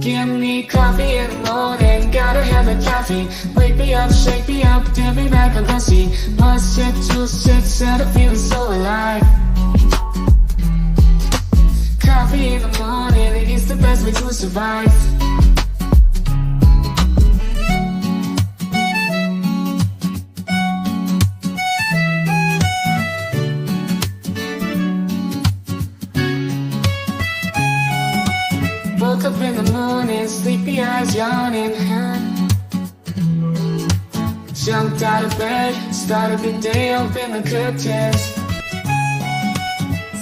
Give me coffee in the morning, gotta have the coffee. Wake me up, shake me up, get me back on pussy. 1 sip, 2 sips, and I'm feeling so alive. Coffee in the morning, it's the best way to survive. Woke up in the morning, sleepy eyes yawning. Jumped out of bed, started the day, open the curtains.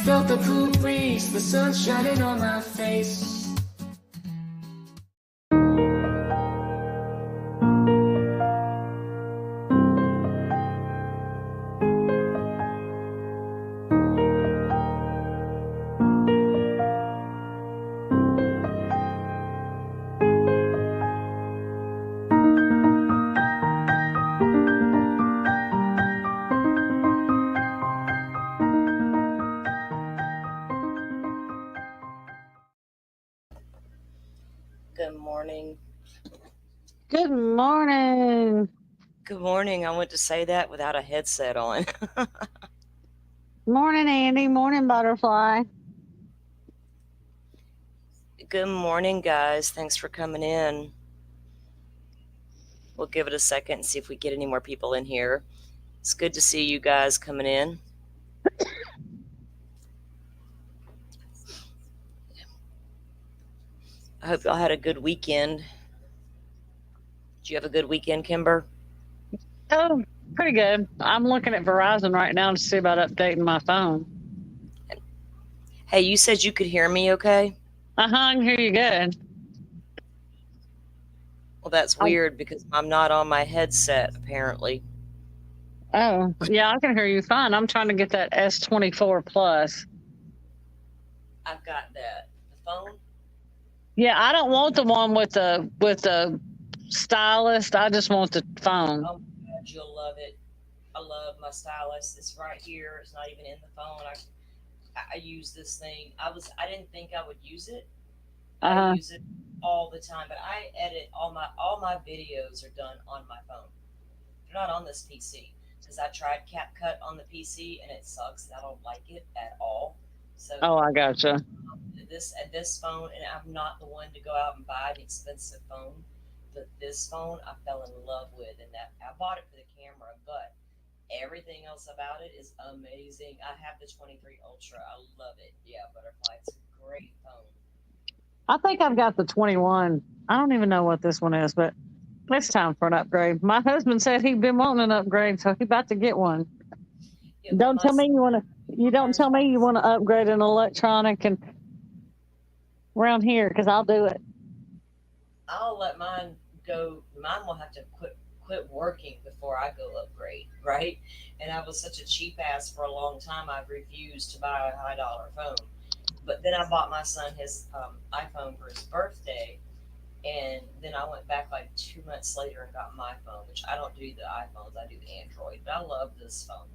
Felt the cool breeze, the sun shining on my face. Good morning. Good morning. Good morning. I went to say that without a headset on. Morning, Andy. Morning, Butterfly. Good morning, guys. Thanks for coming in. We'll give it a second and see if we get any more people in here. It's good to see you guys coming in. I hope y'all had a good weekend. Did you have a good weekend, Kimber? Oh, pretty good. I'm looking at Verizon right now to see about updating my phone. Hey, you said you could hear me okay? I can hear you good. Well, that's weird because I'm not on my headset, apparently. Oh, yeah, I can hear you fine. I'm trying to get that S24 Plus. I've got that. The phone? Yeah, I don't want the one with the stylus. I just want the phone. Oh my God, you'll love it. I love my stylus. It's right here. It's not even in the phone. I use this thing. I didn't think I would use it. I use it all the time, but I edit all my videos are done on my phone. They're not on this PC because I tried CapCut on the PC and it sucks. I don't like it at all. So I gotcha. This phone, and I'm not the one to go out and buy an expensive phone, but this phone I fell in love with, and that I bought it for the camera, but everything else about it is amazing. I have the 23 Ultra. I love it. Yeah, Butterfly. It's a great phone. I think I've got the 21. I don't even know what this one is, but it's time for an upgrade. My husband said he'd been wanting an upgrade, so he's about to get one. Yeah, Don't tell me you want to upgrade an electronic and around here, because I'll do it. I'll let mine go. Mine will have to quit working before I go upgrade, right? And I was such a cheap ass for a long time. I've refused to buy a high dollar phone. But then I bought my son his iPhone for his birthday, and then I went back like 2 months later and got my phone, which I don't do the iPhones, I do Android. But I love this phone.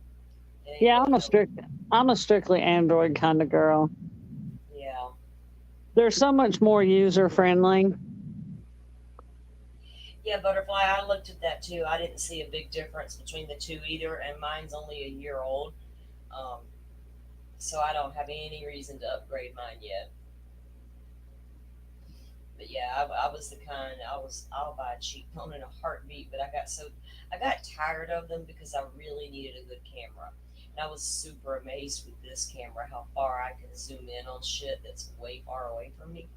Yeah, I'm a strictly Android kind of girl. Yeah. They're so much more user friendly. Yeah, Butterfly, I looked at that too. I didn't see a big difference between the two either, and mine's only a year old. So I don't have any reason to upgrade mine yet. But yeah, I was the kind, I'll buy a cheap phone in a heartbeat, but I got tired of them because I really needed a good camera. And I was super amazed with this camera, how far I can zoom in on shit that's way far away from me.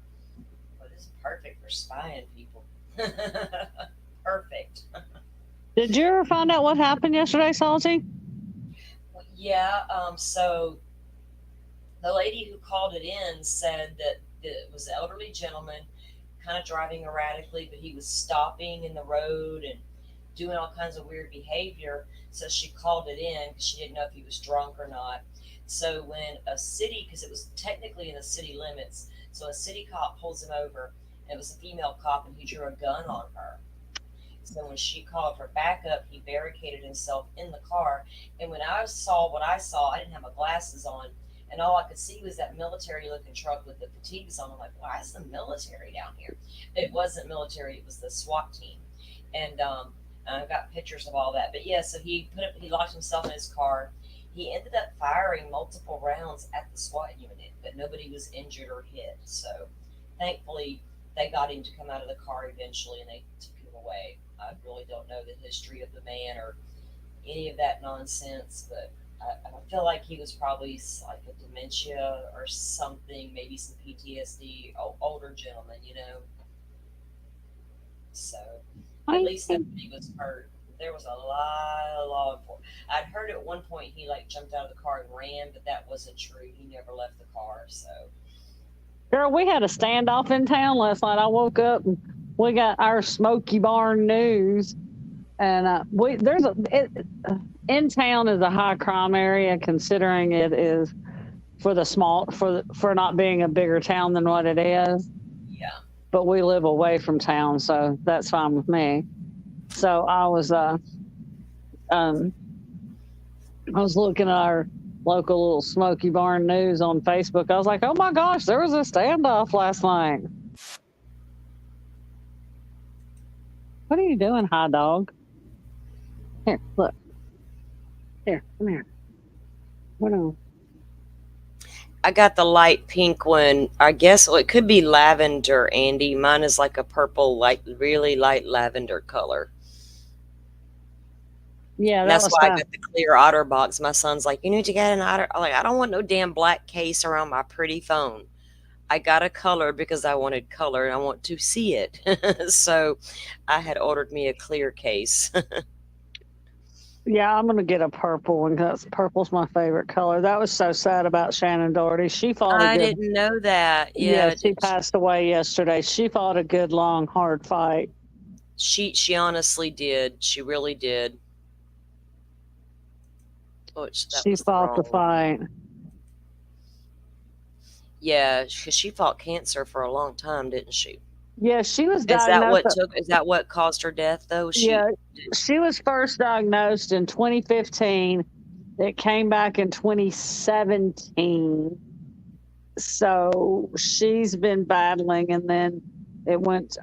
But it's perfect for spying people. Perfect. Did you ever find out what happened yesterday, Salty? Yeah, so the lady who called it in said that it was an elderly gentleman kind of driving erratically, but he was stopping in the road and doing all kinds of weird behavior. So she called it in because she didn't know if he was drunk or not. So when a city, because it was technically in the city limits, so a city cop pulls him over, and it was a female cop, and he drew a gun on her. So when she called for backup, he barricaded himself in the car. And when I saw what I saw, I didn't have my glasses on, and all I could see was that military looking truck with the fatigues on. I'm like, why is the military down here? It wasn't military, it was the SWAT team. And I've got pictures of all that. But yeah, so he locked himself in his car. He ended up firing multiple rounds at the SWAT unit, but nobody was injured or hit. So thankfully, they got him to come out of the car eventually, and they took him away. I really don't know the history of the man or any of that nonsense, but I feel like he was probably like a dementia or something, maybe some PTSD. Older gentleman, you know. So at I least nobody was hurt. There was a lot of law enforcement. I'd heard at one point he like jumped out of the car and ran, but that wasn't true. He never left the car. So Girl, we had a standoff in town last night. I woke up and we got our Smoky Barn news, and we there's a in town is a high crime area considering it is for the small for not being a bigger town than what it is. yeah, But we live away from town, so that's fine with me. So um I was looking at our local little Smoky Barn news on Facebook. I was like, oh my gosh, there was a standoff last night. What are you doing, high dog? Here, look. Here, come here. What on? I got the light pink one. I guess it could be lavender, Andy. Mine is like a purple, like really light lavender color. Yeah, And that that's was why I fine. got the clear otter box. My son's like, you need to get an otter. I'm like, I don't want no damn black case around my pretty phone. I got a color because I wanted color and I want to see it. So I had ordered me a clear case. Yeah, I'm gonna get a purple one because purple's my favorite color. That was so sad about Shannon Doherty. She fought a I good. didn't know that. Yeah, Yeah, she passed away yesterday. She fought a good, long, hard fight. she honestly did. She really did. Which that She was the fought the wrong one. fight. Yeah, because she fought cancer for a long time, didn't she? Yeah, she was Is that diagnosed. what took? Is that what caused her death? Though Yeah, she was first diagnosed in 2015. It came back in 2017. So she's been battling, and then it went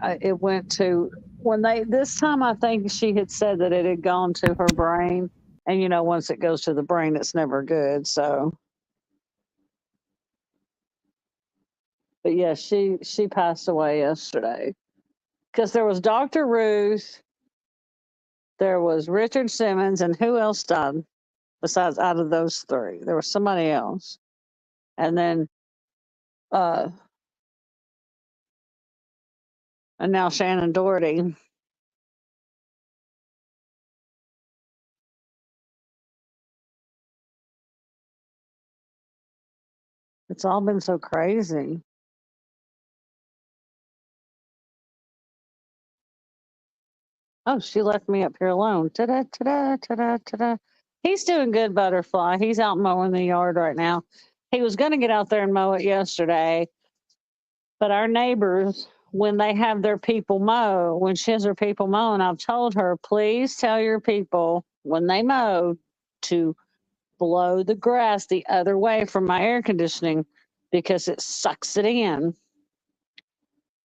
to when they this time I think she had said that it had gone to her brain, and once it goes to the brain, it's never good. So, but yeah, she passed away yesterday because there was Dr. Ruth, there was Richard Simmons, and who else died besides out of those three? There was somebody else, and then uh, and now Shannon Doherty. It's all been so crazy. Oh, she left me up here alone. Ta-da, ta-da, ta-da, ta-da. He's doing good, Butterfly. He's out mowing the yard right now. He was going to get out there and mow it yesterday, but our neighbors, when they have their people mow, when she has her people mowing, I've told her, please tell your people when they mow to blow the grass the other way from my air conditioning because it sucks it in.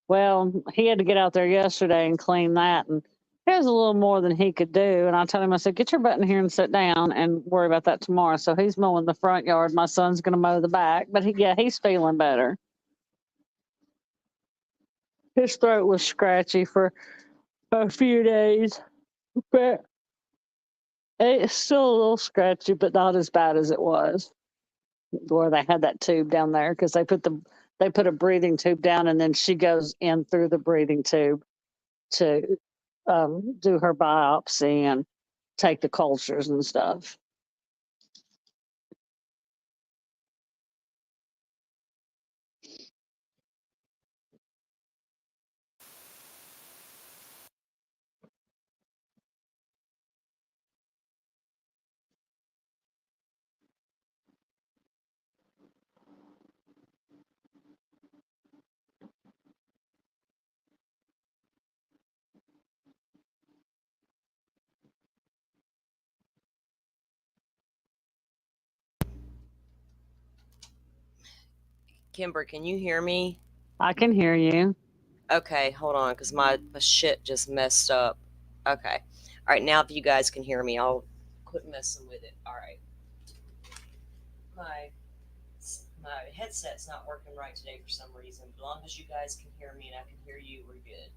Well, he had to get out there yesterday and clean that, and there's a little more than he could do. And I told him, I said, get your butt in here and sit down and worry about that tomorrow. So he's mowing the front yard. My son's going to mow the back, but yeah, he's feeling better. His throat was scratchy for a few days, but it's still a little scratchy, but not as bad as it was where they had that tube down there because they put a breathing tube down, and then she goes in through the breathing tube to do her biopsy and take the cultures and stuff. Kimber, can you hear me? I can hear you. Okay, hold on, because my shit just messed up. Okay. All right, now if you guys can hear me, I'll quit messing with it. All right. My headset's not working right today for some reason. As long as you guys can hear me and I can hear you, we're good.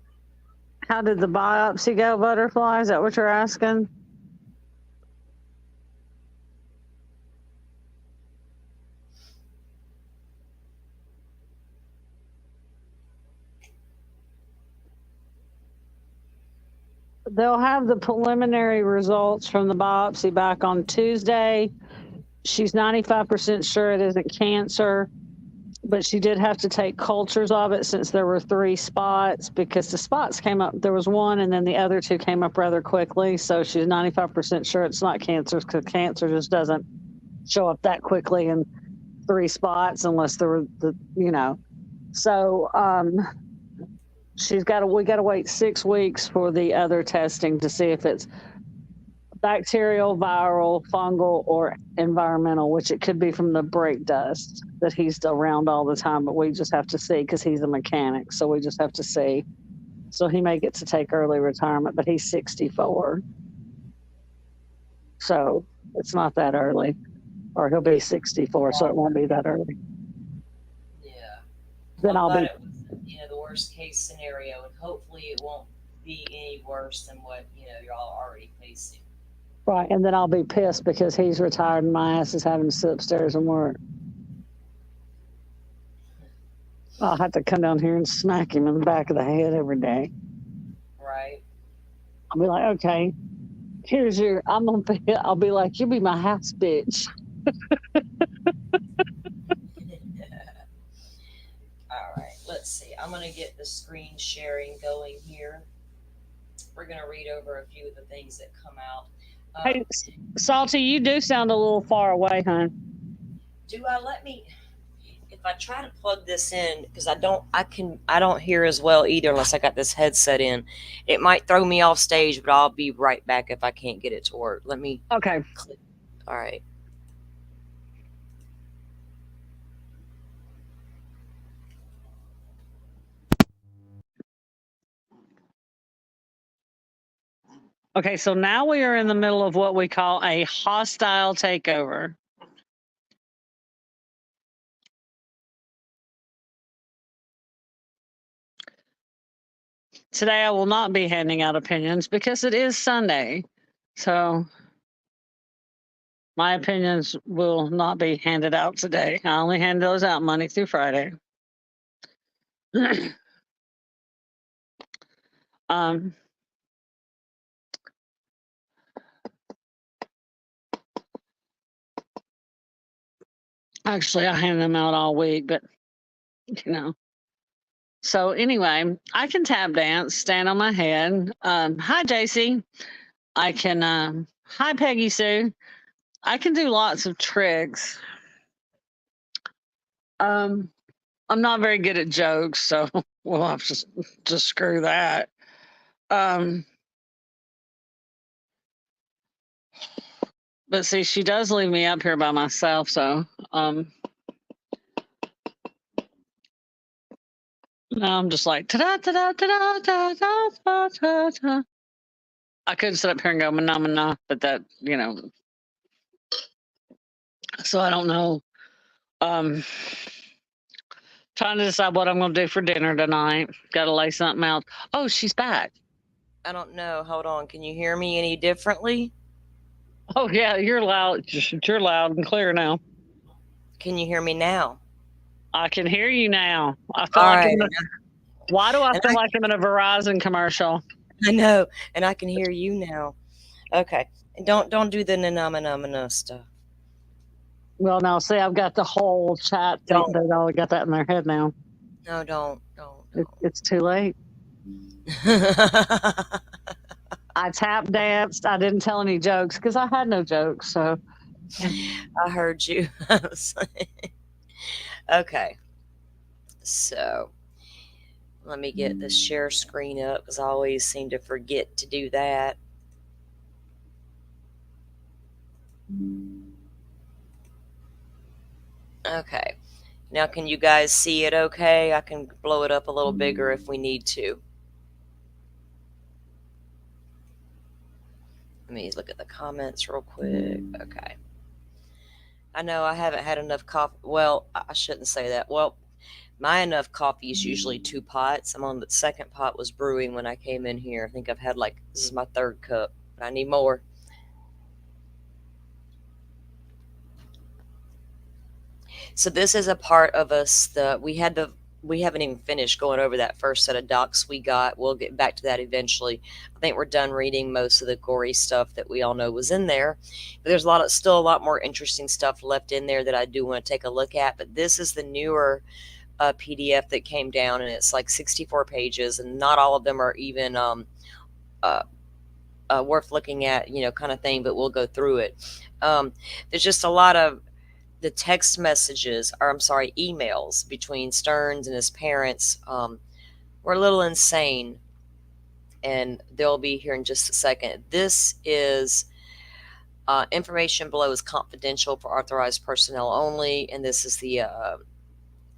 How did the biopsy go, Butterfly? Is that what you're asking? They'll have the preliminary results from the biopsy back on Tuesday. She's 95% sure it isn't cancer, but she did have to take cultures of it since there were 3 spots, because the spots came up. There was 1, and then the other 2 came up rather quickly. So she's 95% sure it's not cancer, because cancer just doesn't show up that quickly in 3 spots unless there were So we got to wait 6 weeks for the other testing to see if it's bacterial, viral, fungal, or environmental, which it could be from the brake dust that he's around all the time, but we just have to see because he's a mechanic. So we just have to see. So he may get to take early retirement, but he's 64. So it's not that early, or he'll be 64, so it won't be that early. Yeah. Then Well, I'll be, it was, the worst case scenario, and hopefully it won't be any worse than what, y'all are already facing. right, and then I'll be pissed because he's retired and my ass is having to sit upstairs and work. I'll have to come down here and smack him in the back of the head every day. Right. I'll be like, okay, I'll be like, you be my house bitch. All right, let's see. I'm going to get the screen sharing going here. We're going to read over a few of the things that come out. Hey, Salty, you do sound a little far away, hon. If I try to plug this in, because I don't hear as well either unless I got this headset in. It might throw me off stage, but I'll be right back if I can't get it to work. Let me Okay. click. All right. Okay, so now we are in the middle of what we call a hostile takeover. Today I will not be handing out opinions because it is Sunday. So my opinions will not be handed out today. I only hand those out Monday through Friday. Actually, I hand them out all week, but So anyway, I can tap dance, stand on my head. Hi, JC. I can. Hi, Peggy Sue. I can do lots of tricks. I'm not very good at jokes, so we'll have to just screw that. But see, she does leave me up here by myself, so now I'm just like ta da da da da da da da da da. I could sit up here and go mana mana, but that so I don't know. Trying to decide what I'm going to do for dinner tonight. Got to lay something out. Oh, she's back. I don't know. Hold on. Can you hear me any differently? Oh yeah, you're loud. You're loud and clear now. Can you hear me now? I can hear you now. I feel All like right. why do I feel like I'm in a Verizon commercial? I know, and I can hear you now. Okay. And don't do the na stuff. Well, now see, I've got the whole chat thing. They all got that in their head now. No, don't. It's too late. I tap danced. I didn't tell any jokes because I had no jokes. So I heard you. Okay. So let me get the share screen up because I always seem to forget to do that. Okay. Now, can you guys see it okay? I can blow it up a little bigger if we need to. Let me look at the comments real quick. Okay. I know I haven't had enough coffee. Well, I shouldn't say that. Well, my enough coffee is usually 2 pots. I'm on the second pot was brewing when I came in here. I think I've had this is my 3rd cup, but I need more. So this is a part of us that we haven't even finished going over that first set of docs we got. We'll get back to that eventually. I think we're done reading most of the gory stuff that we all know was in there. But there's still a lot more interesting stuff left in there that I do want to take a look at. But this is the newer PDF that came down, and it's like 64 pages, and not all of them are even worth looking at, kind of thing, but we'll go through it. There's just a lot of the text messages, or I'm sorry, emails between Stearns and his parents were a little insane, and they'll be here in just a second. This is information below is confidential for authorized personnel only, and this is the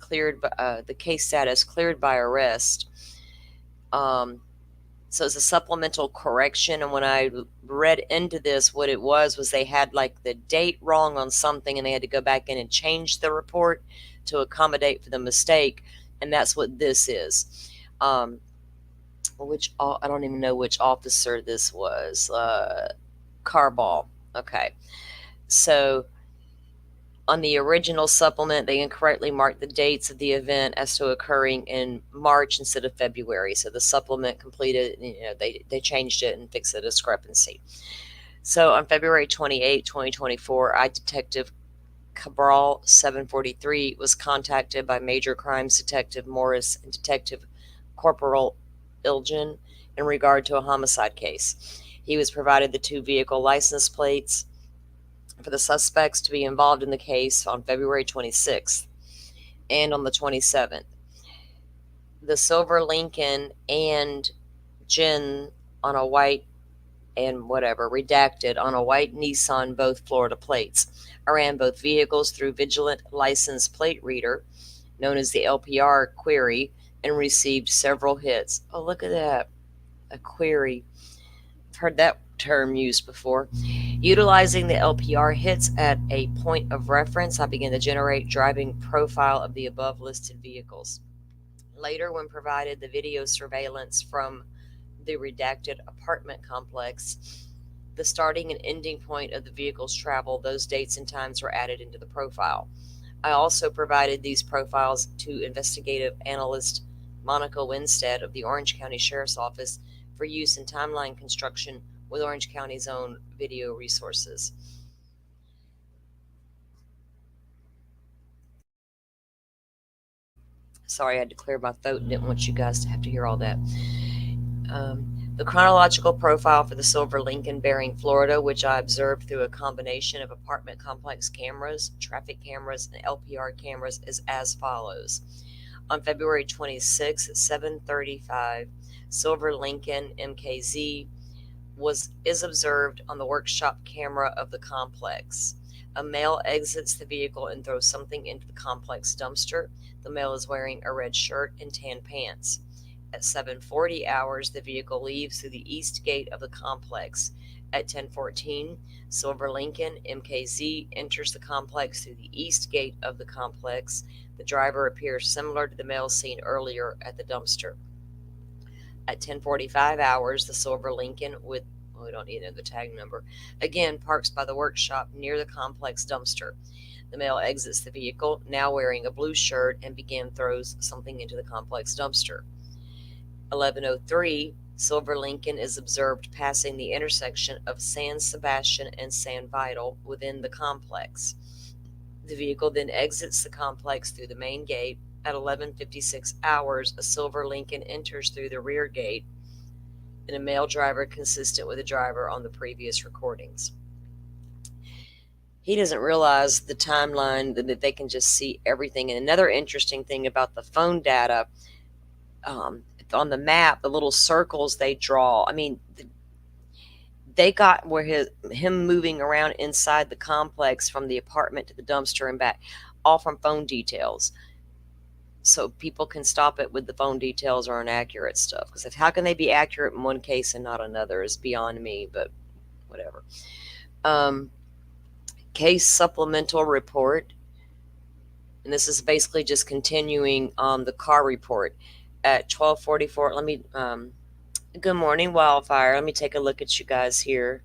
the case status cleared by arrest. So it's a supplemental correction, and when I read into this, what it was they had the date wrong on something, and they had to go back in and change the report to accommodate for the mistake, and that's what this is. I don't even know which officer this was. Carball. Okay, so on the original supplement, they incorrectly marked the dates of the event as to occurring in March instead of February. So the supplement completed, they changed it and fixed the discrepancy. So on February 28, 2024, Detective Cabral 743 was contacted by Major Crimes Detective Morris and Detective Corporal Ilgen in regard to a homicide case. He was provided the 2 vehicle license plates for the suspects to be involved in the case on February 26th and on the 27th. The silver Lincoln and Jen on a white and redacted on a white Nissan, both Florida plates. I ran both vehicles through Vigilant License Plate Reader, known as the LPR query, and received several hits. Oh, look at that. A query. I've heard that term used before. Utilizing the LPR hits at a point of reference, I began to generate driving profile of the above listed vehicles. Later, when provided the video surveillance from the redacted apartment complex, the starting and ending point of the vehicle's travel, those dates and times were added into the profile. I also provided these profiles to investigative analyst Monica Winstead of the Orange County Sheriff's Office for use in timeline construction with Orange County's own video resources. Sorry, I had to clear my throat and didn't want you guys to have to hear all that. The chronological profile for the silver Lincoln bearing Florida, which I observed through a combination of apartment complex cameras, traffic cameras, and LPR cameras, is as follows. On February 26 at 7:35, silver Lincoln MKZ is observed on the workshop camera of the complex. A male exits the vehicle and throws something into the complex dumpster. The male is wearing a red shirt and tan pants. At 7:40 hours, the vehicle leaves through the east gate of the complex. At 10:14, silver Lincoln MKZ enters the complex through the east gate of the complex. The driver appears similar to the male seen earlier at the dumpster. At 10:45 hours, the silver Lincoln we don't need the tag number, again parks by the workshop near the complex dumpster. The male exits the vehicle, now wearing a blue shirt, and throws something into the complex dumpster. 11:03, silver Lincoln is observed passing the intersection of San Sebastian and San Vital within the complex. The vehicle then exits the complex through the main gate. At 11:56 hours, a silver Lincoln enters through the rear gate, and a male driver consistent with the driver on the previous recordings. He doesn't realize the timeline, that they can just see everything. And another interesting thing about the phone data, on the map, the little circles they draw, they got where him moving around inside the complex from the apartment to the dumpster and back, all from phone details. so people can stop it with the phone details or inaccurate stuff. Because how can they be accurate in one case and not another is beyond me, but whatever. Case supplemental report, and this is basically just continuing the car report at 12:44. Let me good morning, Wildfire. Let me take a look at you guys here.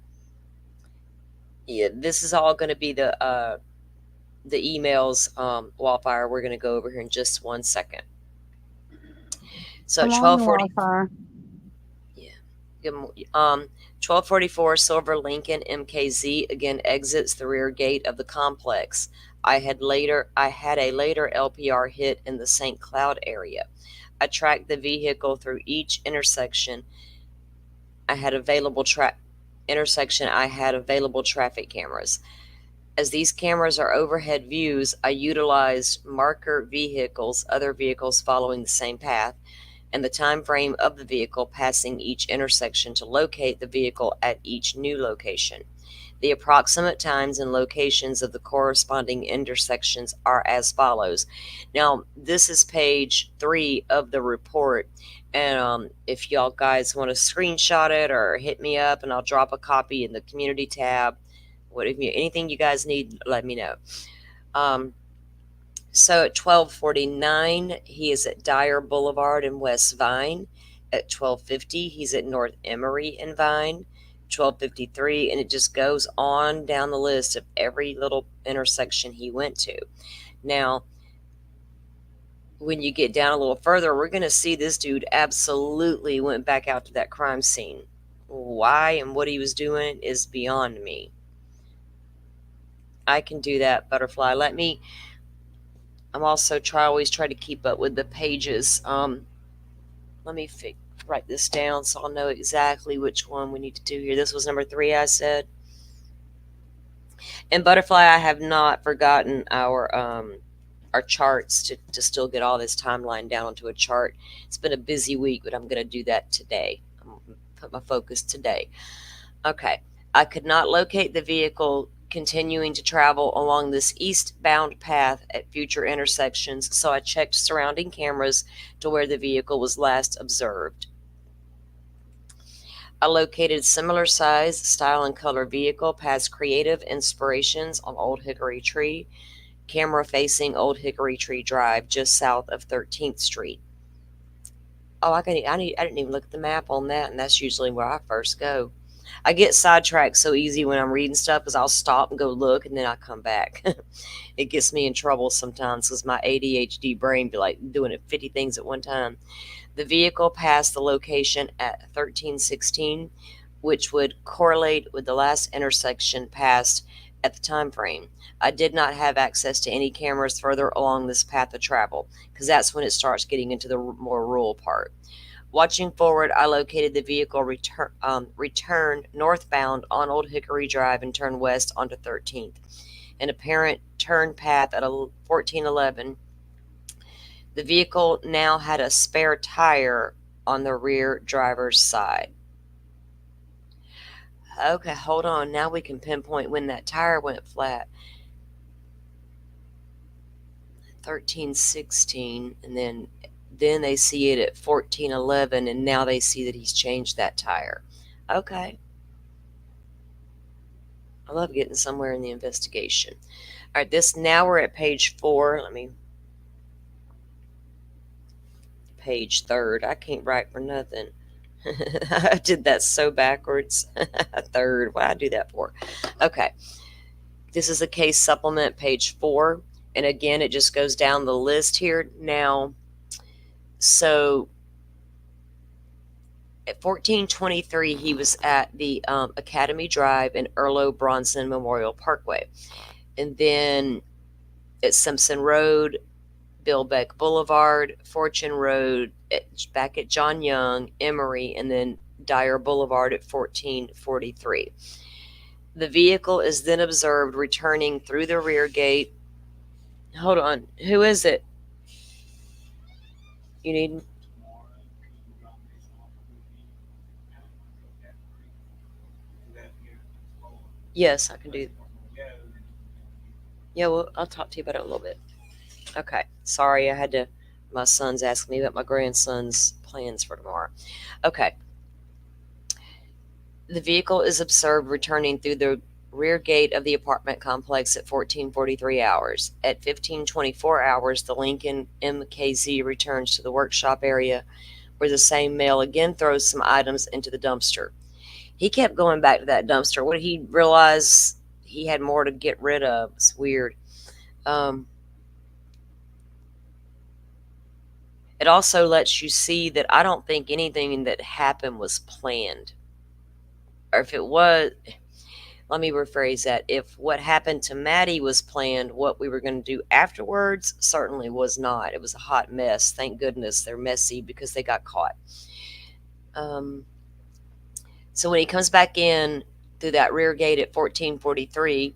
Yeah, this is all going to be the emails, Wildfire. We're going to go over here in just 1 second. So Come at on, 12:40, Wildfire. yeah, 12:44, Silver Lincoln MKZ again exits the rear gate of the complex. I had a later LPR hit in the St. Cloud area. I tracked the vehicle through each intersection. I had available traffic cameras. As these cameras are overhead views, I utilized marker vehicles, other vehicles following the same path, and the time frame of the vehicle passing each intersection to locate the vehicle at each new location. The approximate times and locations of the corresponding intersections are as follows. Now, this is page 3 of the report, and if y'all guys want to screenshot it or hit me up, and I'll drop a copy in the community tab. Anything you guys need, let me know. So at 12:49, he is at Dyer Boulevard in West Vine. At 12:50, he's at North Emory and Vine. 12:53, and it just goes on down the list of every little intersection he went to. Now, when you get down a little further, we're going to see this dude absolutely went back out to that crime scene. Why and what he was doing is beyond me. I can do that, Butterfly. I'm also always try to keep up with the pages. Let me write this down so I'll know exactly which one we need to do here. This was number 3, I said. And Butterfly, I have not forgotten our charts to still get all this timeline down onto a chart. It's been a busy week, but I'm going to do that today. I'm going to put my focus today. Okay. I could not locate the vehicle continuing to travel along this eastbound path at future intersections, so I checked surrounding cameras to where the vehicle was last observed. I located similar size, style, and color vehicle past Creative Inspirations on Old Hickory Tree, camera facing Old Hickory Tree Drive, just south of 13th Street. Oh, I didn't even look at the map on that, and that's usually where I first go. I get sidetracked so easy when I'm reading stuff because I'll stop and go look and then I come back. It gets me in trouble sometimes because my ADHD brain be like doing 50 things at one time. The vehicle passed the location at 1316, which would correlate with the last intersection passed at the time frame. I did not have access to any cameras further along this path of travel because that's when it starts getting into the more rural part. Watching forward, I located the vehicle return northbound on Old Hickory Drive and turn west onto 13th. An apparent turn path at 1411. The vehicle now had a spare tire on the rear driver's side. Okay, hold on. Now we can pinpoint when that tire went flat. 1316, and then they see it at 1411, and now they see that he's changed that tire. Okay. I love getting somewhere in the investigation. All right, now we're at page 4. Page 3rd. I can't write for nothing. I did that so backwards. 3rd. Why I do that for? Okay. This is a case supplement, page 4. And again, it just goes down the list here. Now, so at 1423, he was at the Academy Drive and Erlo Bronson Memorial Parkway. And then at Simpson Road, Bill Beck Boulevard, Fortune Road, back at John Young, Emory, and then Dyer Boulevard at 1443. The vehicle is then observed returning through the rear gate. Hold on. Who is it? You need... Yes, I can do. Yeah, well, I'll talk to you about it a little bit. Okay. Sorry, I had to my son's asking me about my grandson's plans for tomorrow. Okay. The vehicle is observed returning through the rear gate of the apartment complex at 14:43 hours. At 15:24 hours, the Lincoln MKZ returns to the workshop area where the same male again throws some items into the dumpster. He kept going back to that dumpster. What did he realize he had more to get rid of? It's weird. It also lets you see that I don't think anything that happened was planned. Or if it was, let me rephrase that. If what happened to Maddie was planned, what we were going to do afterwards certainly was not. It was a hot mess. Thank goodness they're messy because they got caught. So when he comes back in through that rear gate at 14:43,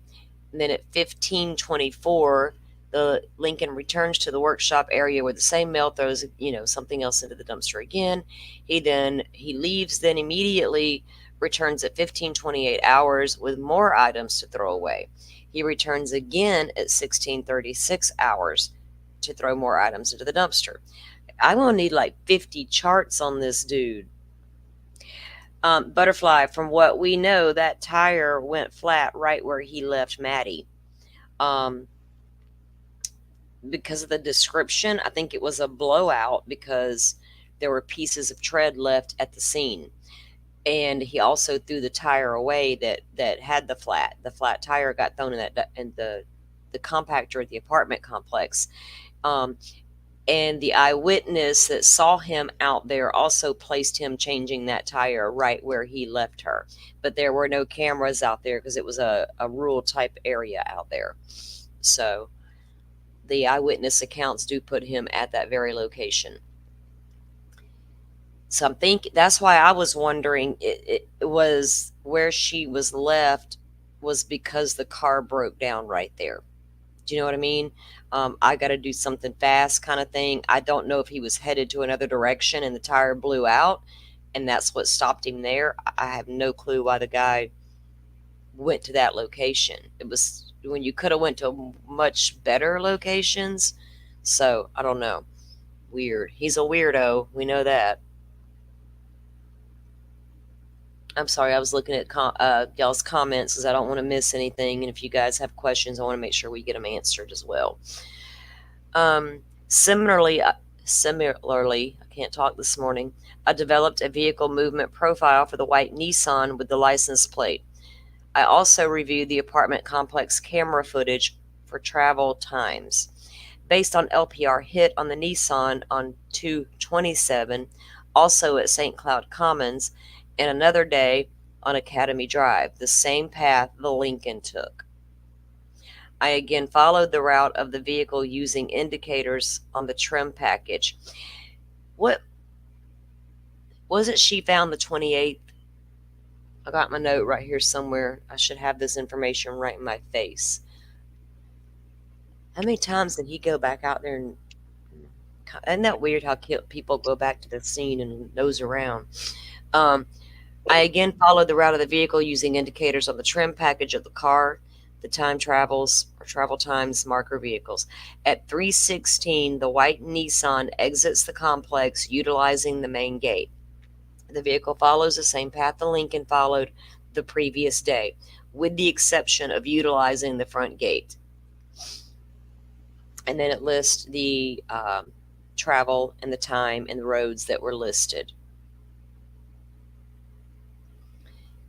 and then at 15:24, the Lincoln returns to the workshop area where the same male throws, something else into the dumpster again. He leaves, then immediately returns at 15:28 hours with more items to throw away. He returns again at 16:36 hours to throw more items into the dumpster. I'm gonna need like 50 charts on this dude. Butterfly, from what we know, that tire went flat right where he left Maddie. Because of the description, I think it was a blowout because there were pieces of tread left at the scene. And he also threw the tire away that had the flat. The flat tire got thrown in the compactor at the apartment complex. And the eyewitness that saw him out there also placed him changing that tire right where he left her. But there were no cameras out there because it was a rural type area out there. So the eyewitness accounts do put him at that very location. So I'm thinking that's why I was wondering it was where she was left was because the car broke down right there. Do you know what I mean? I got to do something fast kind of thing. I don't know if he was headed to another direction and the tire blew out and that's what stopped him there. I have no clue why the guy went to that location. It was when you could have went to much better locations. So I don't know. Weird. He's a weirdo. We know that. I'm sorry, I was looking at y'all's comments because I don't want to miss anything. And if you guys have questions, I want to make sure we get them answered as well. Similarly, I can't talk this morning, I developed a vehicle movement profile for the white Nissan with the license plate. I also reviewed the apartment complex camera footage for travel times. Based on LPR hit on the Nissan on 2/27, also at St. Cloud Commons, and another day on Academy Drive, the same path the Lincoln took. I again followed the route of the vehicle using indicators on the trim package. What was it she found the 28th? I got my note right here somewhere. I should have this information right in my face. How many times did he go back out there and isn't that weird how people go back to the scene and nose around? I again followed the route of the vehicle using indicators on the trim package of the car, the time travels or travel times marker vehicles. At 3:16, the white Nissan exits the complex utilizing the main gate. The vehicle follows the same path the Lincoln followed the previous day, with the exception of utilizing the front gate. And then it lists the travel and the time and the roads that were listed.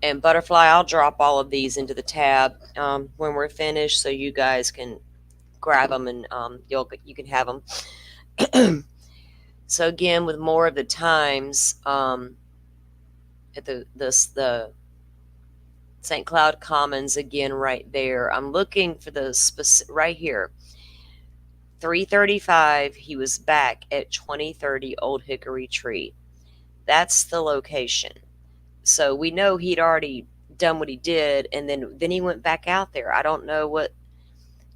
And Butterfly, I'll drop all of these into the tab when we're finished, so you guys can grab them and you can have them. So again, with more of the times at the St. Cloud Commons again right there. I'm looking for the specific right here. 3:35. He was back at 2030 Old Hickory Tree. That's the location. So we know he'd already done what he did, and then he went back out there. I don't know what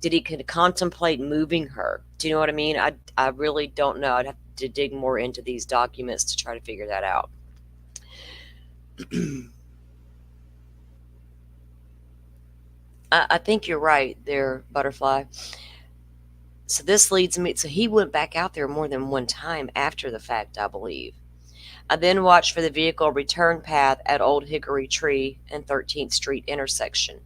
did he contemplate moving her. Do you know what I mean? I really don't know. I'd have to dig more into these documents to try to figure that out. I think you're right there, Butterfly. So this leads me, so he went back out there more than one time after the fact, I believe. I then watched for the vehicle return path at Old Hickory Tree and 13th Street intersection.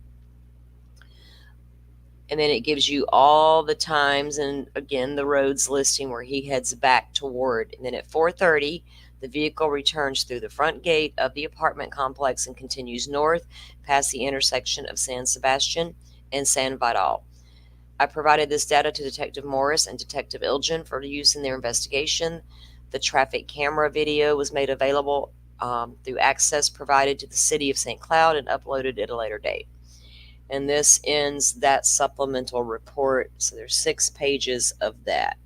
And then it gives you all the times and again the roads listing where he heads back toward. And then at 4:30, the vehicle returns through the front gate of the apartment complex and continues north past the intersection of San Sebastian and San Vidal. I provided this data to Detective Morris and Detective Ilgen for use in their investigation. The traffic camera video was made available through access provided to the city of St. Cloud and uploaded at a later date. And this ends that supplemental report. So there's 6 pages of that.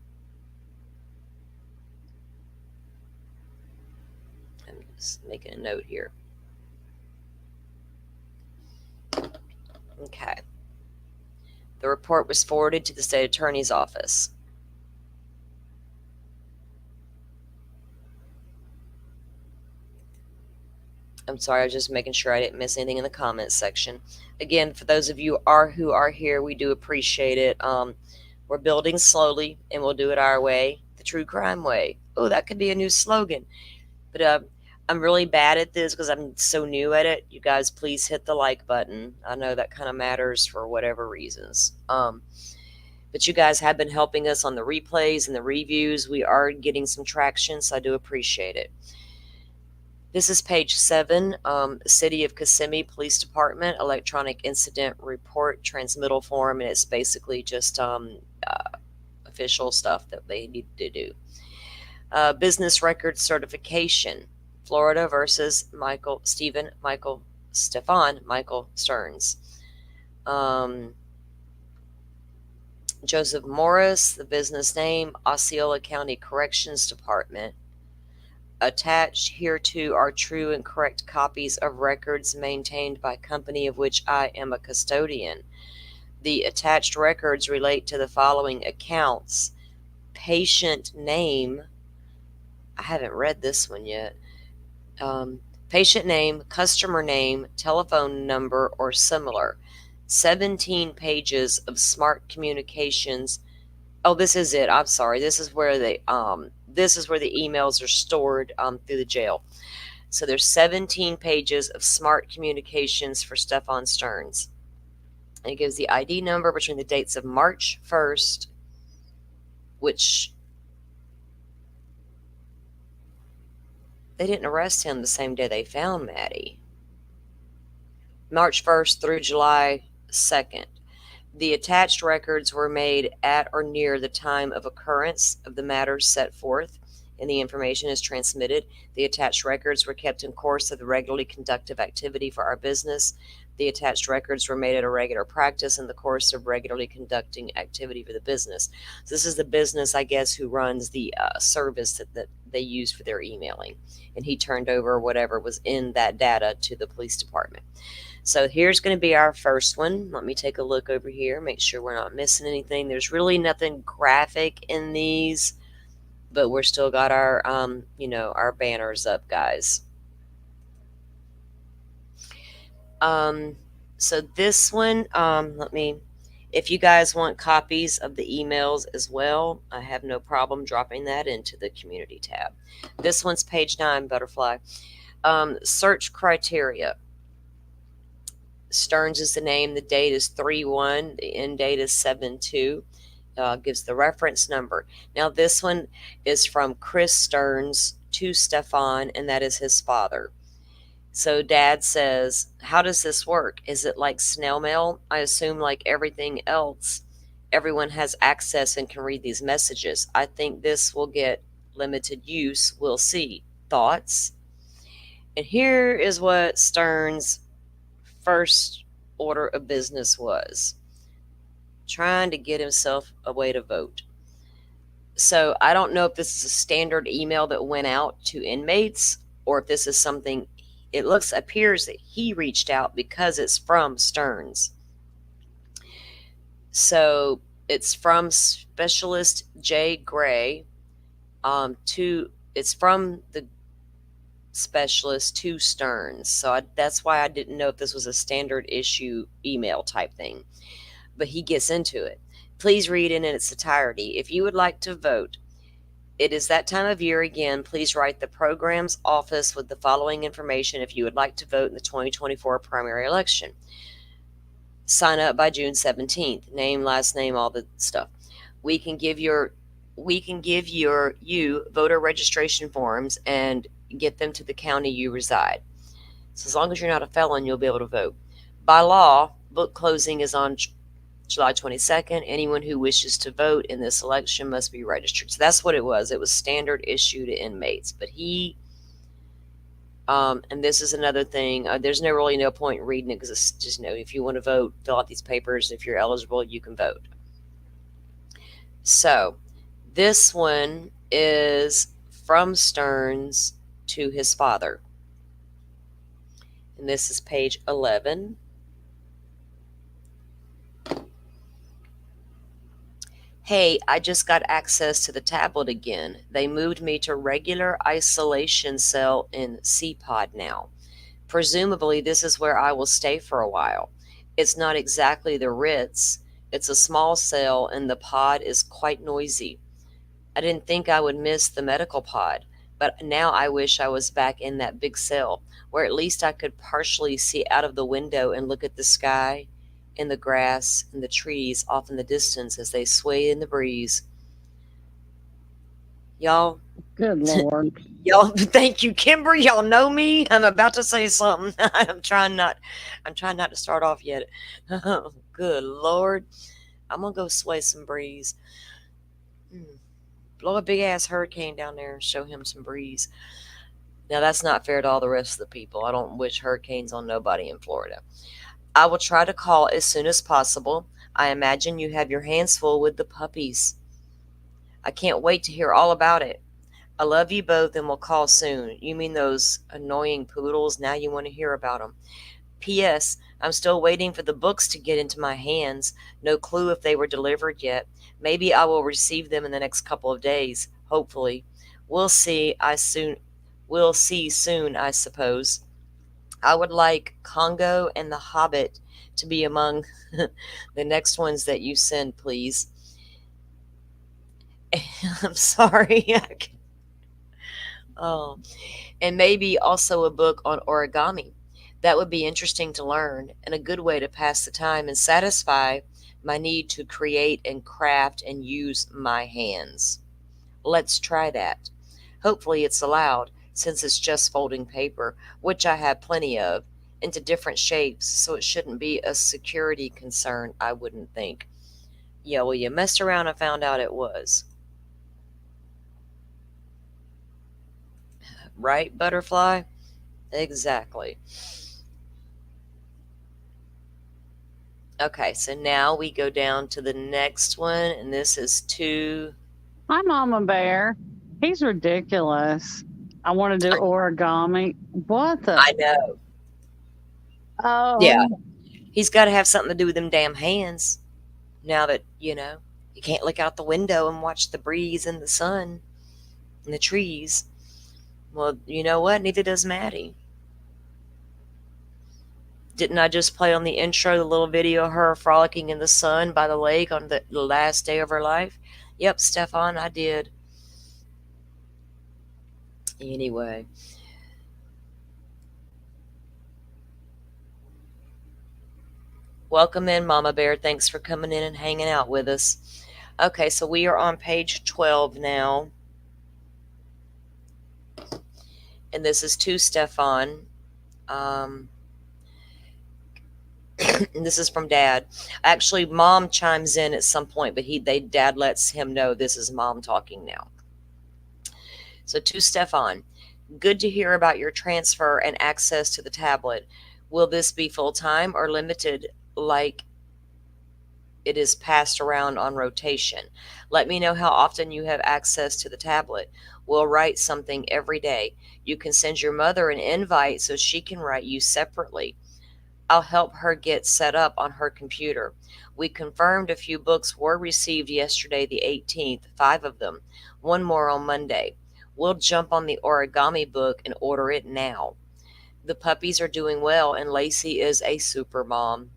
I'm just making a note here. Okay. The report was forwarded to the state attorney's office. I'm sorry, I was just making sure I didn't miss anything in the comments section. Again, for those of you who are here, we do appreciate it. We're building slowly, and we'll do it our way, the true crime way. Oh, that could be a new slogan. But I'm really bad at this because I'm so new at it. You guys, please hit the like button. I know that kind of matters for whatever reasons. But you guys have been helping us on the replays and the reviews. We are getting some traction, so I do appreciate it. This is page 7, City of Kissimmee Police Department Electronic Incident Report Transmittal Form, and it's basically just official stuff that they need to do. Business Record Certification, Florida versus Stephan Michael Sterns. Joseph Morris, the business name, Osceola County Corrections Department. Attached hereto are true and correct copies of records maintained by company of which I am a custodian. The attached records relate to the following accounts. Patient name, I haven't read this one yet. Patient name, customer name, telephone number, or similar. 17 pages of smart communications. Oh, this is it. I'm sorry. This is where the emails are stored through the jail. So there's 17 pages of smart communications for Stephan Sterns. And it gives the ID number between the dates of March 1st, which they didn't arrest him the same day they found Maddie. March 1st through July 2nd. The attached records were made at or near the time of occurrence of the matters set forth, and the information is transmitted. The attached records were kept in course of the regularly conductive activity for our business. The attached records were made at a regular practice in the course of regularly conducting activity for the business. So this is the business, I guess, who runs the service that they use for their emailing. And he turned over whatever was in that data to the police department. So here's going to be our first one. Let me take a look over here, make sure we're not missing anything. There's really nothing graphic in these, but we're still got our, our banners up, guys. So this one, if you guys want copies of the emails as well, I have no problem dropping that into the community tab. This one's page 9, Butterfly. Search criteria. Sterns is the name. The date is 3/1. The end date is 7/2. Gives the reference number. Now this one is from Chris Sterns to Stephan, and that is his father. So Dad says, how does this work? Is it like snail mail? I assume like everything else, everyone has access and can read these messages. I think this will get limited use. We'll see. Thoughts? And here is what Sterns' first order of business was. Trying to get himself a way to vote. So I don't know if this is a standard email that went out to inmates or if this is something, appears that he reached out because it's from Sterns. So it's from Specialist J. Gray it's from the specialist to Sterns. So that's why I didn't know if this was a standard issue email type thing. But he gets into it. Please read it in its entirety. If you would like to vote, it is that time of year again. Please write the program's office with the following information if you would like to vote in the 2024 primary election. Sign up by June 17th. Name, last name, all the stuff. We can give you voter registration forms and get them to the county you reside. So as long as you're not a felon, you'll be able to vote. By law, book closing is on July 22nd. Anyone who wishes to vote in this election must be registered. So that's what it was. It was standard issue to inmates. But and this is another thing. There's really no point in reading it because it's just, if you want to vote, fill out these papers. If you're eligible, you can vote. So this one is from Stearns to his father. And this is page 11. Hey, I just got access to the tablet again. They moved me to regular isolation cell in C-Pod now. Presumably, this is where I will stay for a while. It's not exactly the Ritz. It's a small cell, and the pod is quite noisy. I didn't think I would miss the medical pod, but now I wish I was back in that big cell, where at least I could partially see out of the window and look at the sky and the grass and the trees off in the distance as they sway in the breeze. Y'all, Good Lord. thank you, Kimber. Y'all know me. I'm about to say something. I'm trying not to start off yet. Good Lord. I'm gonna go sway some breeze. Blow a big ass hurricane down there and show him some breeze. Now that's not fair to all the rest of the people. I don't wish hurricanes on nobody in Florida. I will try to call as soon as possible. I imagine you have your hands full with the puppies. I can't wait to hear all about it. I love you both and will call soon. You mean those annoying poodles? Now you want to hear about them. P.S. I'm still waiting for the books to get into my hands. No clue if they were delivered yet. Maybe I will receive them in the next couple of days. Hopefully. We'll see soon, I suppose. I would like Congo and The Hobbit to be among the next ones that you send, please. I'm sorry. Oh, and maybe also a book on origami. That would be interesting to learn and a good way to pass the time and satisfy my need to create and craft and use my hands. Let's try that. Hopefully it's allowed, since it's just folding paper, which I have plenty of, into different shapes, so it shouldn't be a security concern, I wouldn't think. Yeah, well, you messed around and found out it was. Right, Butterfly? Exactly. Okay, so now we go down to the next one, and this is to... Hi, Mama Bear. He's ridiculous. I want to do origami. What the? I know. Oh. Yeah. He's got to have something to do with them damn hands. Now that, you can't look out the window and watch the breeze and the sun and the trees. Well, you know what? Neither does Maddie. Didn't I just play on the intro the little video of her frolicking in the sun by the lake on the last day of her life? Yep, Stephan, I did. Anyway. Welcome in, Mama Bear. Thanks for coming in and hanging out with us. Okay, so we are on page 12 now. And this is to Stephan. And this is from Dad. Actually, Mom chimes in at some point, but Dad lets him know this is Mom talking now. So to Stephan, good to hear about your transfer and access to the tablet. Will this be full-time or limited like it is passed around on rotation? Let me know how often you have access to the tablet. We'll write something every day. You can send your mother an invite so she can write you separately. I'll help her get set up on her computer. We confirmed a few books were received yesterday, the 18th, 5 of them, one more on Monday. We'll jump on the origami book and order it now. The puppies are doing well, and Lacey is a super mom.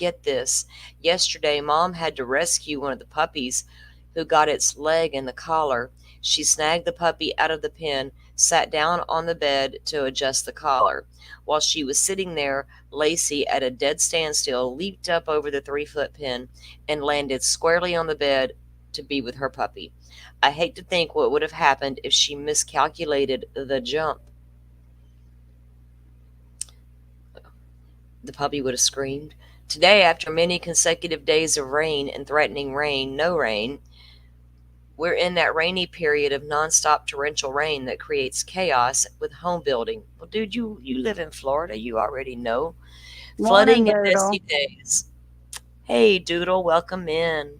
get this. Yesterday, Mom had to rescue one of the puppies who got its leg in the collar. She snagged the puppy out of the pen, sat down on the bed to adjust the collar. While she was sitting there, Lacey, at a dead standstill, leaped up over the 3-foot pen and landed squarely on the bed to be with her puppy. I hate to think what would have happened if she miscalculated the jump. The puppy would have screamed. Today, after many consecutive days of rain and threatening rain, no rain, we're in that rainy period of nonstop torrential rain that creates chaos with home building. Well, dude, you live in Florida. You already know. Morning, Flooding and Doodle. messy days. Hey, Doodle, welcome in.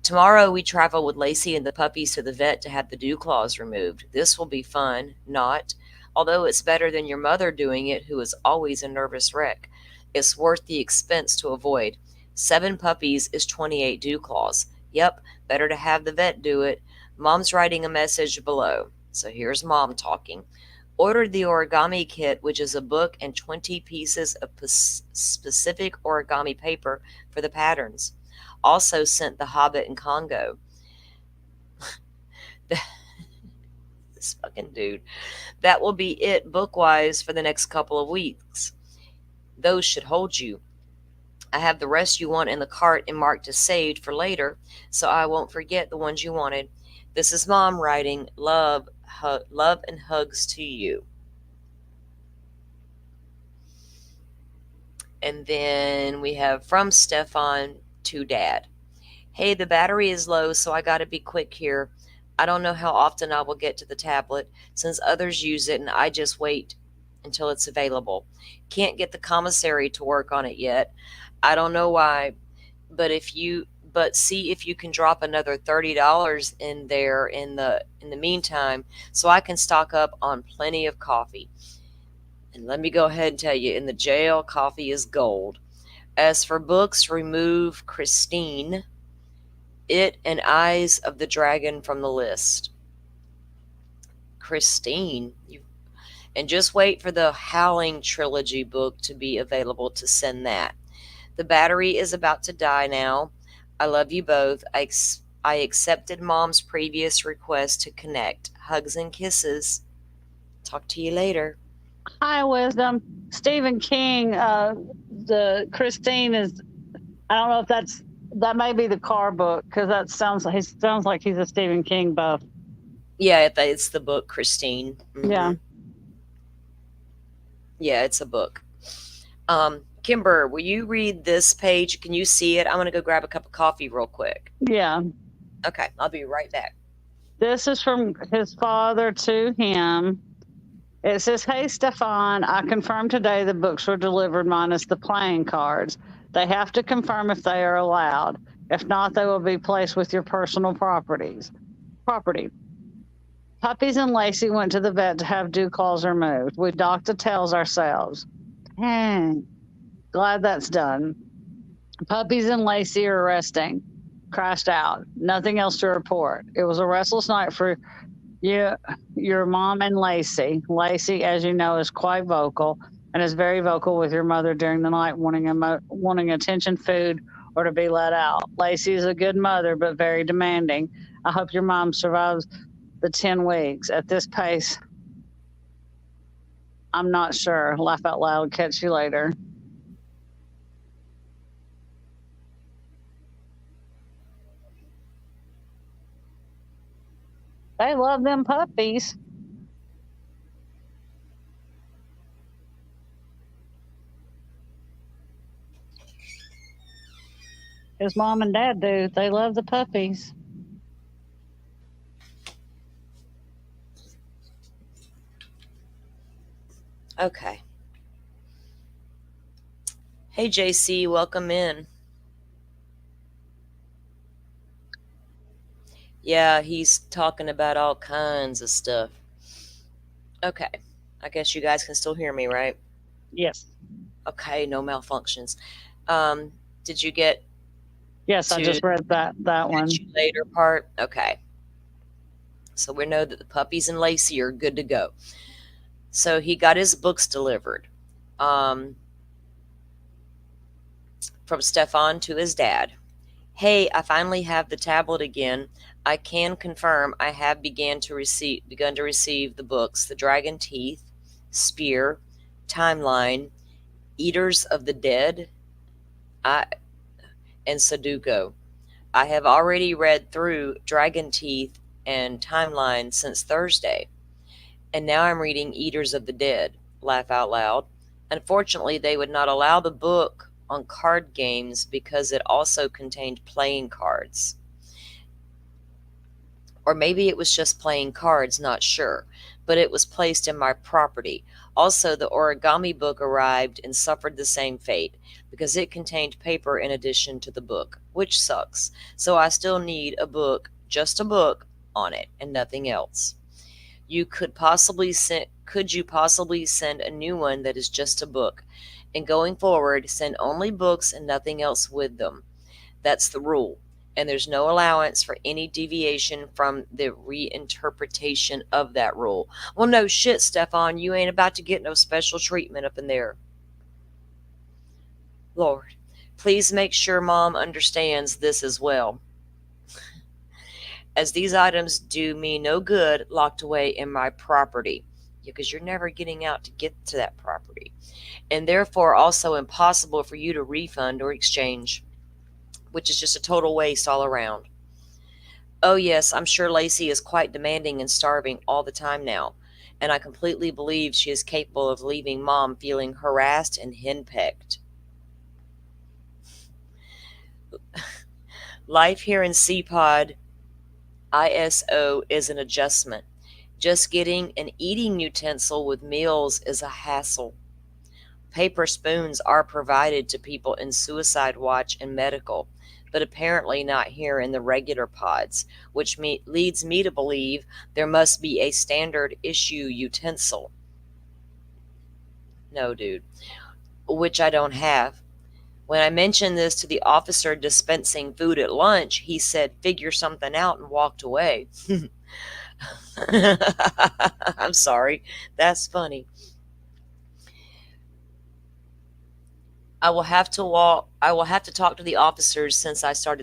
Tomorrow we travel with Lacey and the puppies to the vet to have the dew claws removed. This will be fun, not. Although it's better than your mother doing it, who is always a nervous wreck. It's worth the expense to avoid. 7 puppies is 28 dew claws. Yep, better to have the vet do it. Mom's writing a message below. So here's Mom talking. Ordered the origami kit, which is a book and 20 pieces of specific origami paper for the patterns. Also sent the Hobbit and Congo. This fucking dude. That will be it book-wise for the next couple of weeks. Those should hold you. I have the rest you want in the cart and marked as saved for later, so I won't forget the ones you wanted. This is Mom writing, love and hugs to you. And then we have from Stephan to Dad. Hey, the battery is low, so I gotta be quick here. I don't know how often I will get to the tablet, since others use it and I just wait until it's available. Can't get the commissary to work on it yet. I don't know why, but see if you can drop another $30 in there in the meantime, so I can stock up on plenty of coffee. And let me go ahead and tell you, in the jail, coffee is gold. As for books, remove Christine, It, and Eyes of the Dragon from the list. Christine, and just wait for the Howling trilogy book to be available to send that. The battery is about to die now. I love you both. I accepted Mom's previous request to connect. Hugs and kisses. Talk to you later. Hi, Wisdom. Stephen King, the Christine is, I don't know if that may be the car book, because he sounds like he's a Stephen King buff. Yeah, it's the book, Christine. Mm-hmm. Yeah. Yeah, it's a book. Kimber, will you read this page? Can you see it? I'm going to go grab a cup of coffee real quick. Yeah. Okay, I'll be right back. This is from his father to him. It says, hey, Stephan, I confirmed today the books were delivered minus the playing cards. They have to confirm if they are allowed. If not, they will be placed with your personal property. Puppies and Lacey went to the vet to have dew claws removed. We docked the tails ourselves. Dang. Glad that's done. Puppies and Lacey are resting. Crashed out. Nothing else to report. It was a restless night for you, your mom and Lacey. Lacey, as you know, is quite vocal and is very vocal with your mother during the night, wanting attention, food, or to be let out. Lacey is a good mother, but very demanding. I hope your mom survives the 10 weeks. At this pace, I'm not sure. Laugh out loud. Catch you later. They love them puppies. His mom and dad do. They love the puppies. Okay. Hey, JC, welcome in. Yeah, he's talking about all kinds of stuff. Okay. I guess you guys can still hear me, right? Yes. Okay, no malfunctions. Did you get Yes, I just read that one. catch you later part? Okay. So we know that the puppies and Lacey are good to go. So he got his books delivered. From Stefan to his dad. Hey, I finally have the tablet again. I can confirm I have begun to receive the books The Dragon Teeth, Spear, Timeline, Eaters of the Dead, I, and Sudoku. I have already read through Dragon Teeth and Timeline since Thursday, and now I'm reading Eaters of the Dead. Laugh out loud. Unfortunately, they would not allow the book on card games because it also contained playing cards. Or maybe it was just playing cards, not sure. But it was placed in my property. Also, the origami book arrived and suffered the same fate because it contained paper in addition to the book, which sucks. So I still need a book, just a book, on it and nothing else. Could you possibly send a new one that is just a book? And going forward, send only books and nothing else with them. That's the rule. And there's no allowance for any deviation from the reinterpretation of that rule. Well, no shit, Stefan, you ain't about to get no special treatment up in there. Lord, please make sure Mom understands this as well, as these items do me no good locked away in my property, because you're never getting out to get to that property, and therefore also impossible for you to refund or exchange, which is just a total waste all around. Oh yes, I'm sure Lacey is quite demanding and starving all the time now, and I completely believe she is capable of leaving Mom feeling harassed and henpecked. Life here in CPOD ISO is an adjustment. Just getting an eating utensil with meals is a hassle. Paper spoons are provided to people in Suicide Watch and medical, but apparently not here in the regular pods, which leads me to believe there must be a standard issue utensil. No, dude. Which I don't have. When I mentioned this to the officer dispensing food at lunch, he said, figure something out, and walked away. I'm sorry. That's funny. I will have to talk to the officers since I started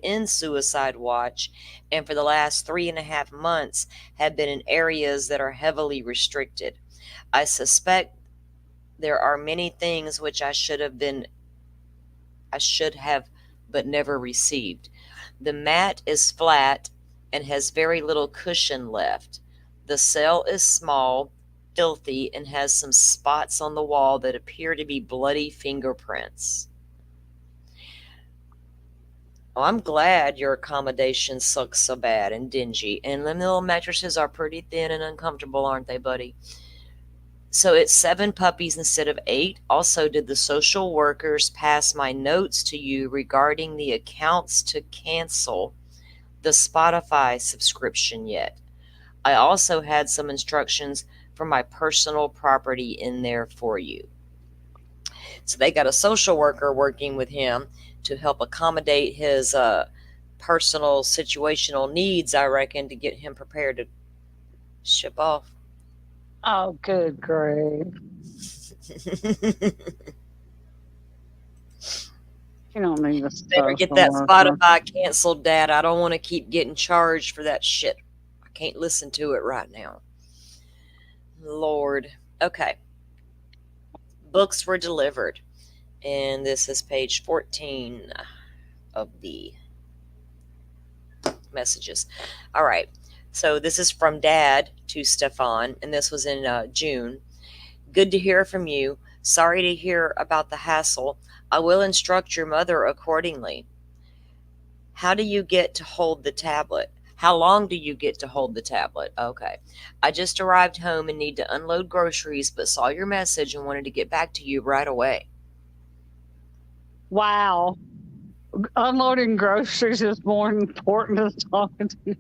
in Suicide Watch, and for the last 3.5 months have been in areas that are heavily restricted. I suspect there are many things which I should have but never received. The mat is flat and has very little cushion left. The cell is small, filthy, and has some spots on the wall that appear to be bloody fingerprints. Oh, I'm glad your accommodation sucks so bad and dingy, and the little mattresses are pretty thin and uncomfortable, aren't they, buddy? So it's 7 puppies instead of 8. Also, did the social workers pass my notes to you regarding the accounts to cancel the Spotify subscription yet? I also had some instructions for my personal property in there for you. So they got a social worker working with him to help accommodate his personal situational needs, I reckon, to get him prepared to ship off. Oh, good grief. You don't need to Better get that Spotify canceled, Dad. I don't want to keep getting charged for that shit. I can't listen to it right now. Lord. Okay. Books were delivered. And this is page 14 of the messages. All right. So this is from Dad to Stefan, and this was in June. Good to hear from you. Sorry to hear about the hassle. I will instruct your mother accordingly. How do you get to hold the tablet? How long do you get to hold the tablet? Okay. I just arrived home and need to unload groceries, but saw your message and wanted to get back to you right away. Wow. Unloading groceries is more important than talking to you.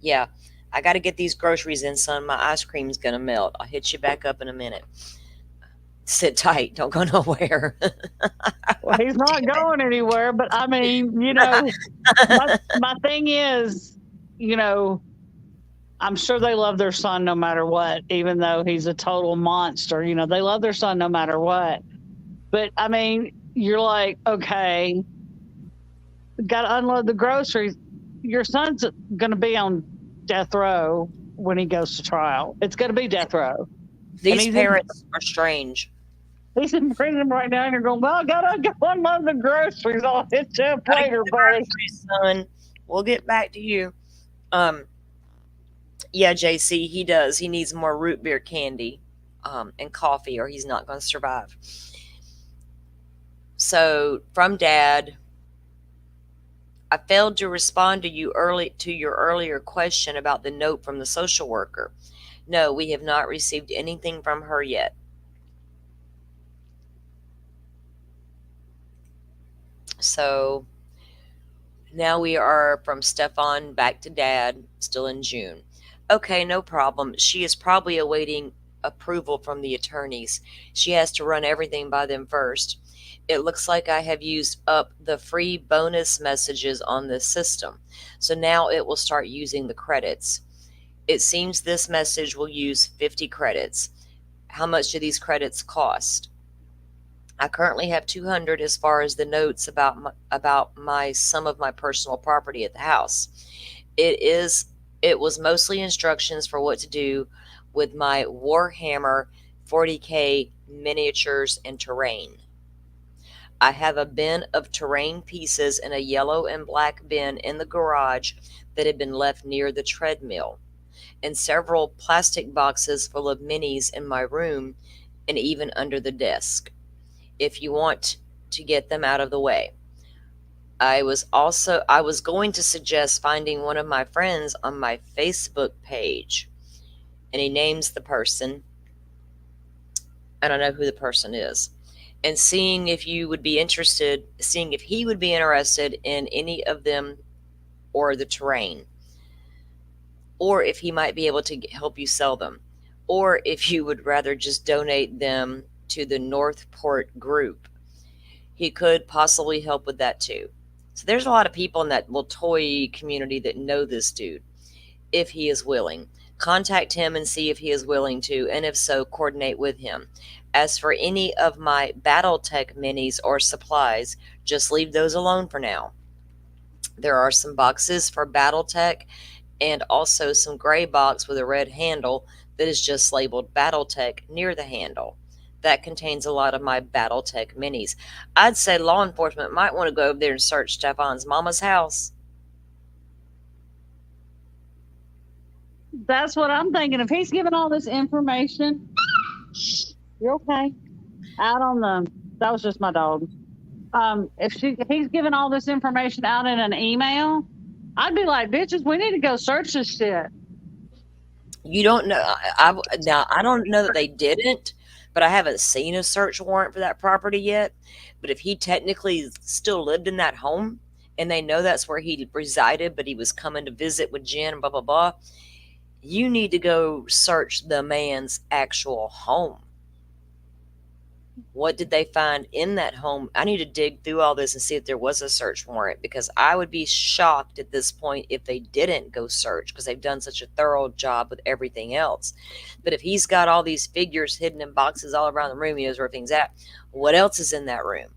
Yeah, I got to get these groceries in, son. My ice cream's going to melt. I'll hit you back up in a minute. Sit tight. Don't go nowhere. Well, he's not going anywhere, but I mean, my thing is, I'm sure they love their son no matter what, even though he's a total monster. They love their son no matter what. But I mean, you're like, okay, got to unload the groceries. Your son's going to be on death row when he goes to trial. It's going to be death row. These parents are strange. He's in prison right now, and you're going, well, I got to go unload the groceries. I'll hit you up later, buddy. Son, we'll get back to you. Yeah, JC, he does. He needs more root beer candy and coffee, or he's not going to survive. So, from Dad, I failed to respond to your earlier question about the note from the social worker. No, we have not received anything from her yet. So now we are from Stephan back to Dad, still in June. Okay, no problem. She is probably awaiting approval from the attorneys. She has to run everything by them first. It looks like I have used up the free bonus messages on this system. So now it will start using the credits. It seems this message will use 50 credits. How much do these credits cost? I currently have 200 as far as the notes about some of my personal property at the house. It was mostly instructions for what to do with my Warhammer 40K miniatures and terrain. I have a bin of terrain pieces in a yellow and black bin in the garage that had been left near the treadmill, and several plastic boxes full of minis in my room and even under the desk, if you want to get them out of the way. I was going to suggest finding one of my friends on my Facebook page, and he names the person. I don't know who the person is. And seeing if he would be interested in any of them or the terrain, or if he might be able to help you sell them, or if you would rather just donate them to the Northport group. He could possibly help with that too. So there's a lot of people in that little toy community that know this dude, if he is willing. Contact him and see if he is willing to, and if so, coordinate with him. As for any of my Battletech minis or supplies, just leave those alone for now. There are some boxes for Battletech and also some gray box with a red handle that is just labeled Battletech near the handle. That contains a lot of my Battletech minis. I'd say law enforcement might want to go over there and search Stephan's mama's house. That's what I'm thinking. If he's giving all this information, you're okay. That was just my dog. If he's giving all this information out in an email, I'd be like, bitches, we need to go search this shit. You don't know. I don't know that they didn't, but I haven't seen a search warrant for that property yet. But if he technically still lived in that home and they know that's where he resided, but he was coming to visit with Jen and blah, blah, blah, you need to go search the man's actual home. What did they find in that home? I need to dig through all this and see if there was a search warrant, because I would be shocked at this point if they didn't go search, because they've done such a thorough job with everything else. But if he's got all these figures hidden in boxes all around the room, he knows where everything's at. What else is in that room?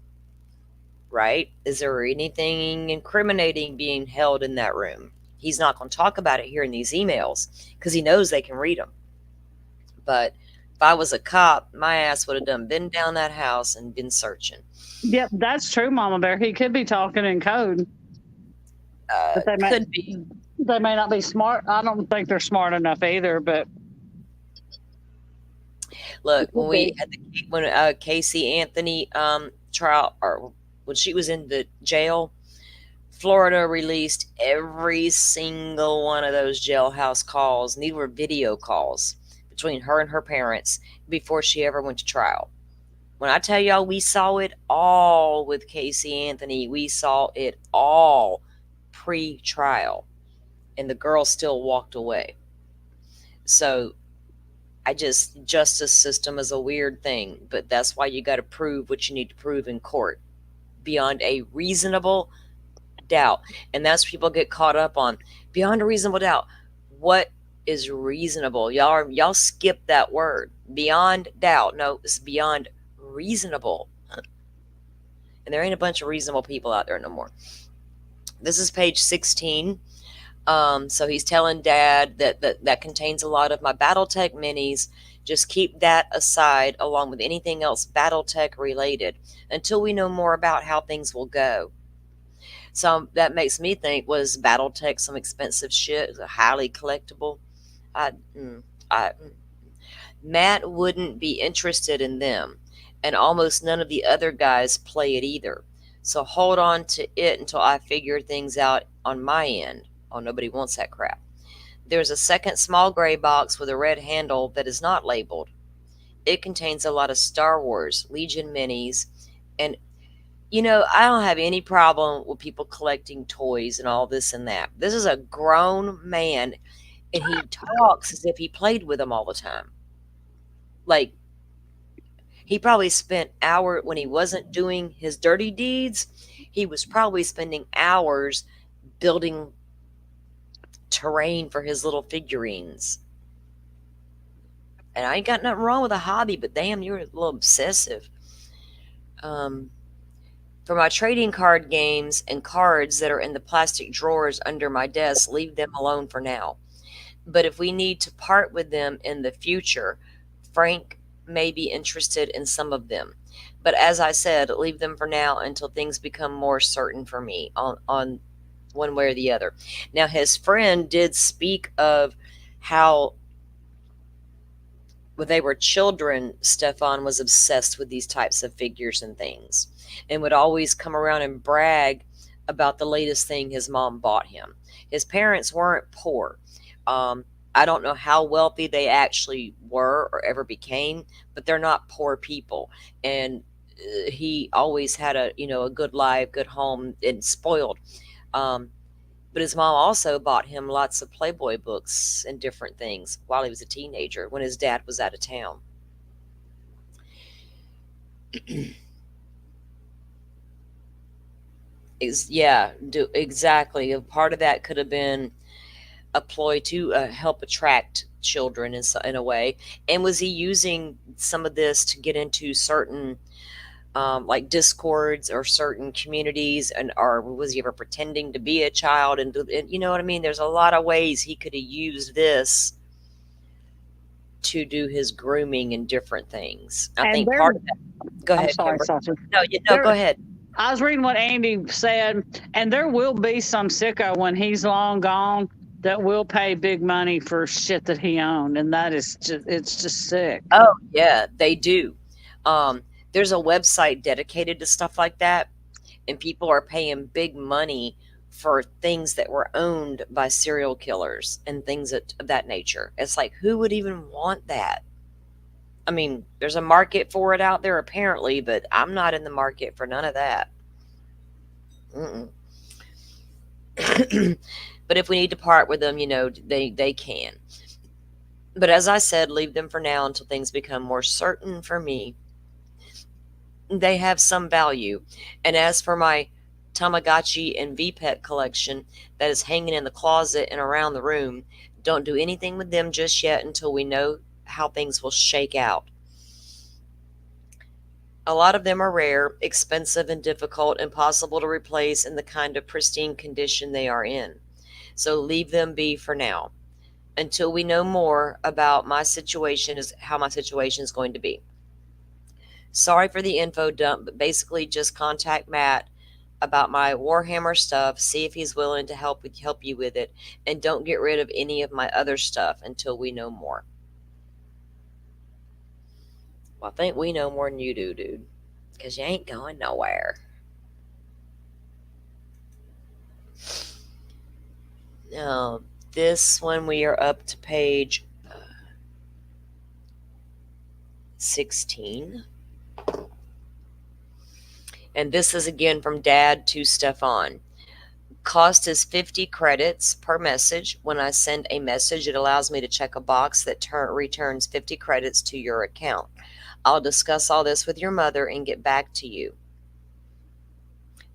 Right? Is there anything incriminating being held in that room? He's not going to talk about it here in these emails because he knows they can read them. But if I was a cop, my ass would have been down that house and been searching. Yep, that's true, Mama Bear. He could be talking in code. Could be. They may not be smart. I don't think they're smart enough either, but look, when Casey Anthony trial, or when she was in the jail, Florida released every single one of those jailhouse calls, and these were video calls between her and her parents before she ever went to trial. When I tell y'all we saw it all with Casey Anthony, we saw it all pre-trial, and the girl still walked away. So justice system is a weird thing, but that's why you got to prove what you need to prove in court beyond a reasonable doubt. And that's what people get caught up on. Beyond a reasonable doubt. What is reasonable. Y'all skip that word. Beyond doubt. No, it's beyond reasonable. And there ain't a bunch of reasonable people out there no more. This is page 16. So he's telling Dad that contains a lot of my Battletech minis. Just keep that aside along with anything else Battletech related until we know more about how things will go. So that makes me think, was Battletech some expensive shit, highly collectible? I, mm, I, Matt wouldn't be interested in them, and almost none of the other guys play it either. So hold on to it until I figure things out on my end. Oh, nobody wants that crap. There's a second small gray box with a red handle that is not labeled. It contains a lot of Star Wars, Legion minis, and I don't have any problem with people collecting toys and all this and that. This is a grown man, and he talks as if he played with them all the time. Like, he probably spent hours when he wasn't doing his dirty deeds. He was probably spending hours building terrain for his little figurines. And I ain't got nothing wrong with a hobby, but damn, you're a little obsessive. For my trading card games and cards that are in the plastic drawers under my desk, leave them alone for now. But if we need to part with them in the future, Frank may be interested in some of them. But as I said, leave them for now until things become more certain for me on one way or the other. Now, his friend did speak of how when they were children, Stephan was obsessed with these types of figures and things and would always come around and brag about the latest thing his mom bought him. His parents weren't poor. I don't know how wealthy they actually were or ever became, but they're not poor people. And he always had a good life, good home, and spoiled. But his mom also bought him lots of Playboy books and different things while he was a teenager when his dad was out of town. Exactly. A part of that could have been a ploy to help attract children in a way. And was he using some of this to get into certain like discords or certain communities, or was he ever pretending to be a child? And you know what I mean? There's a lot of ways he could have used this to do his grooming and different things. I think part of that. Go ahead, sorry, Kimber. No, go ahead. I was reading what Andy said, and there will be some sicko when he's long gone that will pay big money for shit that he owned, and it's just sick. Oh yeah, they do. There's a website dedicated to stuff like that, and people are paying big money for things that were owned by serial killers and things of that nature. It's like, who would even want that? I mean, there's a market for it out there apparently, but I'm not in the market for none of that. But if we need to part with them, they can. But as I said, leave them for now until things become more certain for me. They have some value. And as for my Tamagotchi and VPET collection that is hanging in the closet and around the room, don't do anything with them just yet until we know how things will shake out. A lot of them are rare, expensive, and difficult, impossible to replace in the kind of pristine condition they are in. So leave them be for now until we know more about how my situation is going to be. Sorry for the info dump, but basically just contact Matt about my Warhammer stuff, see if he's willing to help you with it, and don't get rid of any of my other stuff until we know more. Well, I think we know more than you do, dude, because you ain't going nowhere. Now, this one we are up to page 16. And this is again from Dad to Stephan. Cost is 50 credits per message. When I send a message, it allows me to check a box that returns 50 credits to your account. I'll discuss all this with your mother and get back to you.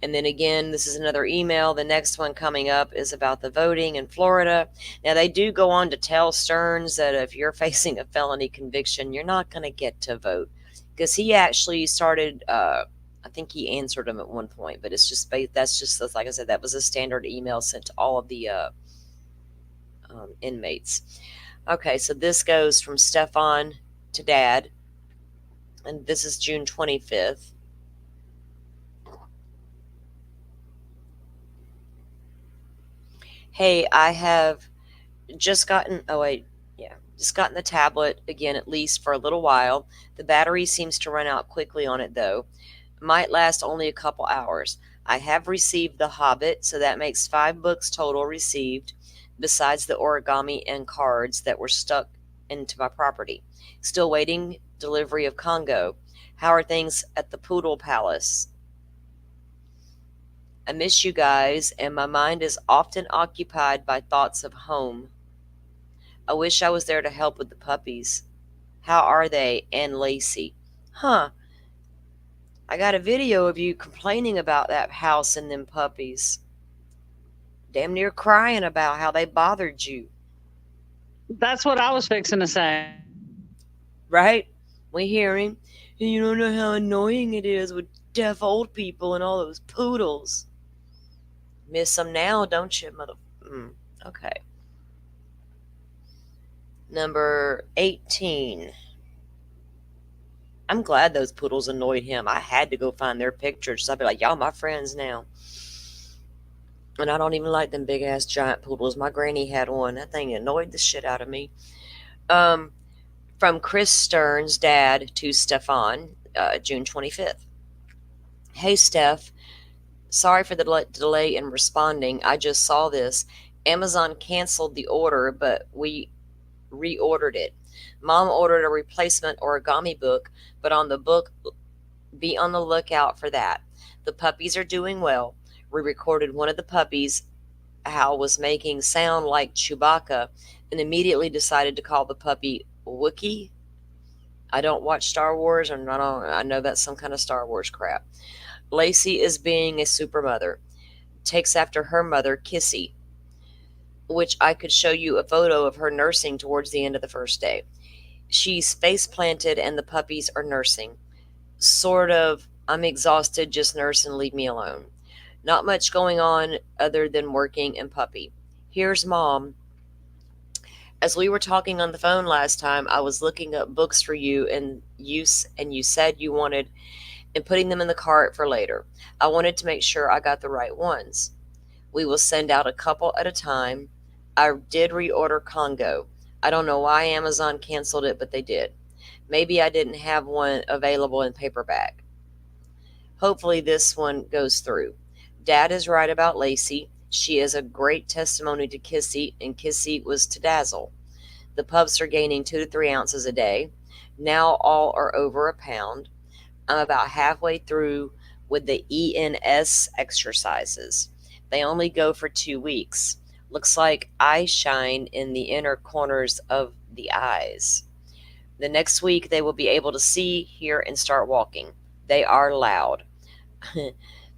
And then again, this is another email. The next one coming up is about the voting in Florida. Now, they do go on to tell Stearns that if you're facing a felony conviction, you're not going to get to vote. Because he actually started, I think he answered them at one point, but it's just, that's just, like I said, that was a standard email sent to all of the inmates. Okay, so this goes from Stephan to Dad, and this is June 25th. Hey, I have just gotten, just gotten the tablet again, at least for a little while. The battery seems to run out quickly on it, though. Might last only a couple hours. I have received The Hobbit, so that makes 5 books total received, besides the origami and cards that were stuck into my property. Still waiting delivery of Congo. How are things at the Poodle Palace? I miss you guys, and my mind is often occupied by thoughts of home. I wish I was there to help with the puppies. How are they and Lacey? Huh. I got a video of you complaining about that house and them puppies. Damn near crying about how they bothered you. That's what I was fixing to say. Right? We hear him. And you don't know how annoying it is with deaf old people and all those poodles. Miss them now, don't you, mother? Okay. Number 18. I'm glad those poodles annoyed him. I had to go find their pictures. So I'd be like, y'all my friends now. And I don't even like them big ass giant poodles. My granny had one. That thing annoyed the shit out of me. From Chris Stearns, Dad, to Stephan, June 25th. Hey, Steph. Sorry for the delay in responding. I just saw this. Amazon canceled the order, but we reordered it. Mom ordered a replacement origami book, but on the book, be on the lookout for that. The puppies are doing well. We recorded one of the puppies, Hal, was making sound like Chewbacca, and immediately decided to call the puppy Wookiee. I don't watch Star Wars, and I know that's some kind of Star Wars crap. Lacey is being a super mother. Takes after her mother, Kissy, which I could show you a photo of her nursing towards the end of the first day. She's face planted and the puppies are nursing. Sort of, I'm exhausted, just nurse and leave me alone. Not much going on other than working and puppy. Here's Mom. As we were talking on the phone last time, I was looking up books for you and you said you wanted, and putting them in the cart for later. I wanted to make sure I got the right ones. We will send out a couple at a time. I did reorder Congo. I don't know why Amazon canceled it, but they did. Maybe I didn't have one available in paperback. Hopefully this one goes through. Dad is right about Lacey. She is a great testimony to Kissy, and Kissy was to dazzle. The pups are gaining 2 to 3 ounces a day. Now all are over a pound. I'm about halfway through with the ENS exercises. They only go for 2 weeks. Looks like eye shine in the inner corners of the eyes. The next week they will be able to see, hear, and start walking. They are loud.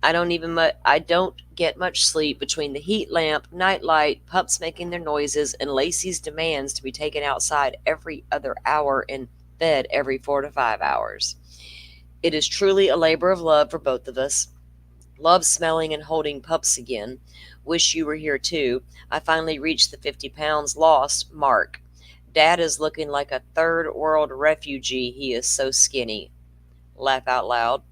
I don't get much sleep between the heat lamp, night light, pups making their noises, and Lacey's demands to be taken outside every other hour and fed every 4 to 5 hours. It is truly a labor of love for both of us. Love smelling and holding pups again. Wish you were here too. I finally reached the 50 pounds lost mark. Dad is looking like a third world refugee. He is so skinny. Laugh out loud.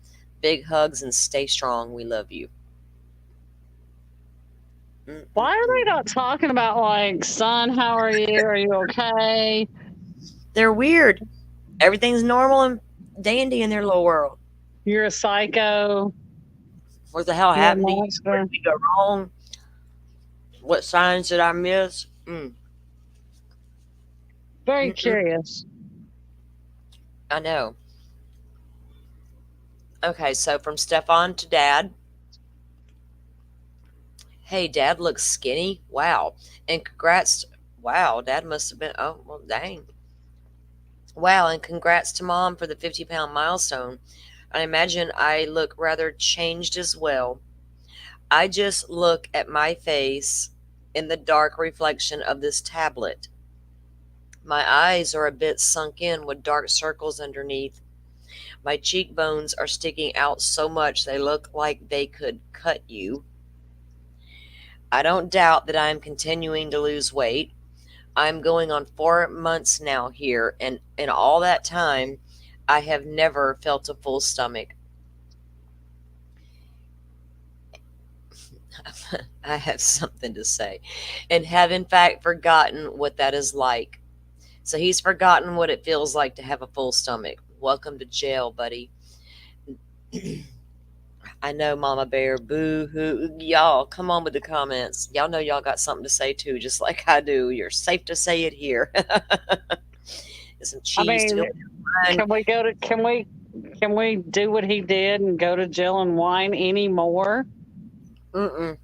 Big hugs and stay strong. We love you. Why are they not talking about, like, son, how are you? Are you okay? They're weird. Everything's normal and dandy in their little world. You're a psycho. What the hell You're a happened to you? monster. Where did we go wrong? What signs did I miss? Very curious. I know. Okay, so from Stephan to Dad. Hey, Dad looks skinny. Wow. And congrats. Wow, Dad must have been. Oh, well, dang. Wow, and congrats to Mom for the 50-pound milestone. I imagine I look rather changed as well. I just look at my face in the dark reflection of this tablet. My eyes are a bit sunk in with dark circles underneath. My cheekbones are sticking out so much they look like they could cut you. I don't doubt that I am continuing to lose weight. I'm going on 4 months now here, and in all that time, I have never felt a full stomach. I have something to say, and have in fact forgotten what that is like. So he's forgotten what it feels like to have a full stomach. Welcome to jail, buddy. I know, Mama Bear. Boo hoo. Y'all, come on with the comments. Y'all know y'all got something to say too, just like I do. You're safe to say it here. There's some I cheese to mean, go on. can we do what he did and go to jail and whine anymore? Mm-mm.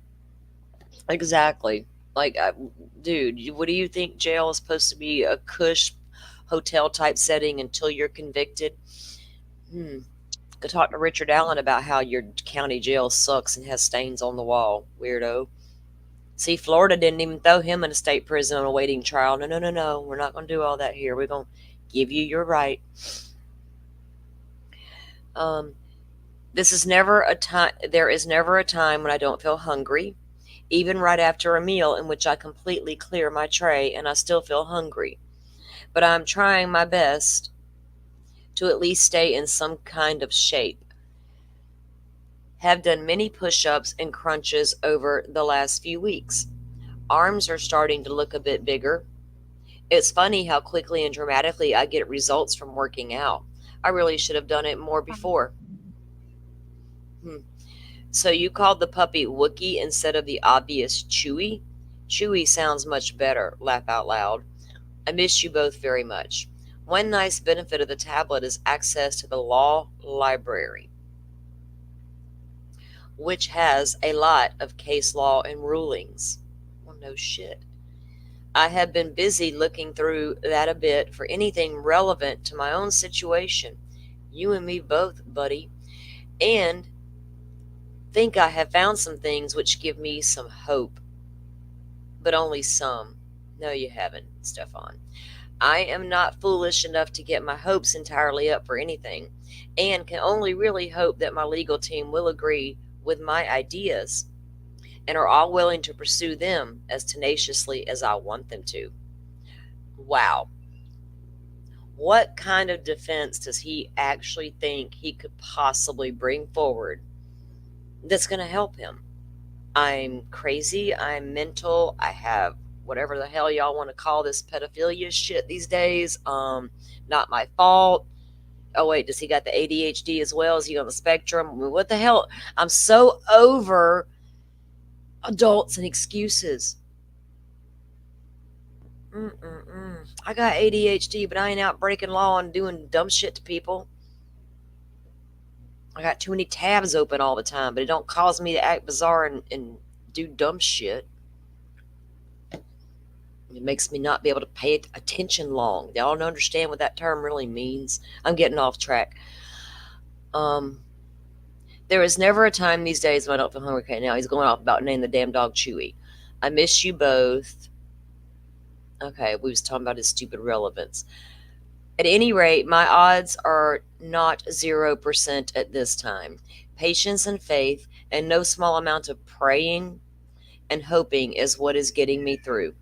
Exactly. Like, dude, what do you think jail is supposed to be? A cush hotel type setting until you're convicted? Hmm. Go talk to Richard Allen about how your county jail sucks and has stains on the wall, weirdo. See, Florida didn't even throw him in a state prison on awaiting trial. No, no, no, no. We're not going to do all that here. We're going to give you your right. Um, this is never a time. There is never a time when I don't feel hungry, even right after a meal in which I completely clear my tray and I still feel hungry. But I'm trying my best to at least stay in some kind of shape. Have done many push-ups and crunches over the last few weeks. Arms are starting to look a bit bigger. It's funny how quickly and dramatically I get results from working out. I really should have done it more before. So you called the puppy Wookie instead of the obvious Chewy? Chewy sounds much better. Laugh out loud. I miss you both very much. One nice benefit of the tablet is access to the law library, which has a lot of case law and rulings. Well, no shit. I have been busy looking through that a bit for anything relevant to my own situation. You and me both, buddy. And think I have found some things which give me some hope. But only some. No, you haven't, Stephan. I am not foolish enough to get my hopes entirely up for anything, and can only really hope that my legal team will agree with my ideas and are all willing to pursue them as tenaciously as I want them to. Wow. What kind of defense does he actually think he could possibly bring forward that's going to help him? I'm crazy, I'm mental, I have whatever the hell y'all want to call this pedophilia shit these days. Not my fault. Oh wait, does he got the ADHD as well? Is he on the spectrum? I mean, what the hell? I'm so over adults and excuses. I got ADHD, but I ain't out breaking law and doing dumb shit to people. I got too many tabs open all the time, but it don't cause me to act bizarre and do dumb shit. It makes me not be able to pay attention long. Y'all don't understand what that term really means. I'm getting off track. There is never a time these days when I don't feel hungry. Okay, now he's going off about naming the damn dog Chewy. I miss you both. Okay, we was talking about his stupid relevance. At any rate, my odds are not 0% at this time. Patience and faith and no small amount of praying and hoping is what is getting me through.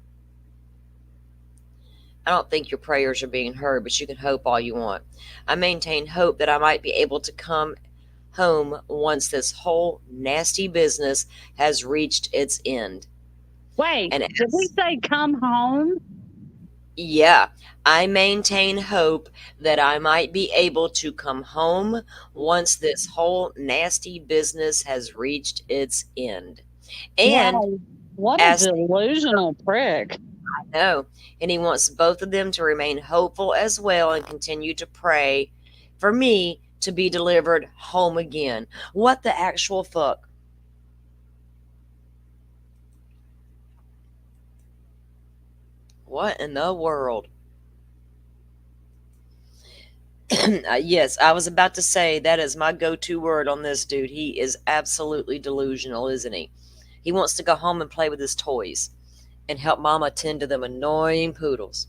I don't think your prayers are being heard, but you can hope all you want. I maintain hope that I might be able to come home once this whole nasty business has reached its end. Wait, And did we say come home? Yeah, I maintain hope that I might be able to come home once this whole nasty business has reached its end. And Wow, what a as delusional prick. no, and he wants both of them to remain hopeful as well and continue to pray for me to be delivered home again. What the actual fuck? What in the world? Yes, I was about to say that is my go-to word on this dude. He is absolutely delusional, isn't he? He wants to go home and play with his toys and help mama tend to them annoying poodles.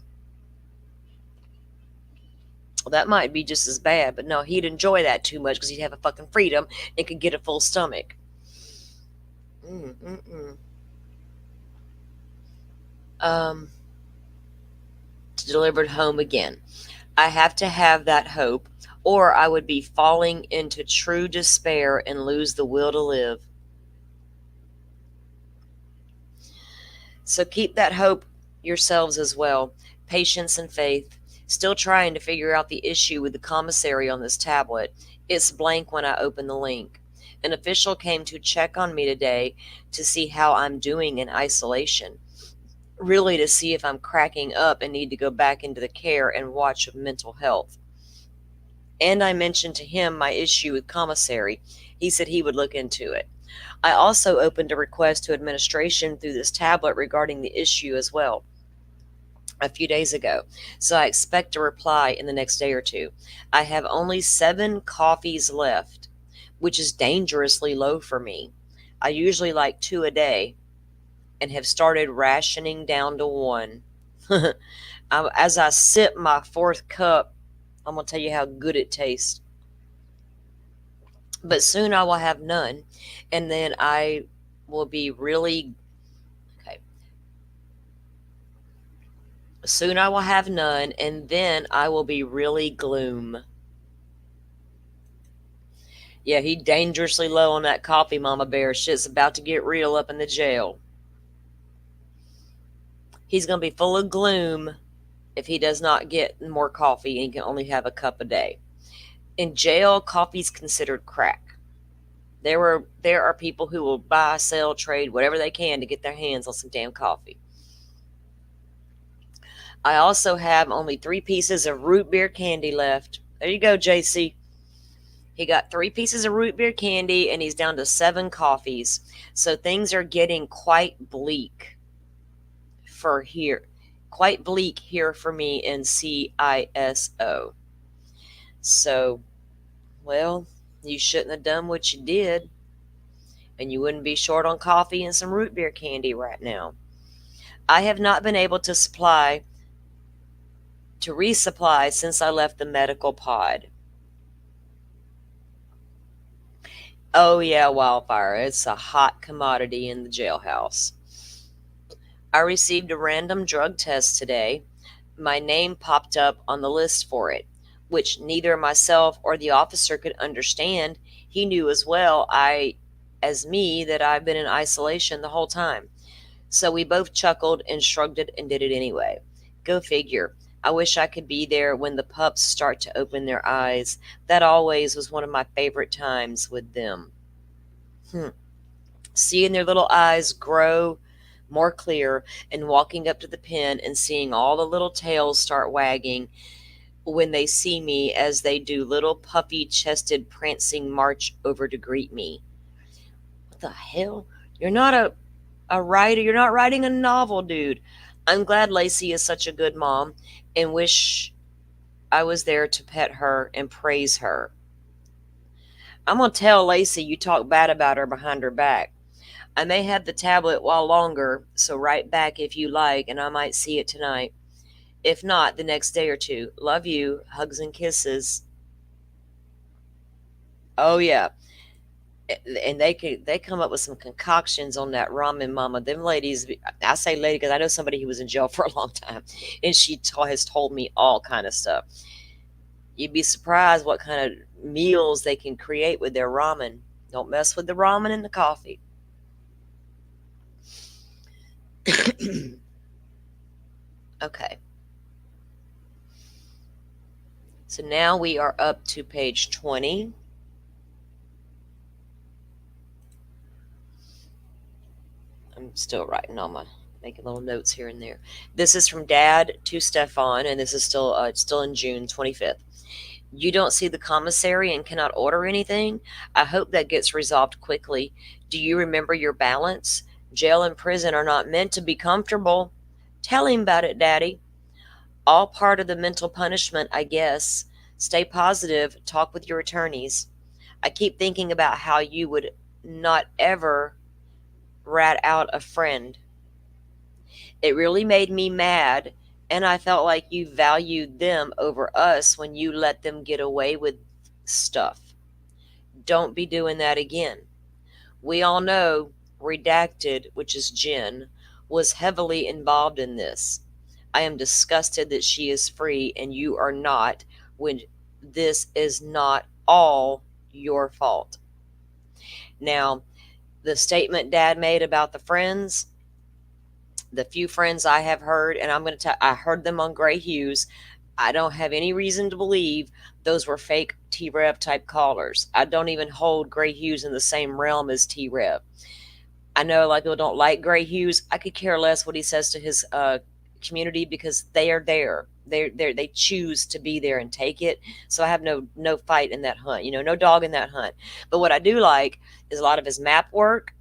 Well, that might be just as bad, but no, he'd enjoy that too much because he'd have a fucking freedom and could get a full stomach. Delivered home again. I have to have that hope, or I would be falling into true despair and lose the will to live. So keep that hope yourselves as well. Patience and faith. Still trying to figure out the issue with the commissary on this tablet. It's blank when I open the link. An official came to check on me today to see how I'm doing in isolation. Really to see if I'm cracking up and need to go back into the care and watch of mental health. And I mentioned to him my issue with commissary. He said he would look into it. I also opened a request to administration through this tablet regarding the issue as well a few days ago, so I expect a reply in the next day or two. I have only 7 coffees left, which is dangerously low for me. I usually like 2 a day and have started rationing down to 1. As I sip my 4th cup, I'm going to tell you how good it tastes. But soon I will have none, and then I will be really Soon I will have none, and then I will be really gloom. Yeah, he dangerously low on that coffee, Mama Bear. Shit's about to get real up in the jail. He's going to be full of gloom if he does not get more coffee and he can only have a cup a day. In jail, coffee's considered crack. There are people who will buy, sell, trade, whatever they can to get their hands on some damn coffee. I also have only 3 pieces of root beer candy left. There you go, JC. He got 3 pieces of root beer candy and he's down to 7 coffees. So things are getting quite bleak for here. Quite bleak here for me in CISO. So, well, you shouldn't have done what you did. And you wouldn't be short on coffee and some root beer candy right now. I have not been able to resupply since I left the medical pod. Oh yeah, wildfire. It's a hot commodity in the jailhouse. I received a random drug test today. My name popped up on the list for it, which neither myself or the officer could understand. He knew as well as me that I've been in isolation the whole time. So we both chuckled and shrugged it and did it anyway. Go figure. I wish I could be there when the pups start to open their eyes. That always was one of my favorite times with them. Seeing their little eyes grow more clear and walking up to the pen and seeing all the little tails start wagging when they see me as they do little puffy-chested prancing march over to greet me. What the hell? You're not a writer. You're not writing a novel, dude. I'm glad Lacey is such a good mom and wish I was there to pet her and praise her. I'm going to tell Lacey you talk bad about her behind her back. I may have the tablet while longer, so write back if you like, and I might see it tonight. If not, the next day or two. Love you. Hugs and kisses. Oh, yeah. And they come up with some concoctions on that ramen mama. Them ladies, I say lady because I know somebody who was in jail for a long time, and she has told me all kind of stuff. You'd be surprised what kind of meals they can create with their ramen. Don't mess with the ramen and the coffee. Okay. So now we are up to page 20. I'm still writing on making little notes here and there. This is from Dad to Stephan, and this is still in June 25th. You don't see the commissary and cannot order anything? I hope that gets resolved quickly. Do you remember your balance? Jail and prison are not meant to be comfortable. Tell him about it, Daddy. All part of the mental punishment, I guess. Stay positive. Talk with your attorneys. I keep thinking about how you would not ever rat out a friend. It really made me mad, and I felt like you valued them over us when you let them get away with stuff. Don't be doing that again. We all know Redacted, which is Jen, was heavily involved in this. I am disgusted that she is free and you are not, when this is not all your fault. Now, the statement Dad made about the friends, the few friends I have heard, and I'm going to tell, I heard them on Gray Hughes. I don't have any reason to believe those were fake T-Rev type callers. I don't even hold Gray Hughes in the same realm as T-Rev. I know a lot of people don't like Gray Hughes. I could care less what he says to his community because they are there. They choose to be there and take it. So I have no fight in that hunt. No dog in that hunt. But what I do like is a lot of his map work.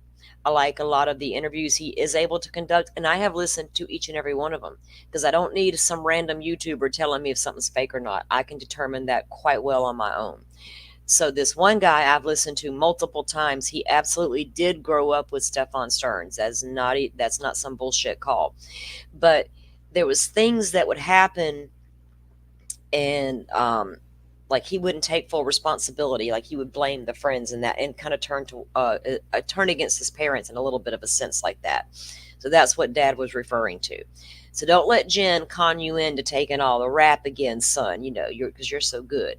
I like a lot of the interviews he is able to conduct, and I have listened to each and every one of them because I don't need some random YouTuber telling me if something's fake or not. I can determine that quite well on my own. So this one guy I've listened to multiple times, he absolutely did grow up with Stephan Sterns. That's not some bullshit call. But there was things that would happen, and like he wouldn't take full responsibility. Like he would blame the friends and that, and kind of turn against his parents in a little bit of a sense like that. So that's what Dad was referring to. So don't let Jen con you into taking all the rap again, son. Because you're so good.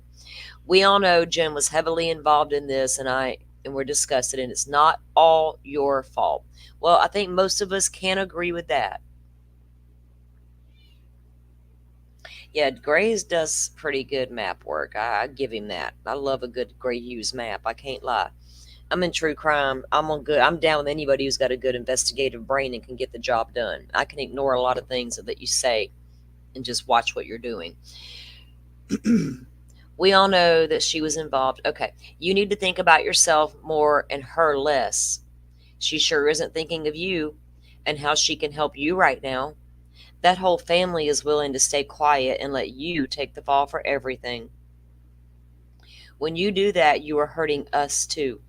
We all know Jen was heavily involved in this, and we're disgusted, and it's not all your fault. Well, I think most of us can agree with that. Yeah, Gray's does pretty good map work. I give him that. I love a good Gray Hughes map. I can't lie. I'm in true crime. I'm down with anybody who's got a good investigative brain and can get the job done. I can ignore a lot of things that you say and just watch what you're doing. We all know that she was involved. Okay, you need to think about yourself more and her less. She sure isn't thinking of you and how she can help you right now. That whole family is willing to stay quiet and let you take the fall for everything. When you do that, you are hurting us too.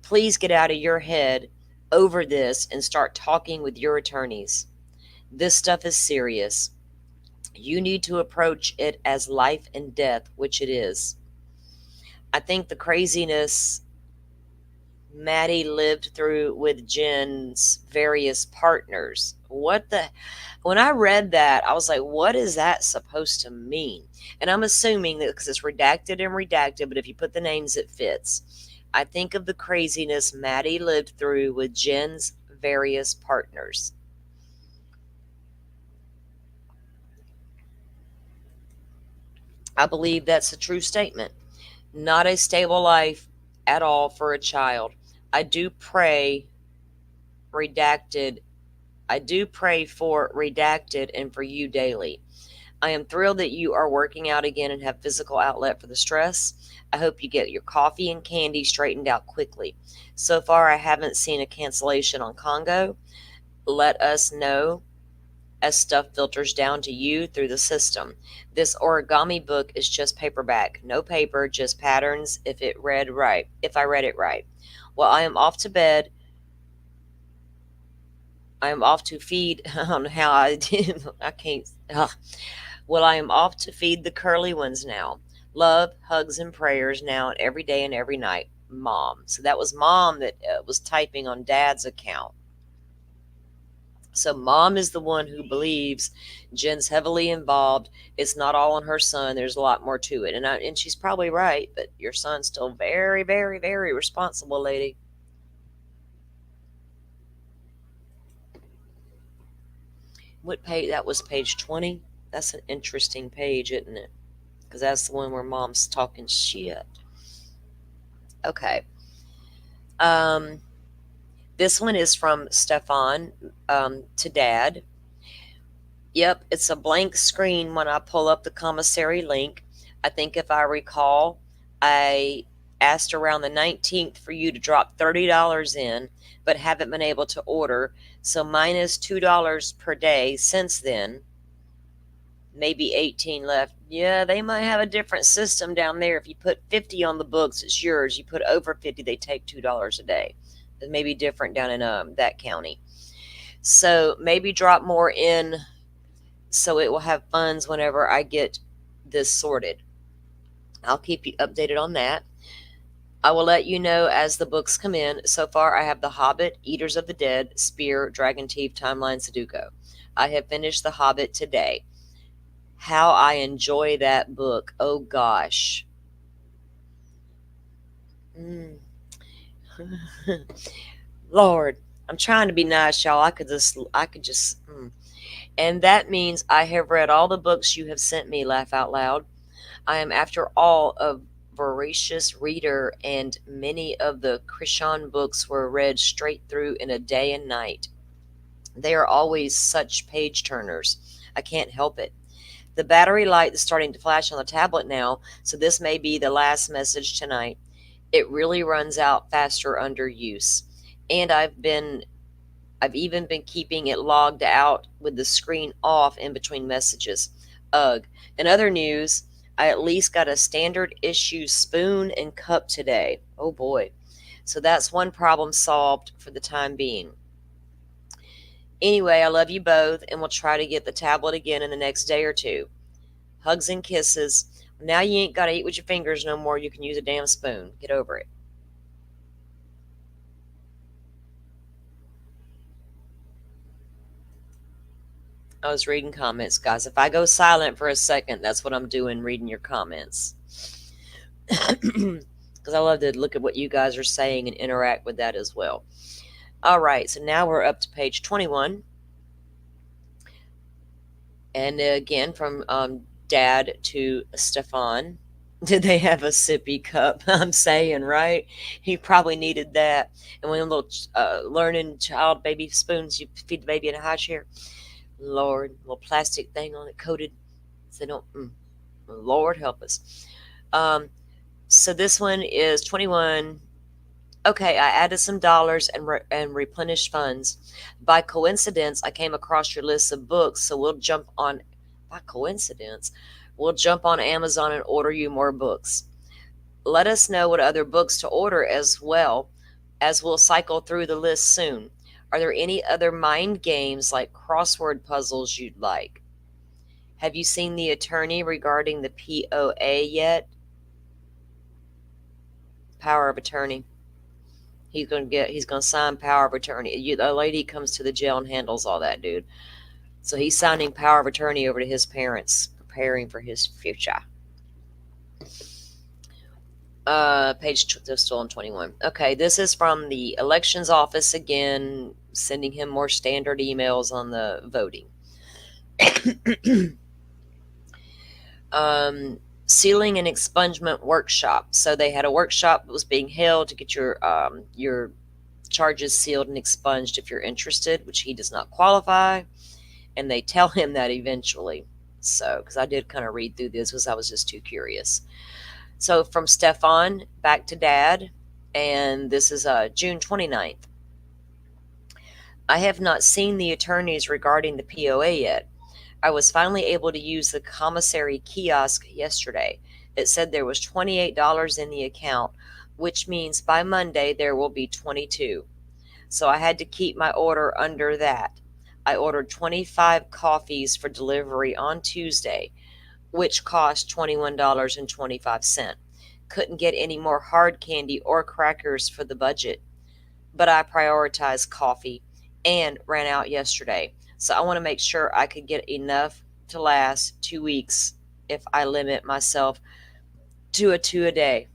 Please get out of your head over this and start talking with your attorneys. This stuff is serious. You need to approach it as life and death, which it is. I think the craziness Maddie lived through with Jen's various partners. When I read that, I was like, what is that supposed to mean? And I'm assuming that because it's redacted and redacted, but if you put the names, it fits. I think of the craziness Maddie lived through with Jen's various partners. I believe that's a true statement. Not a stable life at all for a child. I do pray for redacted and for you daily. I am thrilled that you are working out again and have physical outlet for the stress. I hope you get your coffee and candy straightened out quickly. So far, I haven't seen a cancellation on Congo. Let us know as stuff filters down to you through the system. This origami book is just paperback. No paper, just patterns if I read it right. Well, I am off to bed. I am off to feed. I don't know how I did. I can't. Well, I am off to feed the curly ones now. Love, hugs, and prayers now and every day and every night. Mom. So that was Mom that was typing on Dad's account. So Mom is the one who believes Jen's heavily involved. It's not all on her son. There's a lot more to it. And she's probably right, but your son's still very, very, very responsible, lady. What page? That was page 20. That's an interesting page, isn't it? Because that's the one where Mom's talking shit. Okay. This one is from Stephan to Dad. Yep, it's a blank screen when I pull up the commissary link. I think if I recall, I asked around the 19th for you to drop $30 in, but haven't been able to order. So minus $2 per day since then. Maybe 18 left. Yeah, they might have a different system down there. If you put 50 on the books, it's yours. You put over 50, they take $2 a day. It may be different down in that county. So maybe drop more in so it will have funds whenever I get this sorted. I'll keep you updated on that. I will let you know as the books come in. So far, I have The Hobbit, Eaters of the Dead, Spear, Dragon Teeth, Timeline, Sudoku. I have finished The Hobbit today. How I enjoy that book. Oh gosh. Mm. Lord, I'm trying to be nice, y'all. I could just. And that means I have read all the books you have sent me, laugh out loud. I am, after all, a voracious reader, and many of the Krishan books were read straight through in a day and night. They are always such page turners. I can't help it. The battery light is starting to flash on the tablet now, so this may be the last message tonight. It really runs out faster under use. And I've even been keeping it logged out with the screen off in between messages. Ugh. In other news, I at least got a standard issue spoon and cup today. Oh boy. So that's one problem solved for the time being. Anyway, I love you both, and we'll try to get the tablet again in the next day or two. Hugs and kisses. Now you ain't got to eat with your fingers no more. You can use a damn spoon. Get over it. I was reading comments, guys. If I go silent for a second, that's what I'm doing, reading your comments. Because I love to look at what you guys are saying and interact with that as well. All right, so now we're up to page 21. And again, from Dad to Stephan. Did they have a sippy cup? I'm saying, right? He probably needed that. And when a little learning child baby spoons, you feed the baby in a high chair. Lord, little plastic thing on it coated so they don't. Lord help us. So this one is 21. Okay, I added some dollars and replenished funds. By coincidence, I came across your list of books, so we'll jump on. By coincidence, we'll jump on Amazon and order you more books. Let us know what other books to order as well, as we'll cycle through the list soon. Are there any other mind games like crossword puzzles you'd like? Have you seen the attorney regarding the POA yet? Power of attorney. He's gonna sign power of attorney. The lady comes to the jail and handles all that, dude. So he's signing power of attorney over to his parents, preparing for his future. They're still on 21. Okay, this is from the elections office again, sending him more standard emails on the voting. Sealing and expungement workshop. So they had a workshop that was being held to get your charges sealed and expunged if you're interested, which he does not qualify. And they tell him that eventually. So, because I did kind of read through this because I was just too curious. So from Stephan back to Dad, and this is June 29th. I have not seen the attorneys regarding the POA yet. I was finally able to use the commissary kiosk yesterday. It said there was $28 in the account, which means by Monday there will be 22. So I had to keep my order under that. I ordered 25 coffees for delivery on Tuesday, which cost $21.25. Couldn't get any more hard candy or crackers for the budget, but I prioritized coffee and ran out yesterday. So I want to make sure I could get enough to last 2 weeks if I limit myself to a 2 a day.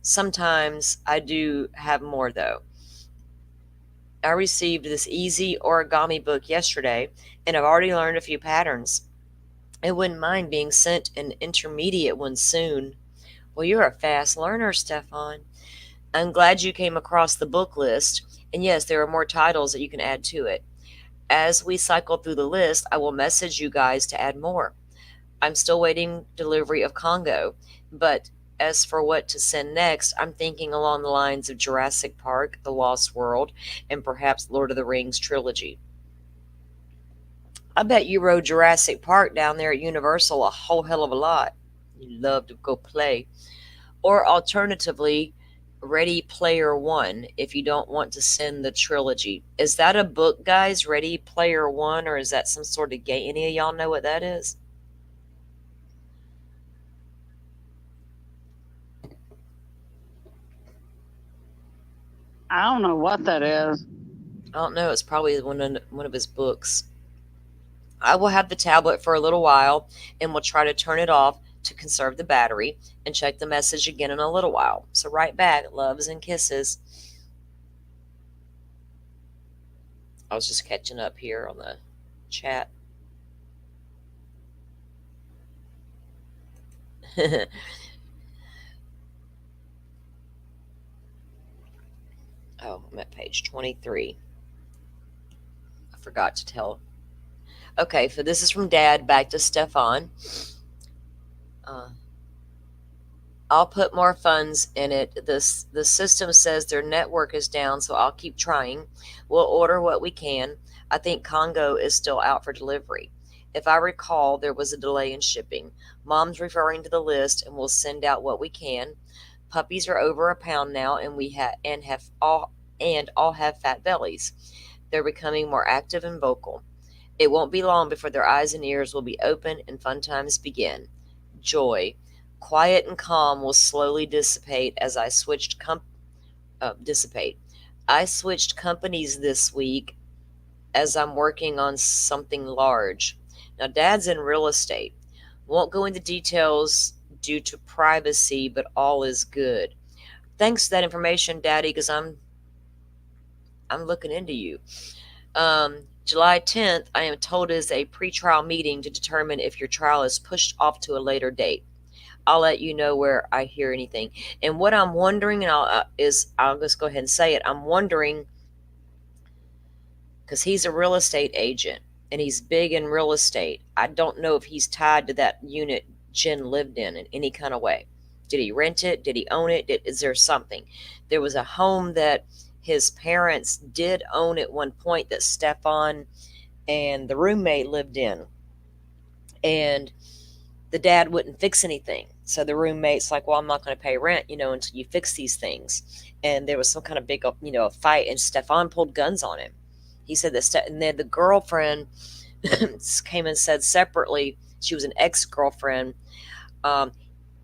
Sometimes I do have more though. I received this easy origami book yesterday, and I've already learned a few patterns. I wouldn't mind being sent an intermediate one soon. Well, you're a fast learner, Stephan. I'm glad you came across the book list, and yes, there are more titles that you can add to it. As we cycle through the list, I will message you guys to add more. I'm still waiting delivery of Congo, but as for what to send next, I'm thinking along the lines of Jurassic Park, The Lost World, and perhaps Lord of the Rings trilogy. I bet you rode Jurassic Park down there at Universal a whole hell of a lot. You love to go play. Or alternatively, Ready Player One if you don't want to send the trilogy. Is that a book, guys? Ready Player One, or is that some sort of game? Any of y'all know what that is? I don't know what that is. I don't know. It's probably one of his books. I will have the tablet for a little while and will try to turn it off to conserve the battery and check the message again in a little while. So, right back, loves and kisses. I was just catching up here on the chat. Oh, I'm at page 23. I forgot to tell. Okay, so this is from Dad back to Stephan. Uh, I'll put more funds in it. The system says their network is down, so I'll keep trying. We'll order what we can. I think Congo is still out for delivery. If I recall, there was a delay in shipping. Mom's referring to the list, and we'll send out what we can. Puppies are over a pound now, and all have fat bellies. They're becoming more active and vocal. It won't be long before their eyes and ears will be open and fun times begin. Joy. Quiet and calm will slowly dissipate as I switched dissipate. I switched companies this week as I'm working on something large. Now, Dad's in real estate. Won't go into details due to privacy, but all is good. Thanks for that information, Daddy, because I'm looking into you. July 10th, I am told, is a pretrial meeting to determine if your trial is pushed off to a later date. I'll let you know where I hear anything. And what I'm wondering, and I'll just go ahead and say it. I'm wondering, because he's a real estate agent and he's big in real estate. I don't know if he's tied to that unit Jen lived in any kind of way. Did he rent it? Did he own it? Is there something? There was a home that his parents did own at one point that Stephan and the roommate lived in. And the dad wouldn't fix anything. So the roommate's like, well, I'm not going to pay rent, until you fix these things. And there was some kind of big, fight, and Stephan pulled guns on him. He said that, and then the girlfriend came and said separately, she was an ex-girlfriend.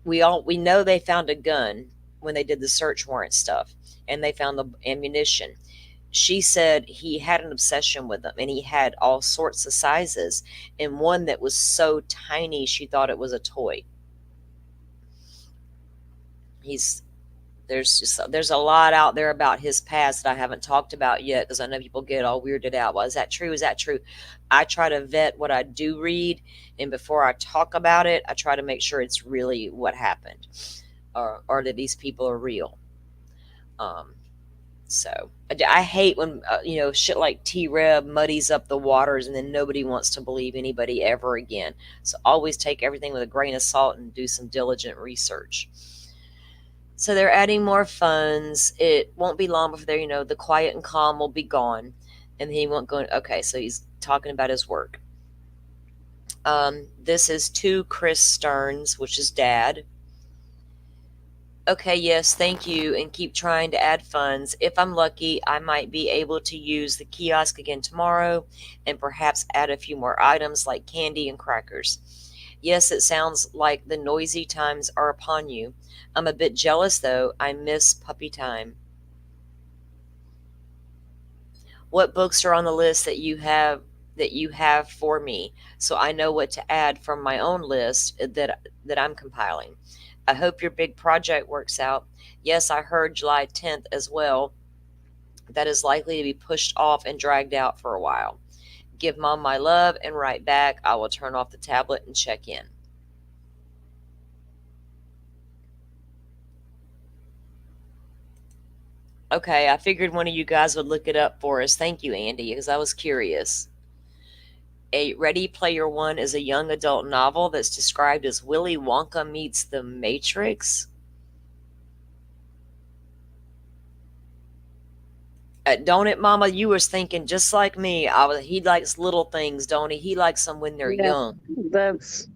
We know they found a gun when they did the search warrant stuff, and they found the ammunition. She said he had an obsession with them, and he had all sorts of sizes, and one that was so tiny she thought it was a toy. There's a lot out there about his past that I haven't talked about yet, because I know people get all weirded out. Well, is that true? Is that true? I try to vet what I do read, and before I talk about it, I try to make sure it's really what happened, or that these people are real. So I hate when shit like T-Reb muddies up the waters, and then nobody wants to believe anybody ever again. So always take everything with a grain of salt and do some diligent research. So they're adding more funds. It won't be long before the quiet and calm will be gone, and he won't go. Okay, so he's talking about his work. This is to Chris Sterns, which is Dad. Okay, yes, thank you, and keep trying to add funds. If I'm lucky, I might be able to use the kiosk again tomorrow and perhaps add a few more items like candy and crackers. Yes, it sounds like the noisy times are upon you. I'm a bit jealous, though. I miss puppy time. What books are on the list that you have for me, so I know what to add from my own list that I'm compiling? I hope your big project works out. Yes, I heard July 10th as well. That is likely to be pushed off and dragged out for a while. Give Mom my love and write back. I will turn off the tablet and check in. Okay, I figured one of you guys would look it up for us. Thank you, Andy, because I was curious. A Ready Player One is a young adult novel that's described as Willy Wonka meets the Matrix. Don't it, Mama? You was thinking just like me. He likes little things, don't he? He likes them when they're young. That's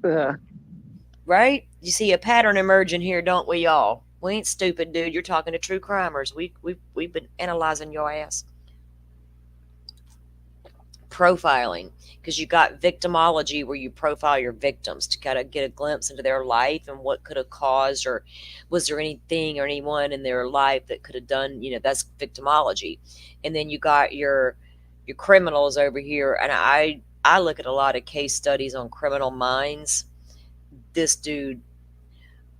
Right? You see a pattern emerging here, don't we, y'all? We ain't stupid, dude. You're talking to true crimers. We've been analyzing your ass. Profiling, because you got victimology where you profile your victims to kind of get a glimpse into their life and what could have caused, or was there anything or anyone in their life that could have done, that's victimology. And then you got your criminals over here, and I look at a lot of case studies on criminal minds. This dude,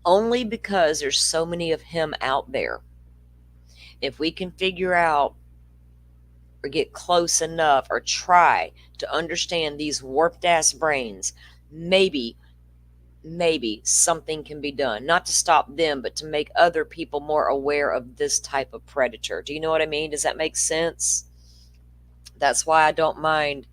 only because there's so many of him out there, if we can figure out or get close enough or try to understand these warped ass brains, maybe something can be done, not to stop them, but to make other people more aware of this type of predator. Do you know what I mean? Does that make sense? That's why I don't mind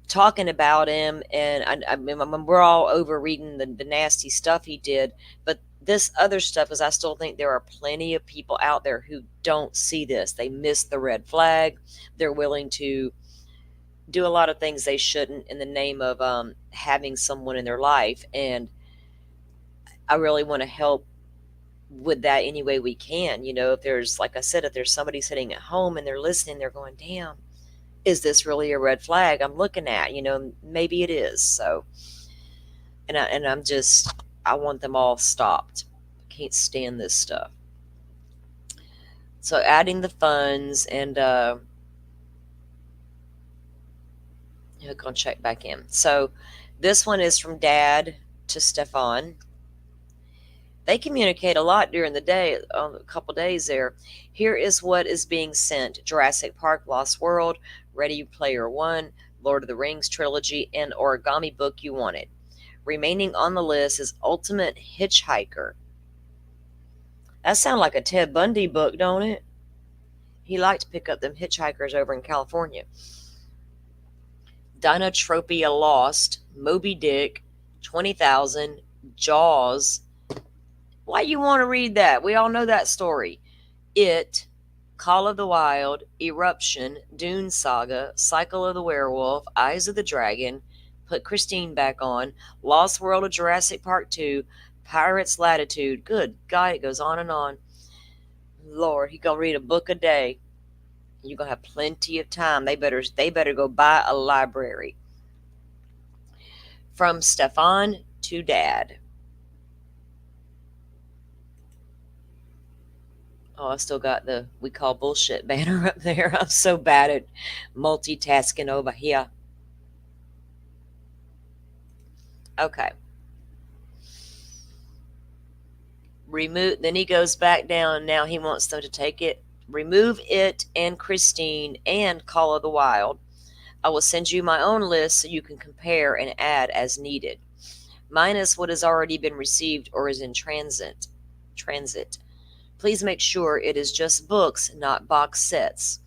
talking about him. And I mean, we're all over reading the nasty stuff he did, but this other stuff is, I still think there are plenty of people out there who don't see this. They miss the red flag. They're willing to do a lot of things they shouldn't in the name of having someone in their life. And I really want to help with that any way we can. If there's, like I said, if there's somebody sitting at home and they're listening, they're going, damn, is this really a red flag I'm looking at? Maybe it is. So, I want them all stopped. I can't stand this stuff. So adding the funds, and you're going to check back in. So this one is from Dad to Stephan. They communicate a lot during the day, a couple days there. Here is what is being sent: Jurassic Park, Lost World, Ready Player One, Lord of the Rings trilogy, and origami book you wanted. Remaining on the list is Ultimate Hitchhiker. That sounds like a Ted Bundy book, don't it? He liked to pick up them hitchhikers over in California. Dinotropia Lost, Moby Dick, 20,000, Jaws. Why you want to read that? We all know that story. It, Call of the Wild, Eruption, Dune Saga, Cycle of the Werewolf, Eyes of the Dragon, put Christine back on, Lost World of Jurassic Park 2, Pirates Latitude. Good God, it goes on and on. Lord, he gonna read a book a day. You're gonna have plenty of time. They better go buy a library. From Stephan to Dad. Oh, I still got the "we call bullshit" banner up there. I'm so bad at multitasking over here. Okay. Remove. Then he goes back down. Now he wants them to take it. Remove it and Christine and Call of the Wild. I will send you my own list so you can compare and add as needed, minus what has already been received or is in transit. Please make sure it is just books, not box sets.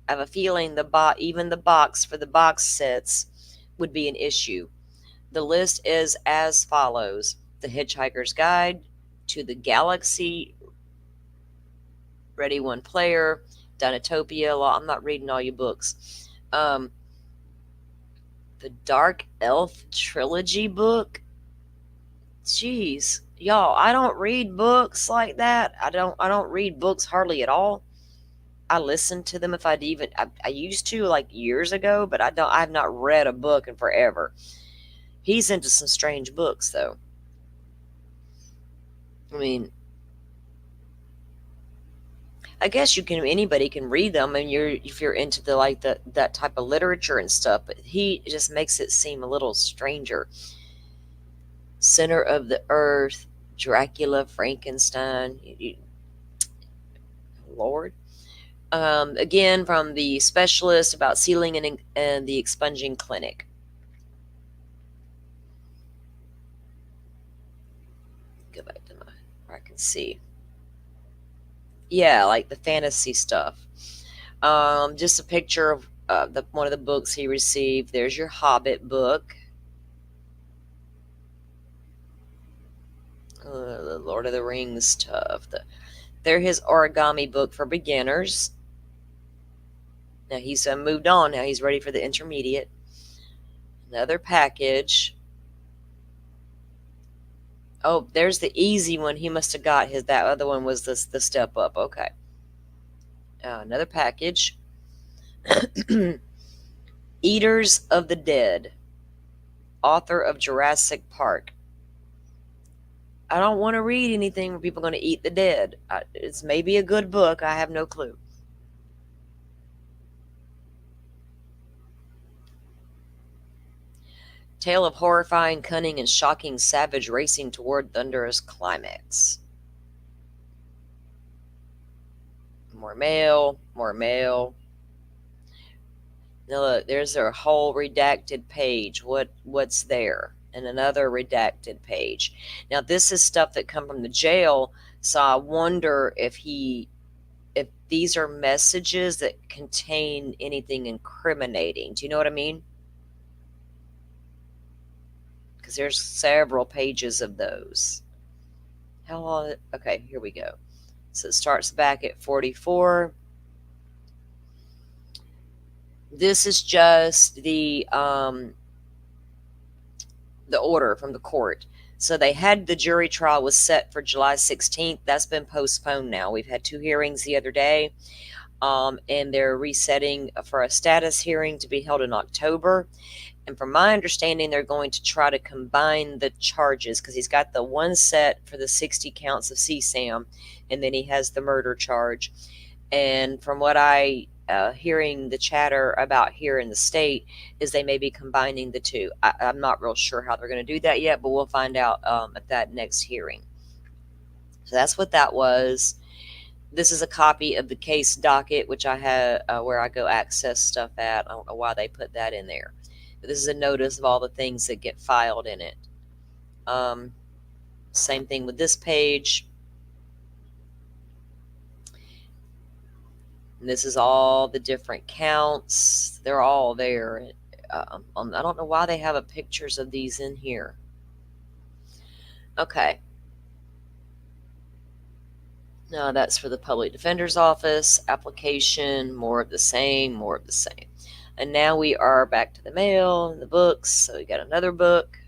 I have a feeling even the box for the box sets would be an issue. The list is as follows: The Hitchhiker's Guide to the Galaxy, Ready One Player, Dinotopia. I'm not reading all your books. The Dark Elf Trilogy book. Jeez, y'all, I don't read books like that. I don't read books hardly at all. I listen to them if I used to, like years ago, but I have not read a book in forever. He's into some strange books though. I mean, I guess anybody can read them, and if you're into that type of literature and stuff, but he just makes it seem a little stranger. Center of the Earth, Dracula, Frankenstein. Lord. Again, from the specialist about sealing and the expunging clinic. Go back to where I can see. Yeah, like the fantasy stuff. Just a picture of one of the books he received. There's your Hobbit book. The Lord of the Rings stuff. They're his origami book for beginners. Now he's moved on. Now he's ready for the intermediate. Another package. Oh, there's the easy one. He must have got his. That other one was the step up. Okay. Another package. Eaters of the Dead, author of Jurassic Park. I don't want to read anything where people are going to eat the dead. It's maybe a good book. I have no clue. Tale of horrifying, cunning, and shocking savage racing toward thunderous climax. More mail, more mail. Now look, there's a whole redacted page. What's there? And another redacted page. Now this is stuff that come from the jail, so I wonder if these are messages that contain anything incriminating. Do you know what I mean? Because there's several pages of those. How long? Okay, here we go. So it starts back at 44. This is just the order from the court. So they had the jury trial was set for July 16th. That's been postponed now. We've had 2 hearings the other day, and they're resetting for a status hearing to be held in October. And from my understanding, they're going to try to combine the charges because he's got the one set for the 60 counts of CSAM, and then he has the murder charge. And from what I hearing the chatter about here in the state is they may be combining the two. I'm not real sure how they're going to do that yet, but we'll find out at that next hearing. So that's what that was. This is a copy of the case docket, which I have where I go access stuff at. I don't know why they put that in there. But this is a notice of all the things that get filed in it. Same thing with this page. And this is all the different counts. They're all there. I don't know why they have pictures of these in here. Okay. No, that's for the public defender's office. Application, more of the same, more of the same. And now we are back to the mail and the books. So we got another book.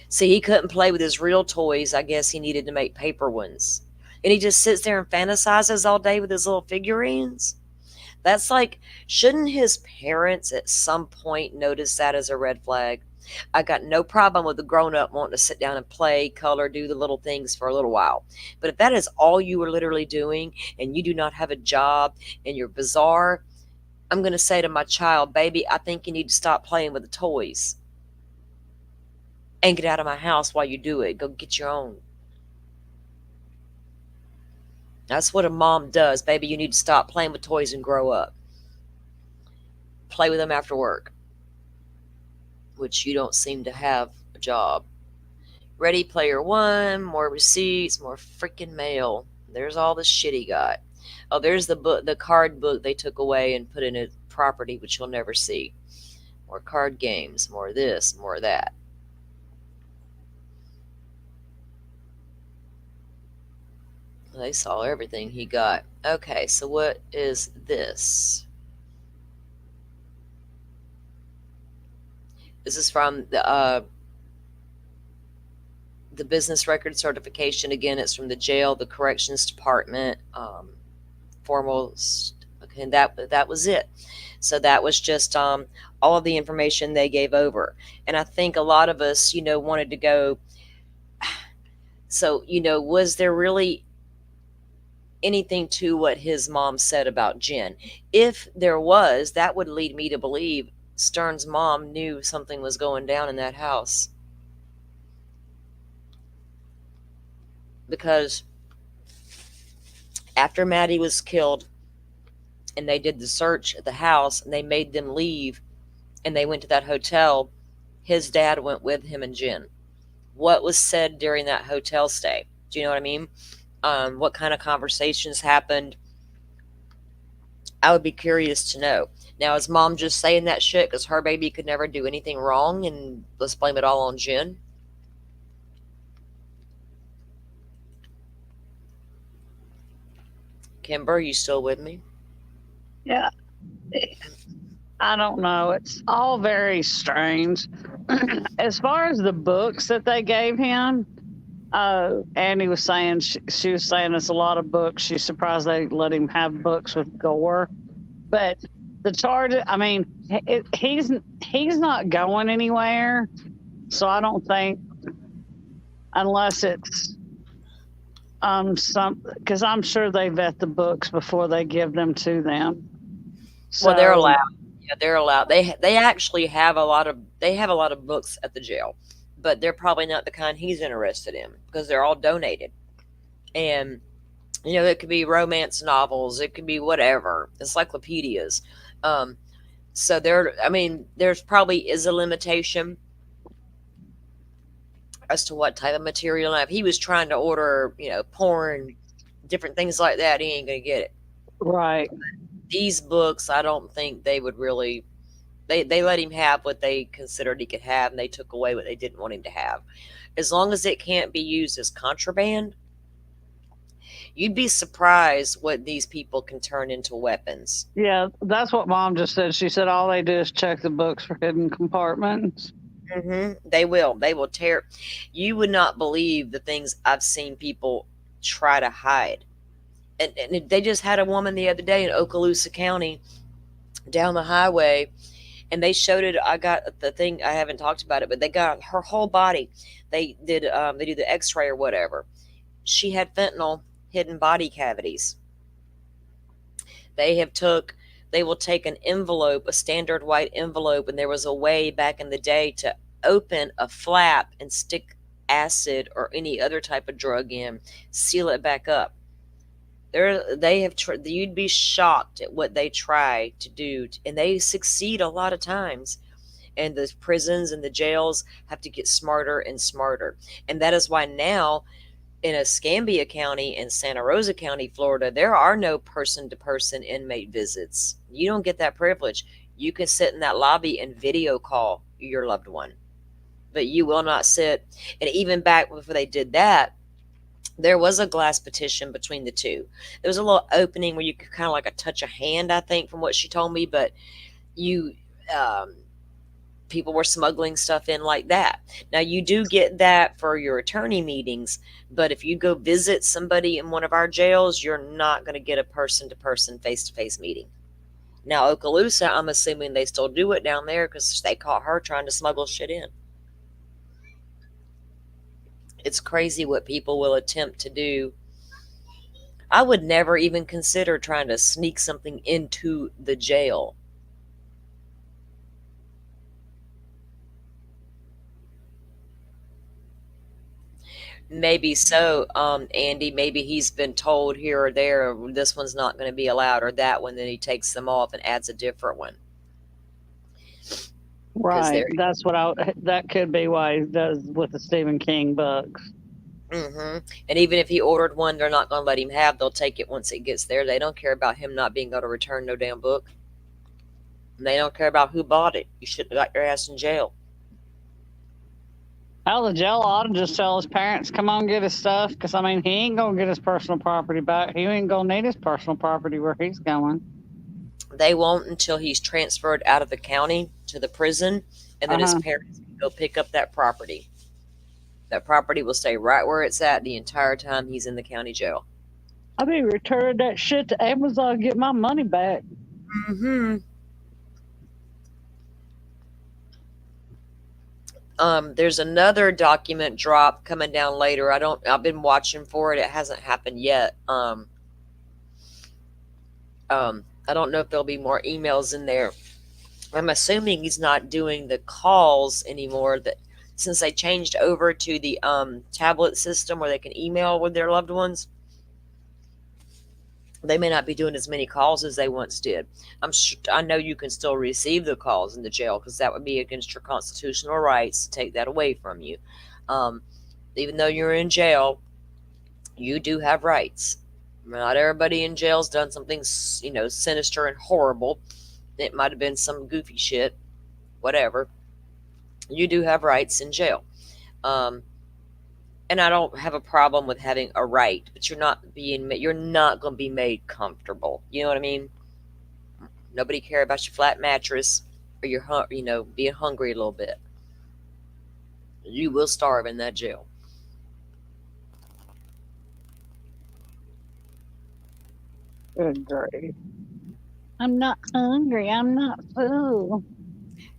See, he couldn't play with his real toys. I guess he needed to make paper ones. And he just sits there and fantasizes all day with his little figurines. That's like, shouldn't his parents at some point notice that as a red flag? I got no problem with the grown-up wanting to sit down and play, color, do the little things for a little while. But if that is all you are literally doing and you do not have a job and you're bizarre, I'm going to say to my child, baby, I think you need to stop playing with the toys and get out of my house while you do it. Go get your own. That's what a mom does. Baby, you need to stop playing with toys and grow up. Play with them after work, which you don't seem to have a job. Ready Player One, more receipts, more freaking mail. There's all the shit he got. Oh, there's the book, the card book they took away and put in a property, which you'll never see. More card games, more this, more that. They saw everything he got. Okay, so what is this? This is from the business record certification. Again, it's from the jail, the corrections department, formal. Okay, and that was it. So that was just all of the information they gave over. And I think a lot of us, wanted to go. So, was there really anything to what his mom said about Jen? If there was, that would lead me to believe Stern's mom knew something was going down in that house. Because after Maddie was killed and they did the search at the house and they made them leave and they went to that hotel, his dad went with him and Jen. What was said during that hotel stay? Do you know what I mean? What kind of conversations happened? I would be curious to know. Now, is mom just saying that shit because her baby could never do anything wrong and let's blame it all on Jen? Kimber, you still with me? Yeah. I don't know. It's all very strange. As far as the books that they gave him, Andy was saying she was saying it's a lot of books. She's surprised they let him have books with gore. But the charge, I mean, he's not going anywhere. So I don't think, unless it's some, because I'm sure they vet the books before they give them to them. Well, they're So allowed. Yeah, they're allowed. They actually have a lot of books at the jail, but they're probably not the kind he's interested in because they're all donated. And it could be romance novels, it could be whatever, encyclopedias. Um, so there's probably is a limitation as to what type of material. Now, if he was trying to order, porn, different things like that, he ain't gonna get it. right. These books, I don't think they would really. They let him have what they considered he could have, and they took away what they didn't want him to have. As long as it can't be used as contraband, you'd be surprised what these people can turn into weapons. Yeah, that's what Mom just said. She said all they do is check the books for hidden compartments. They will tear. You would not believe the things I've seen people try to hide. And they just had a woman the other day in Okaloosa County down the highway, and they showed it. I got the thing. I haven't talked about it, but they got her whole body. They did. They do the X-ray or whatever. She had fentanyl hidden body cavities. They will take an envelope, a standard white envelope, and there was a way back in the day to open a flap and stick acid or any other type of drug in, seal it back up. You'd be shocked at what they try to do, and they succeed a lot of times. And the prisons and the jails have to get smarter and smarter. And that is why now in Escambia County and Santa Rosa County, Florida, there are no person-to-person inmate visits. You don't get that privilege. You can sit in that lobby and video call your loved one, but you will not sit. And even back before they did that, there was a glass partition between the two. There was a little opening where you could kind of like touch a hand, I think, from what she told me, but people were smuggling stuff in like that. Now, you do get that for your attorney meetings, but if you go visit somebody in one of our jails, you're not going to get a person-to-person, face-to-face meeting. Now, Okaloosa, I'm assuming they still do it down there because they caught her trying to smuggle shit in. It's crazy what people will attempt to do. I would never even consider trying to sneak something into the jail. Maybe so, Andy. Maybe he's been told here or there, this one's not going to be allowed, or that one, then he takes them off and adds a different one. Right. That's that could be why he does with the Stephen King books. And even if he ordered one, they're not going to let him have. They'll take it once it gets there. They don't care about him not being able to return no damn book. And they don't care about who bought it. You should have got your ass in jail. Hell, the jail ought to just tell his parents, come on, get his stuff. Because, I mean, he ain't going to get his personal property back. He ain't going to need his personal property where he's going. They won't until he's transferred out of the county to the prison. And then his parents can go pick up that property. That property will stay right where it's at the entire time he's in the county jail. I'll be returning that shit to Amazon and get my money back. There's another document drop coming down later. I've been watching for it. It hasn't happened yet. I don't know if there'll be more emails in there. I'm assuming he's not doing the calls anymore, that since they changed over to the tablet system where they can email with their loved ones. They may not be doing as many calls as they once did. I know you can still receive the calls in the jail because that would be against your constitutional rights to take that away from you. Even though you're in jail, you do have rights. Not everybody in jail's done something, sinister and horrible. It might have been some goofy shit, whatever. You do have rights in jail. And I don't have a problem with having a right, but you're not going to be made comfortable. You know what I mean? Nobody care about your flat mattress or your being hungry a little bit. You will starve in that jail. Good grief. I'm not hungry. I'm not full.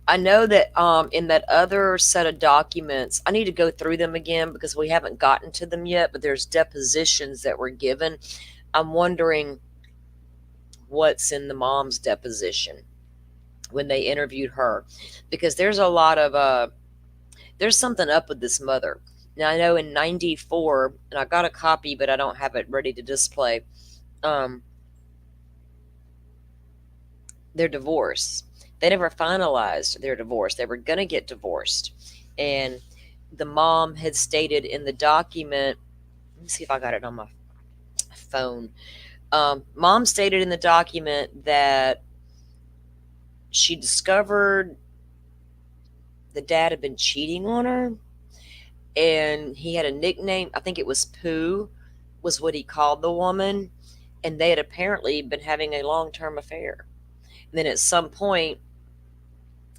I know that in that other set of documents, I need to go through them again because we haven't gotten to them yet, but there's depositions that were given. I'm wondering what's in the mom's deposition when they interviewed her, because there's a lot of there's something up with this mother. Now I know in 94, and I got a copy but I don't have it ready to display, their divorce. They never finalized their divorce. They were going to get divorced. And the mom had stated in the document, let me see if I got it on my phone. Mom stated in the document that she discovered the dad had been cheating on her, and he had a nickname. I think it was Pooh, was what he called the woman. And they had apparently been having a long-term affair. And then at some point,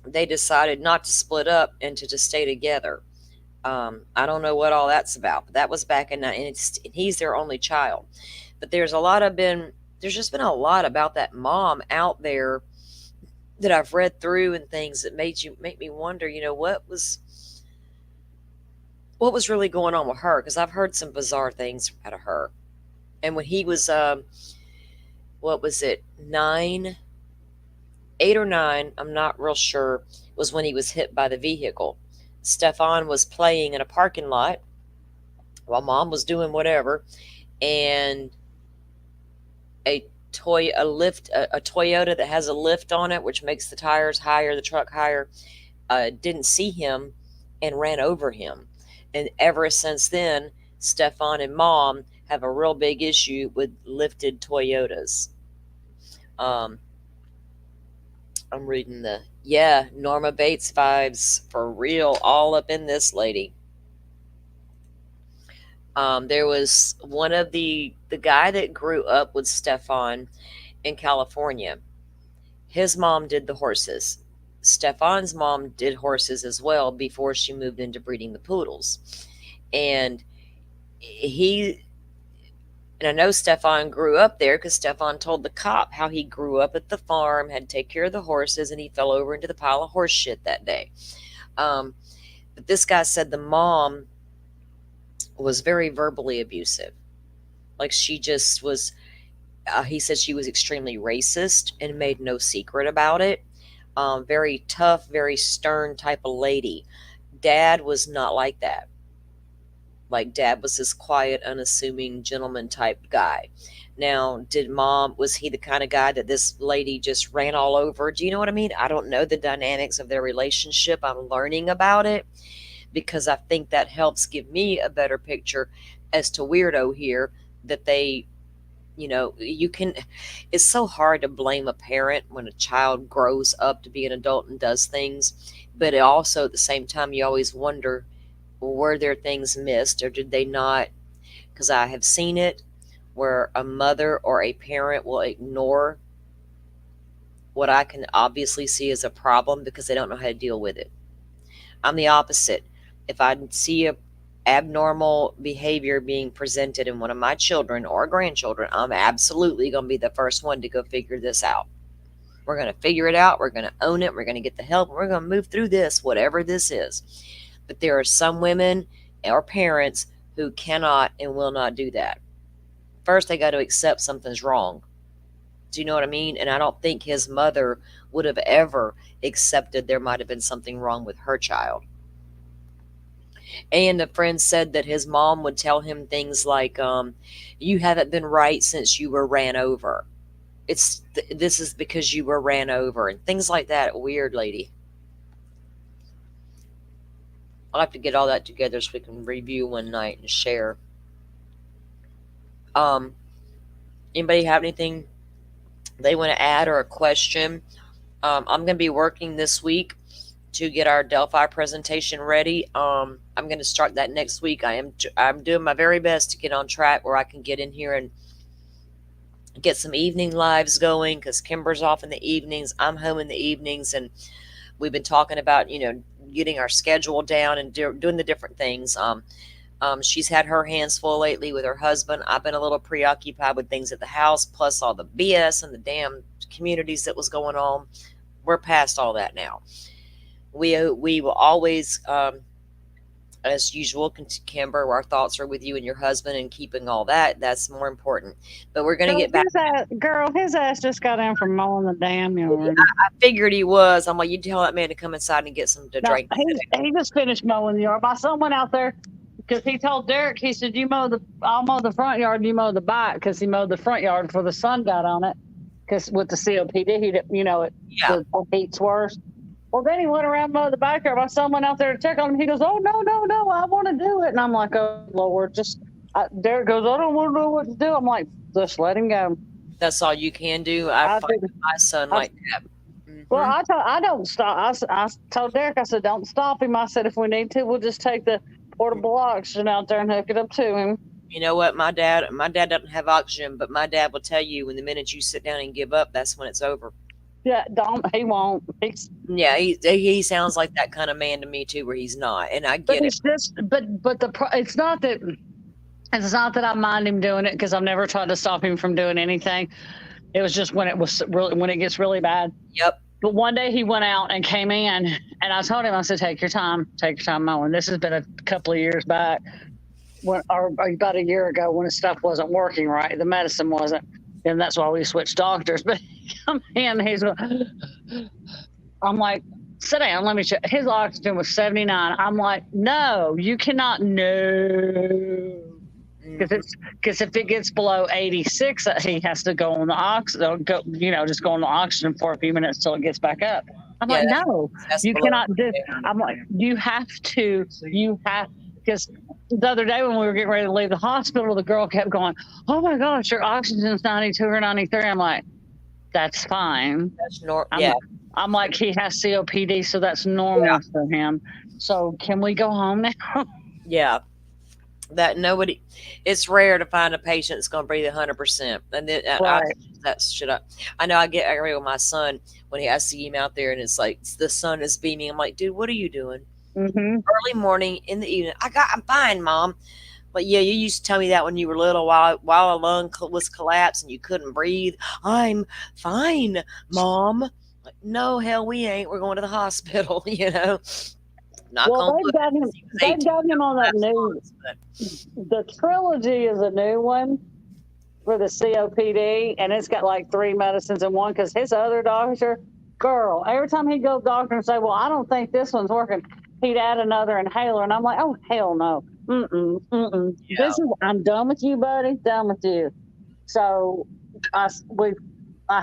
they decided not to split up and to just stay together. I don't know what all that's about, but that was back in, and he's their only child. But there's just been a lot about that mom out there that I've read through and things that make me wonder, what was really going on with her, because I've heard some bizarre things out of her. And when he was, what was it, 8 or 9, I'm not real sure, was when he was hit by the vehicle. Stephan was playing in a parking lot while mom was doing whatever, and a Toyota that has a lift on it, which makes the tires higher, the truck higher, didn't see him and ran over him. And ever since then, Stephan and mom have a real big issue with lifted Toyotas. I'm reading Norma Bates vibes for real, all up in this lady. There was one of the guy that grew up with Stephan in California. His mom did the horses. Stephan's mom did horses as well before she moved into breeding the poodles. And I know Stephan grew up there because Stephan told the cop how he grew up at the farm, had to take care of the horses, and he fell over into the pile of horse shit that day. But this guy said the mom was very verbally abusive. Like, she just was, he said she was extremely racist and made no secret about it. Very tough, very stern type of lady. Dad was not like that. Like, dad was this quiet, unassuming gentleman type guy. Now, was he the kind of guy that this lady just ran all over? Do you know what I mean? I don't know the dynamics of their relationship. I'm learning about it because I think that helps give me a better picture as to weirdo here, that they, it's so hard to blame a parent when a child grows up to be an adult and does things. But it also, at the same time, you always wonder, were there things missed or did they not? Because I have seen it where a mother or a parent will ignore what I can obviously see as a problem because they don't know how to deal with it. I'm the opposite. If I see a abnormal behavior being presented in one of my children or grandchildren, I'm absolutely going to be the first one to go figure this out. We're going to figure it out. We're going to own it. We're going to get the help. We're going to move through this, whatever this is. But there are some women or parents who cannot and will not do that. First, they got to accept something's wrong. Do you know what I mean? And I don't think his mother would have ever accepted there might have been something wrong with her child. And a friend said that his mom would tell him things like, you haven't been right since you were ran over. This is because you were ran over, and things like that. Weird lady. I'll have to get all that together so we can review one night and share. Anybody have anything they want to add or a question? I'm going to be working this week to get our Delphi presentation ready. I'm going to start that next week. I'm doing my very best to get on track where I can get in here and get some evening lives going because Kimber's off in the evenings. I'm home in the evenings, and we've been talking about, getting our schedule down and doing the different things. She's had her hands full lately with her husband. I've been a little preoccupied with things at the house, plus all the BS and the damn communities that was going on. We're past all that now. We will always, as usual, Kimber, our thoughts are with you and your husband and keeping all that. That's more important. But we're going to get back. His ass just got in from mowing the damn yard. I figured he was. I'm like, you tell that man to come inside and get some to No, drink. he just finished mowing the yard. My son went out there because he told Derek, he said, I'll mow the front yard and you mow the back, because he mowed the front yard before the sun got on it. Because with the COPD, the heat's worse. Well, then he went around and mowed the backyard. My son went out there to check on him. He goes, oh, no, I want to do it. And I'm like, oh, Lord, Derek goes, I don't want to know what to do. I'm like, just let him go. That's all you can do. I fight with my son like that. Mm-hmm. Well, I don't stop. I told Derek, I said, don't stop him. I said, if we need to, we'll just take the portable oxygen out there and hook it up to him. You know what? My dad doesn't have oxygen, but my dad will tell you when the minute you sit down and give up, that's when it's over. Yeah, he won't. He sounds like that kind of man to me too, where he's not, and I get it. It's not that I mind him doing it, because I've never tried to stop him from doing anything. It was just when it gets really bad. Yep. But one day he went out and came in, and I told him, I said, take your time mowing. This has been a couple of years back, or about a year ago, when his stuff wasn't working right. The medicine wasn't. And that's why we switched doctors. But he's going, I'm like, sit down, let me check. His oxygen was 79. I'm like, no, you cannot, no. Because if it gets below 86, he has to go on the oxygen, just go on the oxygen for a few minutes till it gets back up. I'm like, no, you cannot do. I'm like, you have, because the other day when we were getting ready to leave the hospital, the girl kept going, oh my gosh, your oxygen's 92 or 93. I'm like, that's fine. That's normal. I'm like, he has COPD, so that's normal for him. So can we go home now? Yeah. It's rare to find a patient that's going to breathe 100%. And then right. I know I agree with my son when I see him out there and it's like the sun is beaming. I'm like, dude, what are you doing? Mm-hmm. Early morning, in the evening. I'm fine, Mom. But yeah, you used to tell me that when you were little, while a lung was collapsed and you couldn't breathe. I'm fine, Mom. Like, no, hell, we ain't. We're going to the hospital, They've got him on that new. The trilogy is a new one for the COPD, and it's got like 3 medicines in one. Because his other doctor, girl, every time he'd go to the doctor and say, "Well, I don't think this one's working," he'd add another inhaler, and I'm like, "Oh hell no, Yeah. I'm done with you, buddy. Done with you." So I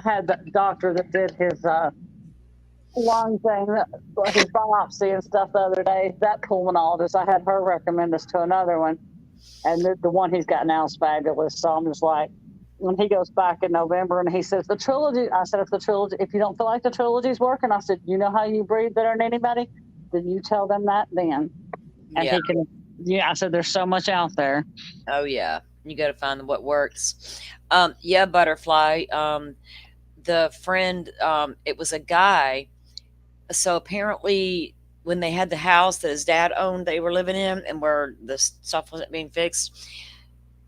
had the doctor that did his lung thing, his biopsy and stuff the other day. That pulmonologist, I had her recommend us to another one, and the one he's got now is fabulous. So I'm just like, when he goes back in November and he says the trilogy, I said, if you don't feel like the trilogy's working, I said, you know how you breathe better than anybody, then you tell them that then. And he can. Yeah, I said there's so much out there. Oh yeah, you got to find what works. Butterfly. The friend, it was a guy. So apparently, when they had the house that his dad owned, they were living in, and where the stuff wasn't being fixed,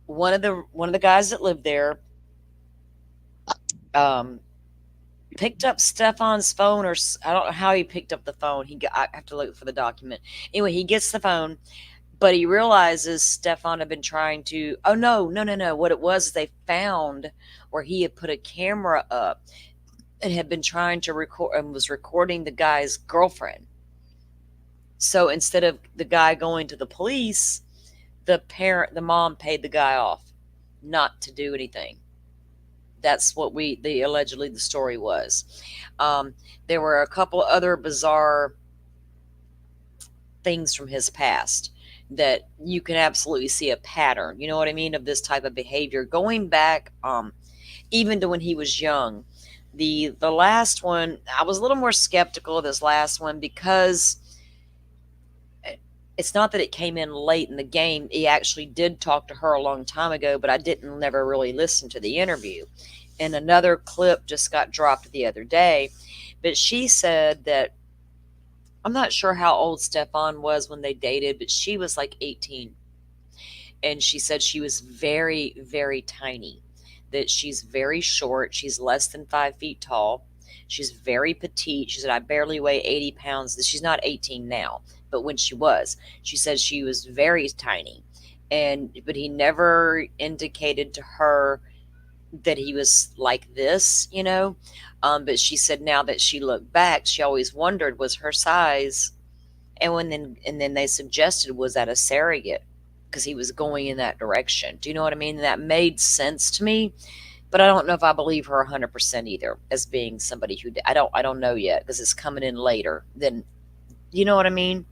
one of the guys that lived there, picked up Stephan's phone, or I don't know how he picked up the phone. I have to look for the document. Anyway, he gets the phone, but he realizes Stephan had been trying to. Oh no! What it was is they found where he had put a camera up and had been trying to record and was recording the guy's girlfriend. So instead of the guy going to the police, the mom paid the guy off not to do anything. That's what allegedly the story was. There were a couple other bizarre things from his past that you can absolutely see a pattern, you know what I mean, of this type of behavior going back even to when he was young. The last one, I was a little more skeptical of this last one because it's not that it came in late in the game. He actually did talk to her a long time ago, but I didn't never really listen to the interview. And another clip just got dropped the other day. But she said that, I'm not sure how old Stefan was when they dated, but she was like 18. And she said she was very, very tiny, that she's very short. She's less than 5 feet tall. She's very petite. She said, I barely weigh 80 pounds. She's not 18 now, but when she was, she said she was very tiny. But he never indicated to her that he was like this, you know. But she said now that she looked back, she always wondered was her size, and then they suggested was that a surrogate because he was going in that direction. Do you know what I mean? And that made sense to me, but I don't know if I believe her 100% either as being somebody who I don't know yet because it's coming in later. Then you know what I mean?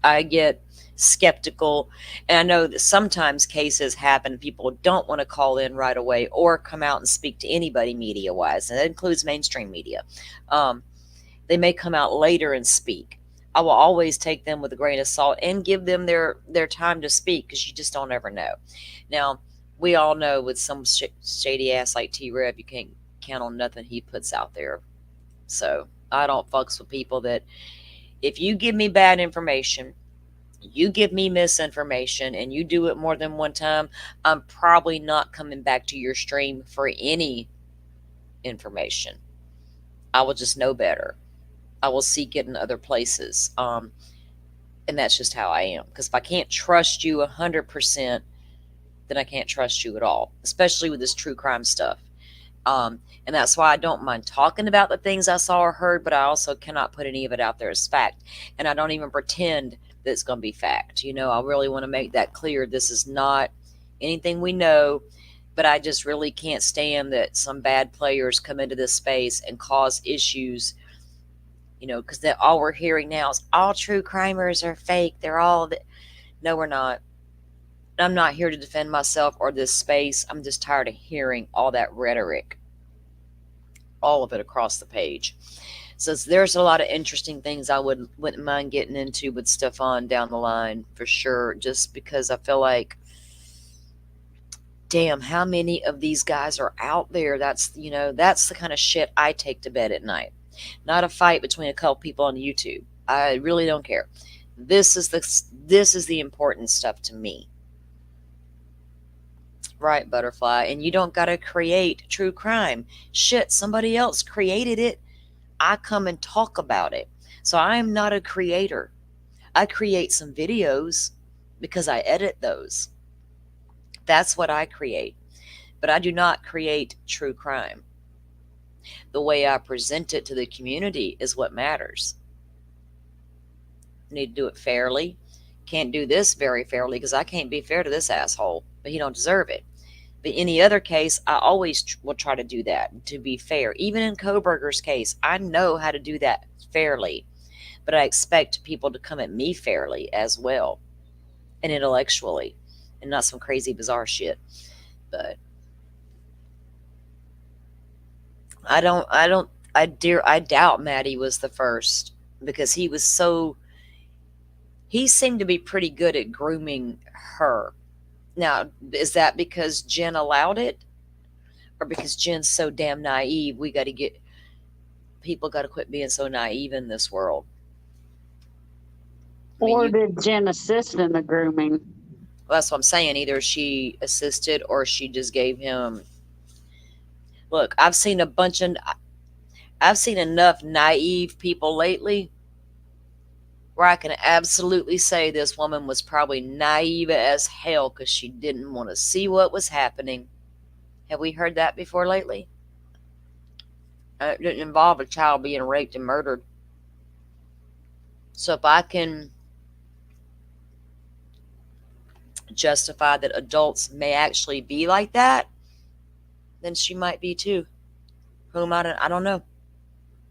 I get skeptical, and I know that sometimes cases happen, people don't want to call in right away or come out and speak to anybody media wise, and that includes mainstream media. um, they may come out later and speak. I will always take them with a grain of salt and give them their time to speak because you just don't ever know. Now, we all know with some shady ass like T-Rev, you can't count on nothing he puts out there. So I don't fucks with people that, if you give me bad information, you give me misinformation, and you do it more than one time, I'm probably not coming back to your stream for any information. I will just know better. I will seek it in other places. And that's just how I am. Because if I can't trust you 100%, then I can't trust you at all, especially with this true crime stuff. And that's why I don't mind talking about the things I saw or heard, but I also cannot put any of it out there as fact. And I don't even pretend that it's going to be fact. You know, I really want to make that clear. This is not anything we know, but I just really can't stand that some bad players come into this space and cause issues. You know, because all we're hearing now is all true crimers are fake. They're all no, we're not. I'm not here to defend myself or this space. I'm just tired of hearing all that rhetoric, all of it across the page. So there's a lot of interesting things I wouldn't mind getting into with Stefan down the line for sure, just because I feel like, damn, how many of these guys are out there? That's the kind of shit I take to bed at night. Not a fight between a couple people on YouTube. I really don't care. This is the important stuff to me. Right, Butterfly. And you don't got to create true crime. Shit, somebody else created it. I come and talk about it. So I am not a creator. I create some videos because I edit those. That's what I create. But I do not create true crime. The way I present it to the community is what matters. I need to do it fairly. Can't do this very fairly because I can't be fair to this asshole, but he don't deserve it. But any other case, I always will try to do that, to be fair. Even in Koberger's case, I know how to do that fairly. But I expect people to come at me fairly as well, and intellectually, and not some crazy, bizarre shit. But I doubt Maddie was the first, because he seemed to be pretty good at grooming her. Now, is that because Jen allowed it? Or because Jen's so damn naive? People got to quit being so naive in this world. Or did Jen assist in the grooming? Well, that's what I'm saying. Either she assisted or she just gave him. Look, I've seen enough naive people lately where I can absolutely say this woman was probably naive as hell because she didn't want to see what was happening. Have we heard that before lately? It didn't involve a child being raped and murdered. So if I can justify that adults may actually be like that, then she might be too. I don't know.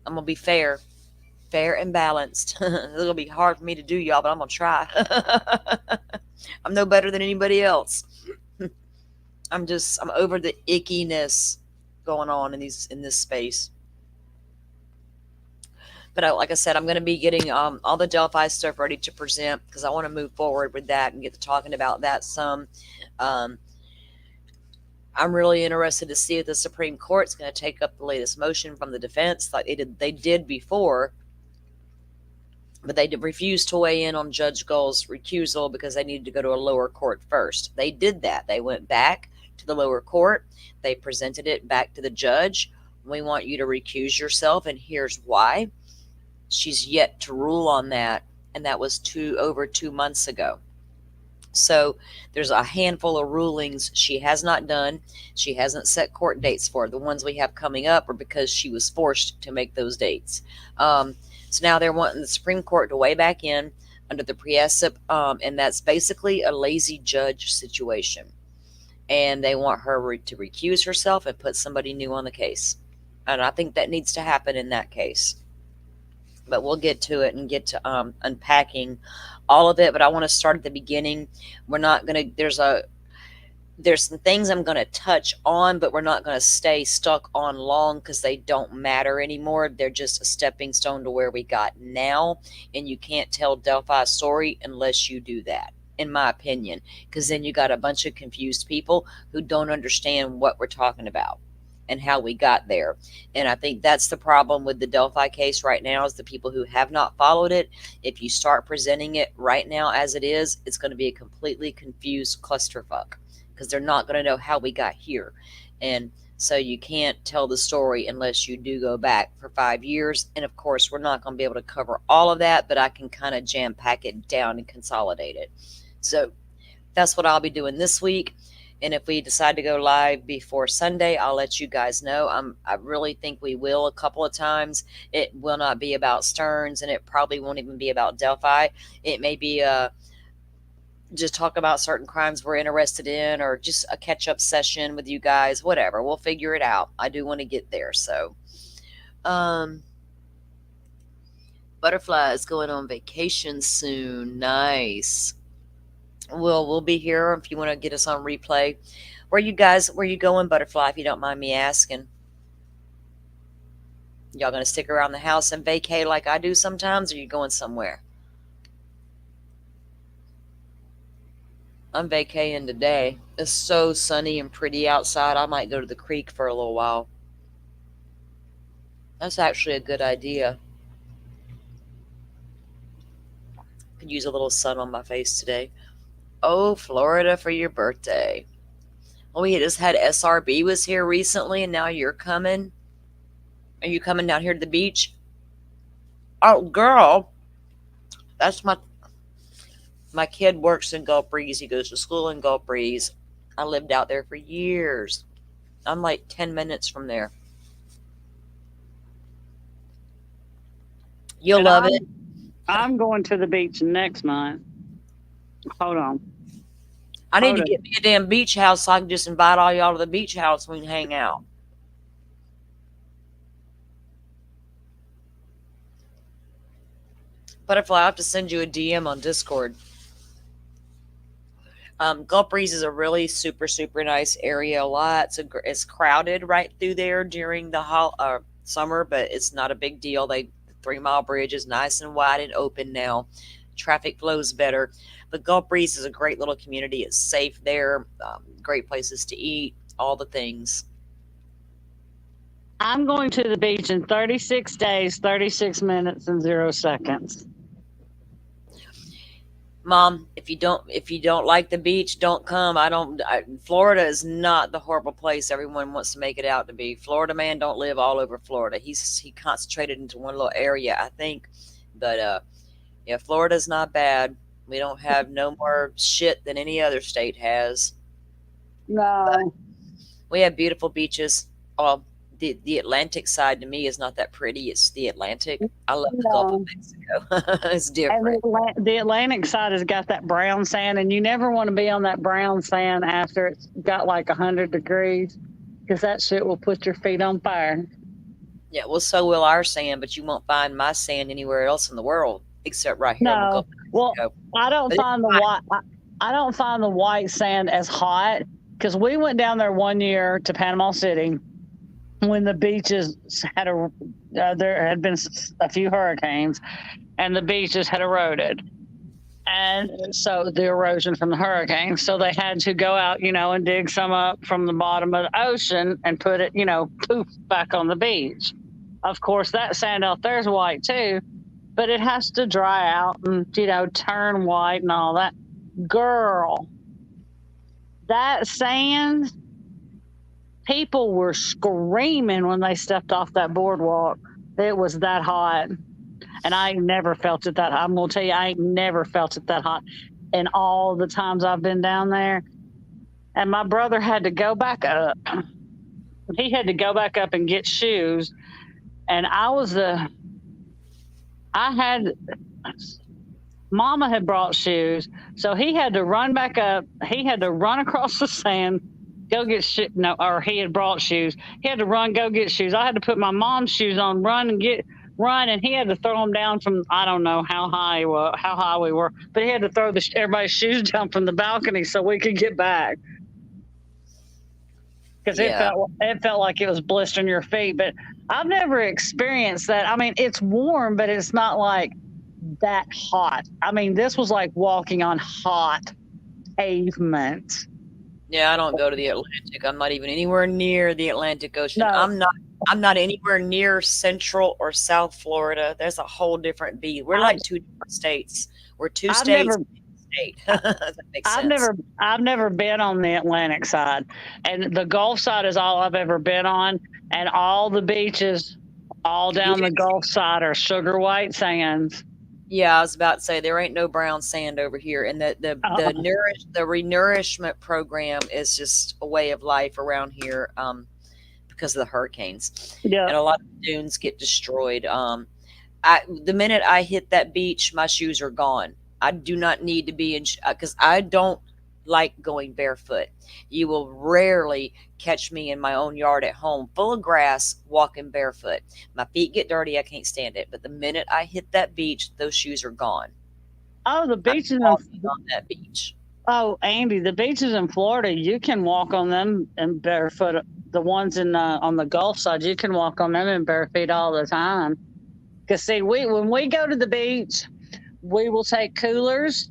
I'm going to be fair and balanced. It'll be hard for me to do, y'all, but I'm going to try. I'm no better than anybody else. I'm over the ickiness going on in this space. But like I said, I'm going to be getting all the Delphi stuff ready to present because I want to move forward with that and get to talking about that some. Um, I'm really interested to see if the Supreme Court's going to take up the latest motion from the defense, like they did before, but they refused to weigh in on Judge Gull's recusal because they needed to go to a lower court first. They did that. They went back to the lower court. They presented it back to the judge. We want you to recuse yourself, and here's why. She's yet to rule on that, and that was over 2 months ago. So there's a handful of rulings she has not done. She hasn't set court dates for. The ones we have coming up are because she was forced to make those dates. So now they're wanting the Supreme Court to weigh back in under the Priesip, and that's basically a lazy judge situation. And they want her to recuse herself and put somebody new on the case. And I think that needs to happen in that case. But we'll get to it and get to unpacking all of it. But I want to start at the beginning. We're not going to, there's some things I'm going to touch on, but we're not going to stay stuck on long because they don't matter anymore. They're just a stepping stone to where we got now. And you can't tell Delphi's story unless you do that, in my opinion, because then you got a bunch of confused people who don't understand what we're talking about and how we got there. And I think that's the problem with the Delphi case right now, is the people who have not followed it. If you start presenting it right now as it is, it's going to be a completely confused clusterfuck because they're not going to know how we got here. And so you can't tell the story unless you do go back for 5 years. And of course, we're not going to be able to cover all of that, but I can kind of jam pack it down and consolidate it. So that's what I'll be doing this week. And if we decide to go live before Sunday, I'll let you guys know. I really think we will a couple of times. It will not be about Stearns, and it probably won't even be about Delphi. It may be just talk about certain crimes we're interested in, or just a catch-up session with you guys, whatever. We'll figure it out. I do want to get there. So Butterfly is going on vacation soon. Nice. We'll be here if you want to get us on replay. Where you going, Butterfly, if you don't mind me asking? Y'all gonna stick around the house and vacay like I do sometimes, or you going somewhere? I'm vacating today. It's so sunny and pretty outside. I might go to the creek for a little while. That's actually a good idea. Could use a little sun on my face today. Oh, Florida for your birthday. Oh, we just had SRB was here recently, and now you're coming. Are you coming down here to the beach? Oh, girl, that's my kid works in Gulf Breeze. He goes to school in Gulf Breeze. I lived out there for years. I'm like 10 minutes from there. You'll love it. I'm going to the beach next month. Hold on. I need to get me a damn beach house so I can just invite all y'all to the beach house and we can hang out. Butterfly, I have to send you a DM on Discord. Gulf Breeze is a really super, super nice area. It's crowded right through there during the summer, but it's not a big deal. The 3 Mile Bridge is nice and wide and open now. Traffic flows better. But Gulf Breeze is a great little community. It's safe there. Great places to eat. All the things. I'm going to the beach in 36 days, 36 minutes, and 0 seconds. Mom, if you don't like the beach, don't come. Florida is not the horrible place everyone wants to make it out to be. Florida man don't live all over Florida. He concentrated into one little area, I think. But yeah, Florida's not bad. We don't have no more shit than any other state has. No. But we have beautiful beaches. The Atlantic side to me is not that pretty. It's the Atlantic. I love the Gulf of Mexico. It's different. And the Atlantic side has got that brown sand, and you never want to be on that brown sand after it's got like 100 degrees, because that shit will put your feet on fire. Yeah, well, so will our sand, but you won't find my sand anywhere else in the world except right here on the Gulf of Mexico. Well, I don't find the white sand as hot, because we went down there one year to Panama City, when the beaches had there had been a few hurricanes, and the beaches had eroded. And so the erosion from the hurricane. So they had to go out, and dig some up from the bottom of the ocean and put it, poof, back on the beach. Of course, that sand out there is white too, but it has to dry out and, turn white and all that. Girl, that sand, people were screaming when they stepped off that boardwalk. It was that hot. And I ain't never felt it that hot. I'm going to tell you, I ain't never felt it that hot in all the times I've been down there. And my brother had to go back up. He had to go back up and get shoes. And Mama had brought shoes. So he had to run back up. He had to run across the sand, go get he had brought shoes. He had to run, go get shoes. I had to put my mom's shoes on, run, and he had to throw them down from, I don't know how high we were, but he had to throw everybody's shoes down from the balcony so we could get back. Because it felt like it was blistering your feet. But I've never experienced that. I mean, it's warm, but it's not like that hot. I mean, this was like walking on hot pavement. Yeah, I don't go to the Atlantic. I'm not even anywhere near the Atlantic Ocean. No. I'm not anywhere near Central or South Florida. There's a whole different beat. We're like two different states. We're two states. State. That makes sense. I've never been on the Atlantic side, and the Gulf side is all I've ever been on, and all the beaches all down the Gulf side are sugar white sands. Yeah, I was about to say there ain't no brown sand over here, and the renourishment program is just a way of life around here because of the hurricanes. Yeah, and a lot of dunes get destroyed. The minute I hit that beach, my shoes are gone. I do not need to be in because I don't like going barefoot. You will rarely catch me in my own yard at home, full of grass, walking barefoot. My feet get dirty. I can't stand it. But the minute I hit that beach, those shoes are gone. Oh, the beaches on that beach. Oh, Andy, the beaches in Florida, you can walk on them in barefoot. The ones on the Gulf side, you can walk on them in bare feet all the time. Because see, when we go to the beach, we will take coolers.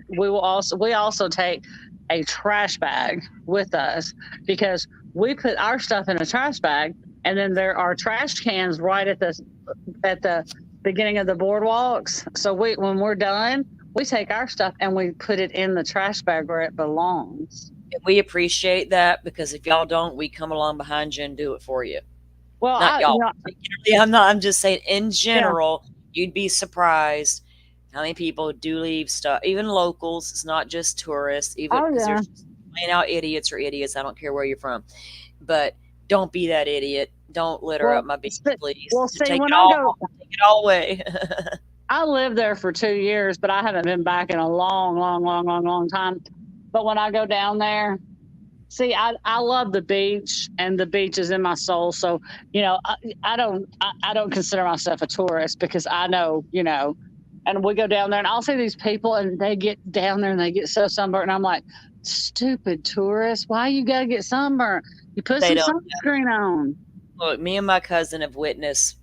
We also take a trash bag with us because we put our stuff in a trash bag, and then there are trash cans right at the beginning of the boardwalks. So when we're done, we take our stuff and we put it in the trash bag where it belongs. We appreciate that because if y'all don't, we come along behind you and do it for you. Well, not y'all. I'm just saying in general, you'd be surprised how many people do leave stuff, even locals. It's not just tourists, even because they're plain out idiots or idiots. I don't care where you're from, but don't be that idiot. Don't litter up my beach, please. Well, see, take when it all away. I lived there for 2 years, but I haven't been back in a long time. But when I go down there, see, I love the beach, and the beach is in my soul. So, I don't consider myself a tourist because I know, and we go down there and I'll see these people and they get down there and they get so sunburned. And I'm like, stupid tourists, why you got to get sunburned? You put some sunscreen on. Look, me and my cousin have witnessed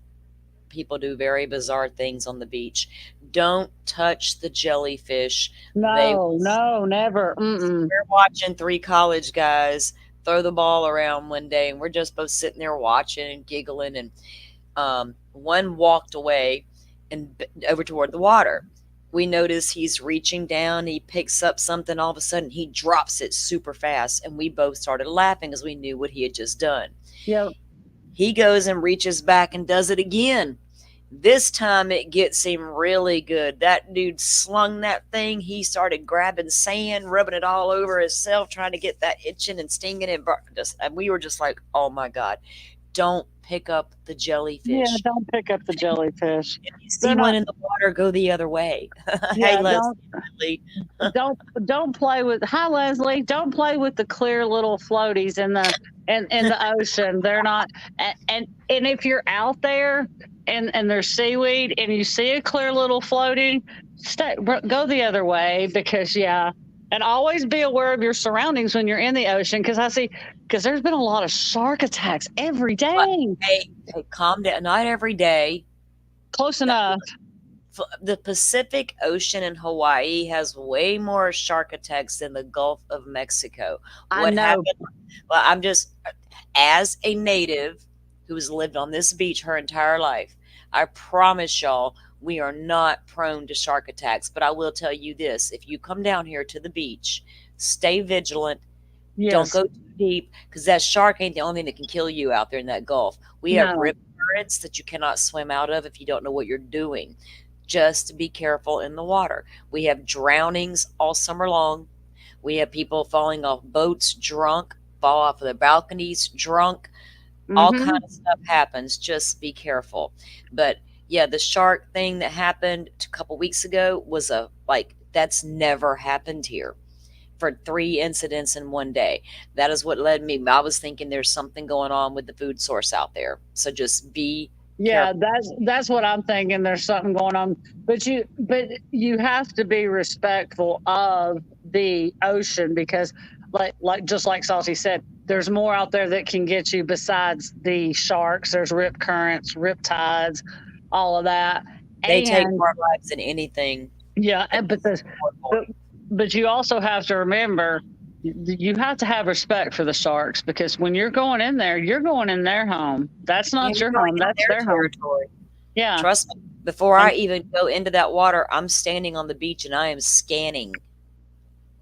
people do very bizarre things on the beach. Don't touch the jellyfish. No, never. Mm-mm. We're watching 3 college guys throw the ball around one day, and we're just both sitting there watching and giggling. And one walked away and over toward the water. We notice he's reaching down. He picks up something. All of a sudden, he drops it super fast, and we both started laughing because we knew what he had just done. Yep. He goes and reaches back and does it again. This time it gets him really good. That dude slung that thing. He started grabbing sand, rubbing it all over himself, trying to get that itching and stinging. And we were just like, oh my God, don't pick up the jellyfish. Yeah, don't pick up the jellyfish. If you see one in the water, go the other way. Yeah, hey, Leslie. don't play with. Hi, Leslie. Don't play with the clear little floaties in the ocean. They're not. And if you're out there and there's seaweed and you see a clear little floaty, go the other way because And always be aware of your surroundings when you're in the ocean, because there's been a lot of shark attacks every But, day. hey, calm down. Not every day. Close enough. The Pacific Ocean in Hawaii has way more shark attacks than the Gulf of Mexico. I What know. happened? Well, I'm just, as a native who has lived on this beach her entire life, I promise y'all we are not prone to shark attacks. But I will tell you this: if you come down here to the beach, stay vigilant. Don't Yes. go too deep, because that shark ain't the only thing that can kill you out there in that Gulf. We have No. rip currents that you cannot swim out of if you don't know what you're doing. Just be careful in the water. We have drownings all summer long. We have people falling off boats drunk, fall off of the balconies drunk. All Mhm. kind of stuff happens. Just be careful. But yeah, the shark thing that happened a couple weeks ago was that's never happened here, for 3 incidents in one day. That is what led me. I was thinking there's something going on with the food source out there. So just be Yeah, careful. that's what I'm thinking. There's something going on, but you have to be respectful of the ocean, because just like Salty said, there's more out there that can get you besides the sharks. There's rip currents, rip tides, all of that. They take And more lives than anything. yeah, but But but you also have to remember, you have to have respect for the sharks, because when you're going in there, you're going in their home. That's yeah, not you're your going home. in That's their their home. territory. Yeah. Trust me. Before And I even go into that water, I'm standing on the beach and I am scanning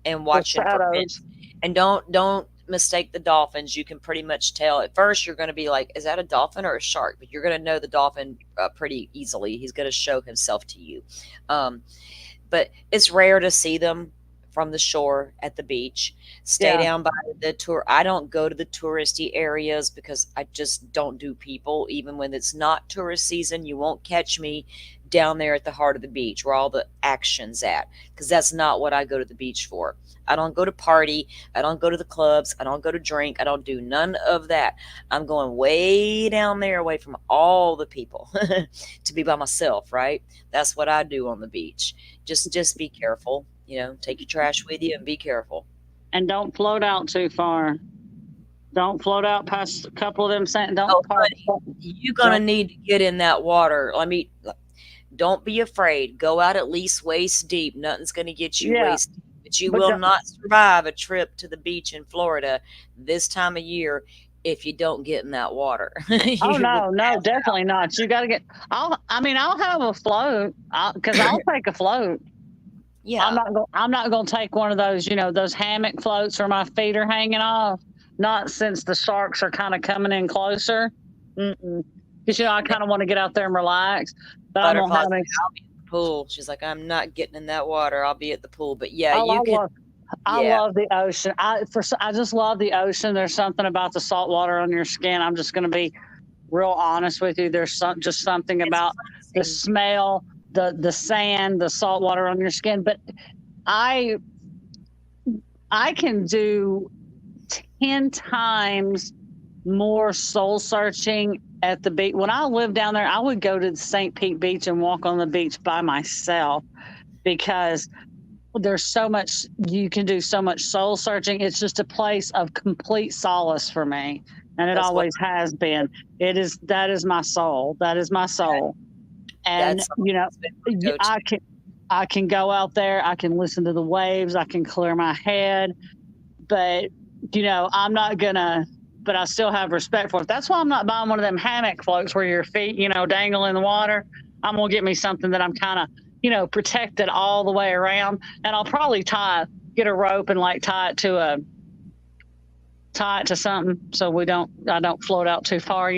and the watching for fish. shadows. And don't mistake the dolphins. You can pretty much tell. At first, you're going to be like, "Is that a dolphin or a shark?" But you're going to know the dolphin pretty easily. He's going to show himself to you. Um, but it's rare to see them from the shore at the beach. Stay Yeah. down by the tour. I don't go to the touristy areas because I just don't do people. Even when it's not tourist season, you won't catch me down there at the heart of the beach where all the action's at, because that's not what I go to the beach for. I don't go to party. I don't go to the clubs. I don't go to drink. I don't do none of that. I'm going way down there away from all the people to be by myself, right? That's what I do on the beach. Just be careful. Take your trash with you and be careful. And don't float out too far. Don't float out past a couple of them saying Oh, don't park. honey, you're gonna need to get in that water. Don't be afraid. Go out at least waist deep. Nothing's gonna get you Yeah. waist deep. But you But will not survive a trip to the beach in Florida this time of year if you don't get in that water. oh You will no, pass definitely not. You got to get. I'll have a float, because I'll take a float. Yeah. I'm not going to take one of those, those hammock floats where my feet are hanging off. Not since the sharks are kind of coming in closer. Because I kind of want to get out there and relax. But I'm gonna Butterfly have said, a. I'll be at the pool. She's like, I'm not getting in that water. I'll be at the pool. But yeah, Oh, you can. I Yeah. love the ocean. I just love the ocean. There's something about the salt water on your skin. I'm just going to be real honest with you. There's just something about the smell, the sand, the salt water on your skin. But I can do 10 times more soul searching at the beach. When I lived down there, I would go to the St. Pete Beach and walk on the beach by myself, because there's so much you can do, so much soul searching. It's just a place of complete solace for me, and it That's what- always has been. That is my soul. That is my soul. And That's been my go-to. I can go out there, I can listen to the waves, I can clear my head, but I'm not gonna. But I still have respect for it. That's why I'm not buying one of them hammock floats where your feet, dangle in the water. I'm gonna get me something that I'm kind of, protected all the way around, and I'll probably get a rope and tie it to something so I don't float out too far.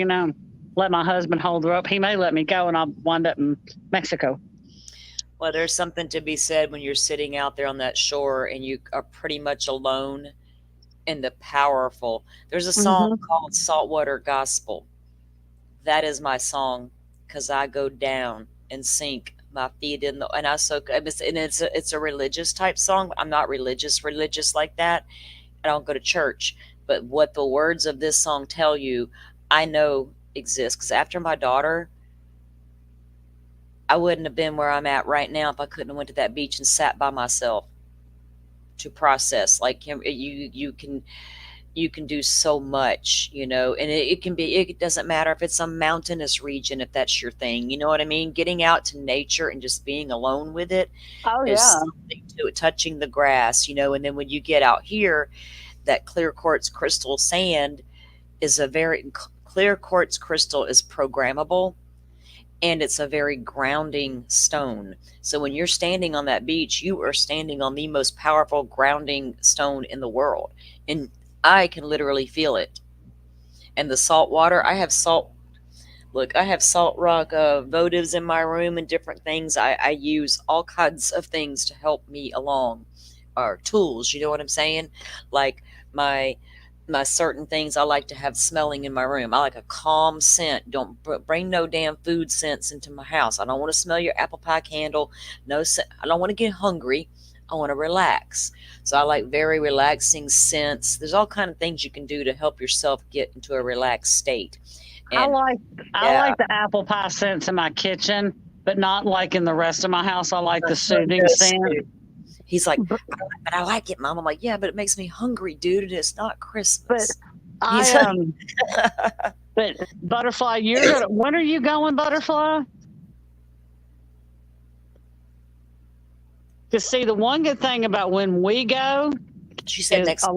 Let my husband hold the rope. He may let me go, and I'll wind up in Mexico. Well, there's something to be said when you're sitting out there on that shore and you are pretty much alone and the powerful. There's a song called Saltwater Gospel. That is my song, because I go down and sink my feet in the, and it's a religious type song. I'm not religious like that. I don't go to church, but what the words of this song tell you, I know exists, because after my daughter, I wouldn't have been where I'm at right now if I couldn't have went to that beach and sat by myself. to process. Like you can do so much, you know, and it can be, it doesn't matter if it's a mountainous region, if that's your thing, you know what I mean? Getting out to nature and just being alone with it, Oh there's yeah. something to it, touching the grass, you know, and then when you get out here, that clear quartz crystal sand is a very clear quartz crystal is programmable, and it's a very grounding stone. So when you're standing on that beach, you are standing on the most powerful grounding stone in the world. And I can literally feel it. And the salt water, I have salt rock votives in my room and different things. I use all kinds of things to help me along, or tools, you know what I'm saying? Like my certain things I like to have smelling in my room. I like a calm scent. Don't bring no damn food scents into my house. I don't want to smell your apple pie candle. No, I don't want to get hungry. I want to relax. So I like very relaxing scents. There's all kind of things you can do to help yourself get into a relaxed state. I And like I yeah, like the apple pie scents in my kitchen, but not like in the rest of my house. I like the my son soothing does scent. too. He's like, But, but I like it, Mom. I'm like, yeah, but it makes me hungry, dude, and it's not but Christmas. I He's like, but Butterfly, when are you going, Butterfly? Because see, the one good thing about when we go she said is next.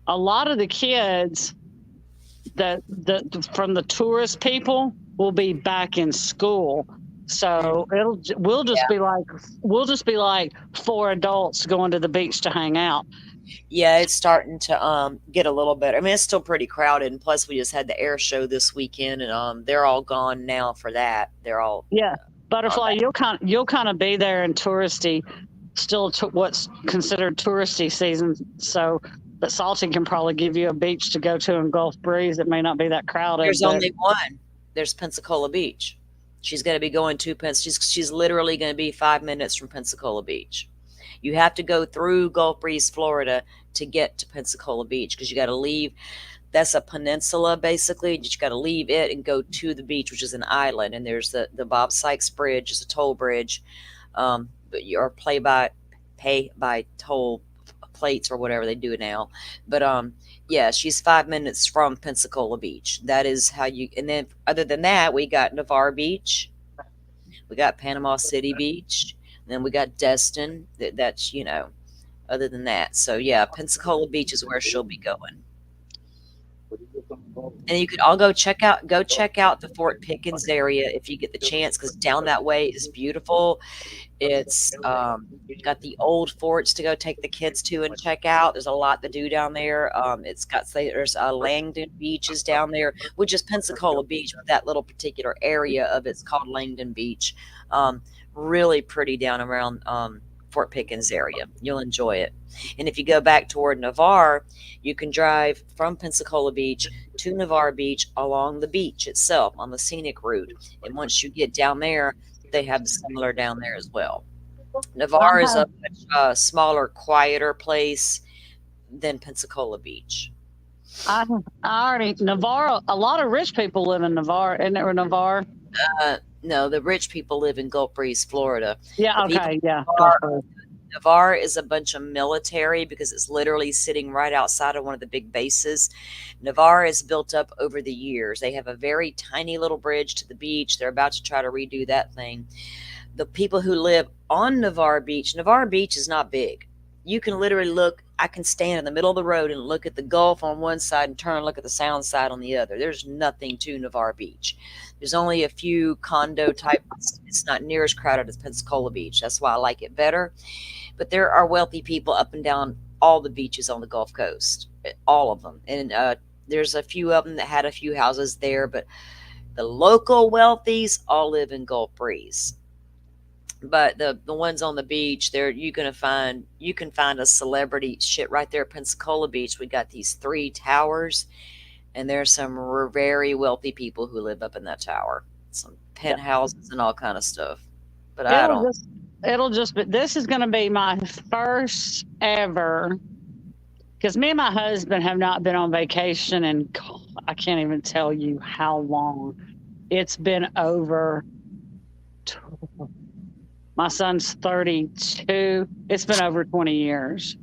a lot of the kids that from the tourist people will be back in school. So we'll just be like four adults going to the beach to hang out. Yeah, it's starting to get a little better. I mean, it's still pretty crowded, and plus we just had the air show this weekend, and they're all gone now for that. They're all Yeah, on Butterfly, that. you'll kind of be there in touristy, still what's considered touristy season. So, but Salty can probably give you a beach to go to in Gulf Breeze. It may not be that crowded, There's but only one. There's Pensacola Beach. She's going to be going to She's literally going to be 5 minutes from Pensacola Beach. You have to go through Gulf Breeze, Florida, to get to Pensacola Beach because you got to leave. That's a peninsula basically. You just got to leave it and go to the beach, which is an island. And there's the Bob Sykes Bridge, is a toll bridge, but you're pay by toll plates or whatever they do now. But yeah, she's 5 minutes from Pensacola Beach. That is how you. And then other than that, we got Navarre Beach, we got Panama City Beach, and then we got Destin. That's, you know. Other than that, so yeah, Pensacola Beach is where she'll be going. And you could all go check out the Fort Pickens area if you get the chance, because down that way is beautiful. It's got the old forts to go take the kids to and check out. There's a lot to do down there. There's Langdon Beach is down there, which is Pensacola Beach, but that little particular area of it's called Langdon Beach. Really pretty down around Fort Pickens area. You'll enjoy it. And if you go back toward Navarre, you can drive from Pensacola Beach to Navarre Beach along the beach itself on the scenic route. And once you get down there, they have similar down there as well. Navarre is a much smaller, quieter place than Pensacola Beach. I already Navarre. A lot of rich people live in Navarre. Isn't it Navarre? No, the rich people live in Gulf Breeze, Florida. Yeah. Okay. Yeah. Navarre is a bunch of military because it's literally sitting right outside of one of the big bases. Navarre is built up over the years. They have a very tiny little bridge to the beach. They're about to try to redo that thing. The people who live on Navarre Beach is not big. You can literally look, I can stand in the middle of the road and look at the Gulf on one side and turn and look at the Sound side on the other. There's nothing to Navarre Beach. There's only a few condo type. It's not near as crowded as Pensacola Beach. That's why I like it better. But there are wealthy people up and down all the beaches on the Gulf Coast, all of them. And there's a few of them that had a few houses there, but the local wealthies all live in Gulf Breeze. But the ones on the beach, you can find a celebrity shit right there at Pensacola Beach. We got these 3 towers, and there's some very wealthy people who live up in that tower. Some penthouses and all kind of stuff. But This is going to be my first ever, because me and my husband have not been on vacation, and I can't even tell you how long. It's been over My son's 32. It's been over 20 years.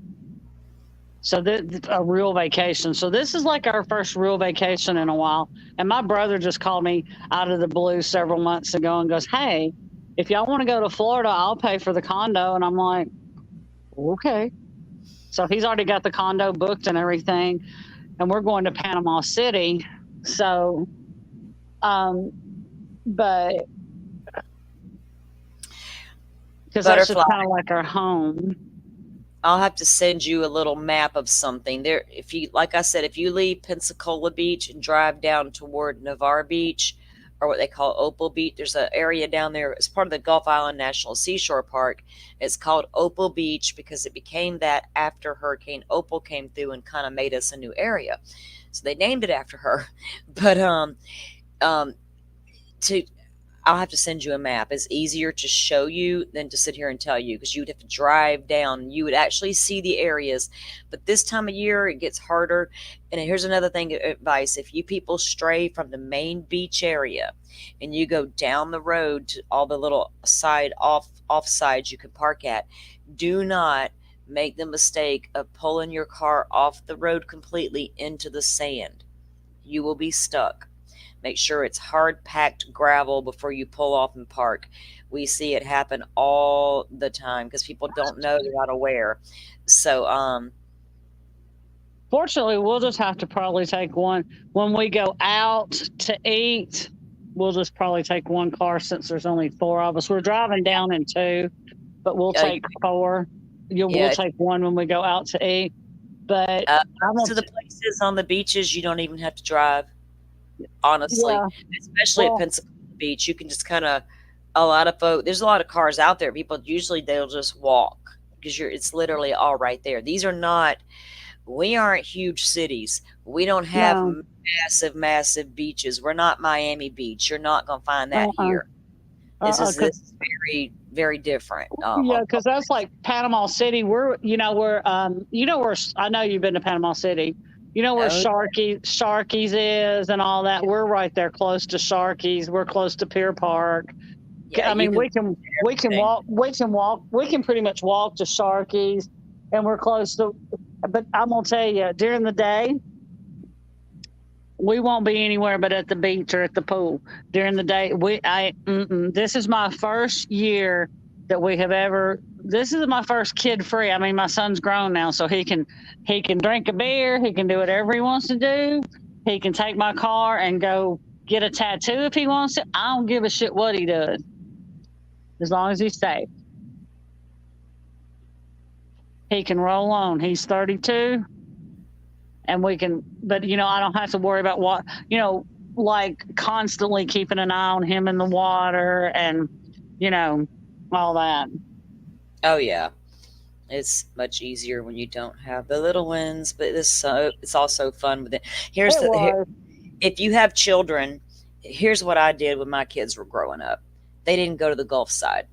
So a real vacation. So this is like our first real vacation in a while. And my brother just called me out of the blue several months ago and goes, "Hey, if y'all want to go to Florida, I'll pay for the condo." And I'm like, "Okay." So he's already got the condo booked and everything. And we're going to Panama City. So, but because that's just Butterfly. kind of like our home. I'll have to send you a little map of something there. If you, like I said, if you leave Pensacola Beach and drive down toward Navarre Beach, or what they call Opal Beach, there's an area down there. It's part of the Gulf Island National Seashore Park. It's called Opal Beach because it became that after Hurricane Opal came through and kind of made us a new area. So they named it after her. But to I'll have to send you a map. It's easier to show you than to sit here and tell you, because you would have to drive down. You would actually see the areas. But this time of year, it gets harder. And here's another thing, advice. If you people stray from the main beach area and you go down the road to all the little off sides you can park at, do not make the mistake of pulling your car off the road completely into the sand. You will be stuck. Make sure it's hard packed gravel before you pull off and park. We see it happen all the time because people don't know, they're not aware. So Fortunately, we'll just have to probably take one when we go out to eat. We'll just probably take one car since there's only 4 of us. We're driving down in 2, but we'll take 4. We'll take one when we go out to eat. But to the places on the beaches, you don't even have to drive. Honestly, especially at Pensacola Beach, you can just kind of, there's a lot of cars out there. People usually they'll just walk because it's literally all right there. We aren't huge cities. We don't have massive beaches. We're not Miami Beach. You're not going to find that here. This is very, very different. Because that's like Panama City. We're I know you've been to Panama City. You know where Sharky's is and all that. We're right there close to Sharky's. We're close to Pier Park. Yeah, I mean, we can pretty much walk to Sharky's, and we're close to. But I'm gonna tell you, during the day, we won't be anywhere but at the beach or at the pool. During the day, this is my first year that we have ever. This is my first kid-free. I mean, my son's grown now, so he can drink a beer. He can do whatever he wants to do. He can take my car and go get a tattoo if he wants to. I don't give a shit what he does, as long as he's safe. He can roll on. He's 32, and we can. But I don't have to worry about what like constantly keeping an eye on him in the water and all that. Oh yeah, it's much easier when you don't have the little ones, but it's also fun with it. If you have children, here's what I did when my kids were growing up. They didn't go to the Gulf side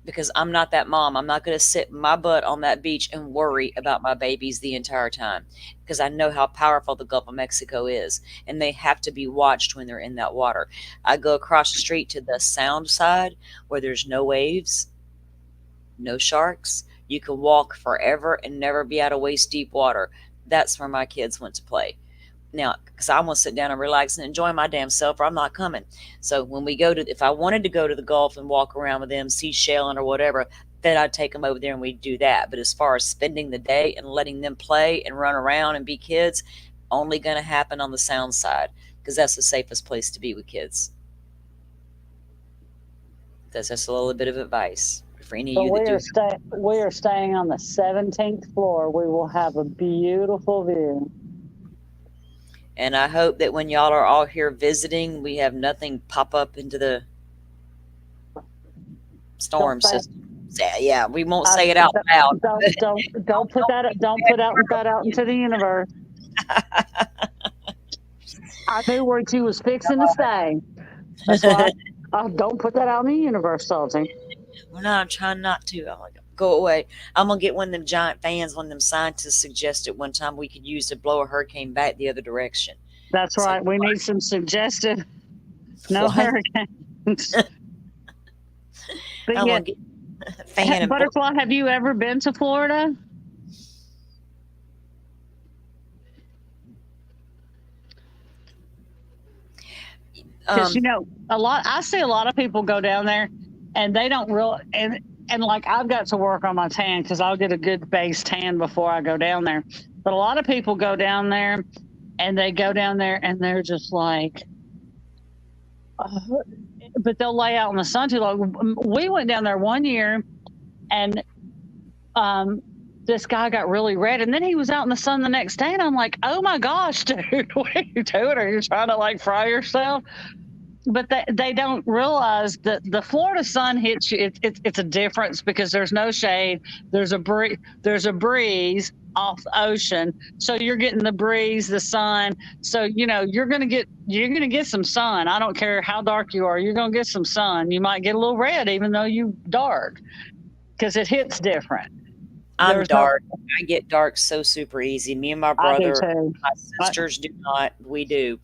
because I'm not that mom. I'm not going to sit my butt on that beach and worry about my babies the entire time, because I know how powerful the Gulf of Mexico is, and they have to be watched when they're in that water. I go across the street to the sound side where there's no waves, no sharks. You can walk forever and never be out of waist deep water. That's where my kids went to play. Now, because I want to sit down and relax and enjoy my damn self, or I'm not coming. So when we if I wanted to go to the Gulf and walk around with them, see shelling or whatever, then I'd take them over there and we'd do that. But as far as spending the day and letting them play and run around and be kids, only going to happen on the sound side, because that's the safest place to be with kids. That's just a little bit of advice for any of you that do. We are staying on the 17th floor. We will have a beautiful view. And I hope that when y'all are all here visiting, we have nothing pop up into the storm system. Yeah, we won't say it out loud. Don't put that out into the universe. I knew where she was fixing to stay. That's why don't put that out in the universe, Salty. Well, no, I'm trying not to. Oh, go away. I'm going to get one of them giant fans, one of them scientists suggested one time we could use to blow a hurricane back the other direction. That's right. We need some suggested hurricanes. fan and Butterfly, have you ever been to Florida? Because I see a lot of people go down there, and they don't real and like I've got to work on my tan because I'll get a good base tan before I go down there. But a lot of people go down there, and they go down there, and they're just like, but they'll lay out in the sun too long. We went down there one year, and this guy got really red, and then he was out in the sun the next day, and I'm like, oh my gosh, dude, what are you doing? Are you trying to like fry yourself? But they don't realize that the Florida sun hits you. It's a difference because there's no shade. There's a breeze off the ocean, so you're getting the breeze, the sun. So you're gonna get some sun. I don't care how dark you are. You're gonna get some sun. You might get a little red even though you dark because it hits different. I'm dark. I get dark so super easy. Me and my brother, my sisters do not. We do.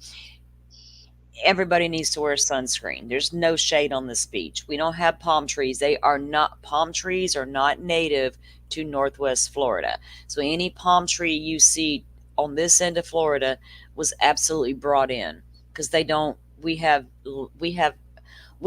Everybody needs to wear sunscreen. There's no shade on this beach. We don't have palm trees. Palm trees are not native to Northwest Florida. So any palm tree you see on this end of Florida was absolutely brought in because we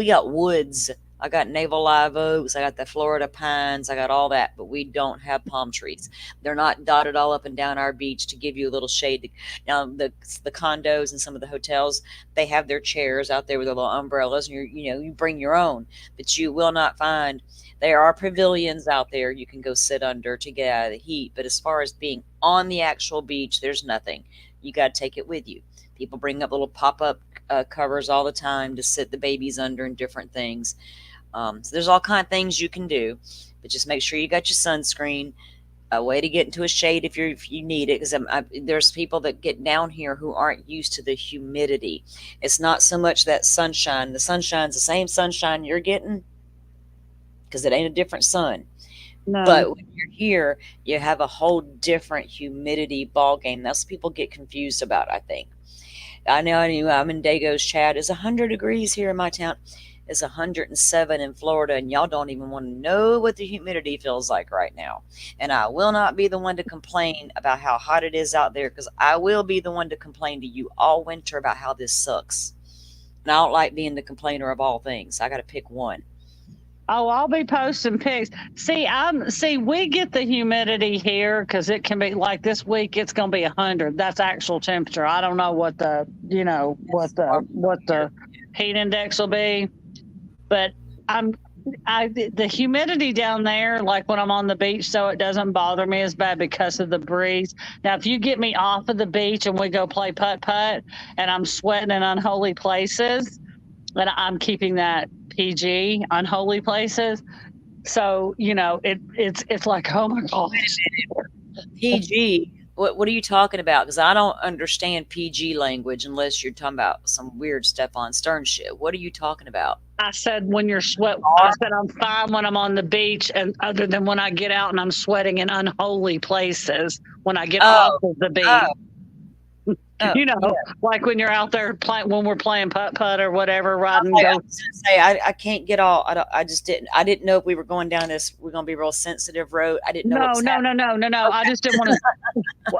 got woods. I got navel live oaks. I got the Florida pines. I got all that, but we don't have palm trees. They're not dotted all up and down our beach to give you a little shade. Now the condos and some of the hotels, they have their chairs out there with their little umbrellas, and you bring your own. But you will not find. There are pavilions out there you can go sit under to get out of the heat. But as far as being on the actual beach, there's nothing. You got to take it with you. People bring up little pop-up covers all the time to sit the babies under and different things. So there's all kind of things you can do, but just make sure you got your sunscreen, a way to get into a shade if you need it. Because there's people that get down here who aren't used to the humidity. It's not so much that sunshine. The sunshine's the same sunshine you're getting because it ain't a different sun. No. But when you're here, you have a whole different humidity ball game. That's what people get confused about, I think. I know I'm in Dago's chat. It's 100 degrees here in my town. It's 107 in Florida, and y'all don't even want to know what the humidity feels like right now. And I will not be the one to complain about how hot it is out there, because I will be the one to complain to you all winter about how this sucks. And I don't like being the complainer of all things. I got to pick one. Oh, I'll be posting pics. See, we get the humidity here because it can be like this week. It's going to be 100. That's actual temperature. I don't know what the heat index will be, but the humidity down there, like when I'm on the beach, so it doesn't bother me as bad because of the breeze. Now, if you get me off of the beach and we go play putt-putt and I'm sweating in unholy places, then I'm keeping that PG, unholy places. So, it's like, oh my gosh. PG? What are you talking about? Because I don't understand PG language unless you're talking about some weird Stephan Sterns shit. What are you talking about? I said when you're I said I'm fine when I'm on the beach, and other than when I get out and I'm sweating in unholy places when I get off of the beach. Like when you're out there when we're playing putt-putt or whatever, riding. I was gonna say I can't get all. I didn't know if we were going down this. We're gonna be real sensitive road. I didn't know. No. Okay. I just didn't want to.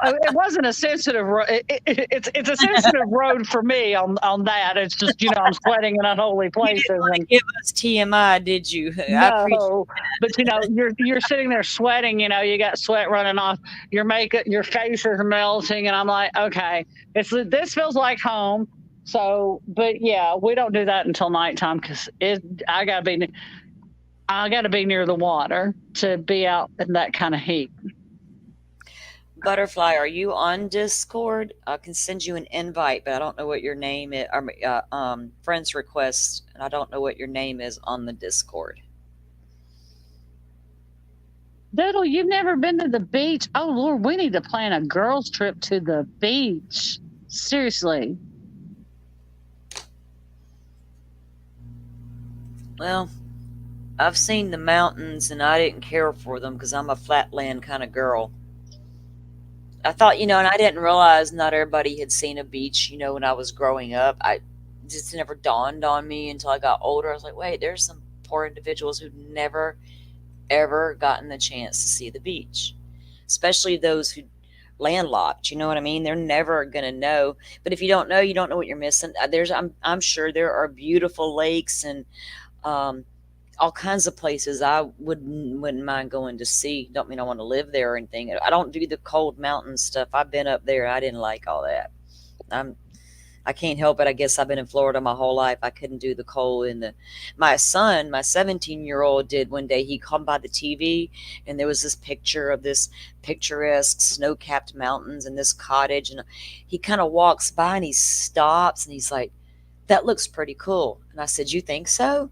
It wasn't a sensitive road. It's a sensitive road for me on that. It's just I'm sweating in unholy places. You didn't want to give us TMI, did you? No, but you're sitting there sweating. You got sweat running off your makeup. Your face is melting, and I'm like, okay. This feels like home. So, but yeah, we don't do that until nighttime because I gotta be near the water to be out in that kind of heat. Butterfly, are you on Discord? I can send you an invite, but I don't know what your name is. Friends request, and I don't know what your name is on the Discord. Doodle, you've never been to the beach? Oh Lord, we need to plan a girls' trip to the beach. Seriously. Well, I've seen the mountains and I didn't care for them because I'm a flatland kind of girl. I thought, and I didn't realize not everybody had seen a beach, when I was growing up. I just never dawned on me until I got older. I was like, wait, there's some poor individuals who never ever gotten the chance to see the beach, especially those who landlocked. You know what I mean? They're never gonna know. But if you don't know, you don't know what you're missing. I'm sure there are beautiful lakes and um, all kinds of places I wouldn't mind going to see. Don't mean I want to live there or anything. I don't do the cold mountain stuff. I've been up there. I didn't like all that. I'm I can't help it. I guess I've been in Florida my whole life. I couldn't do the cold and the my son, my 17-year-old did one day. He came by the TV and there was this picture of this picturesque snow-capped mountains and this cottage and he kind of walks by and he stops and he's like, "That looks pretty cool." And I said, "You think so?"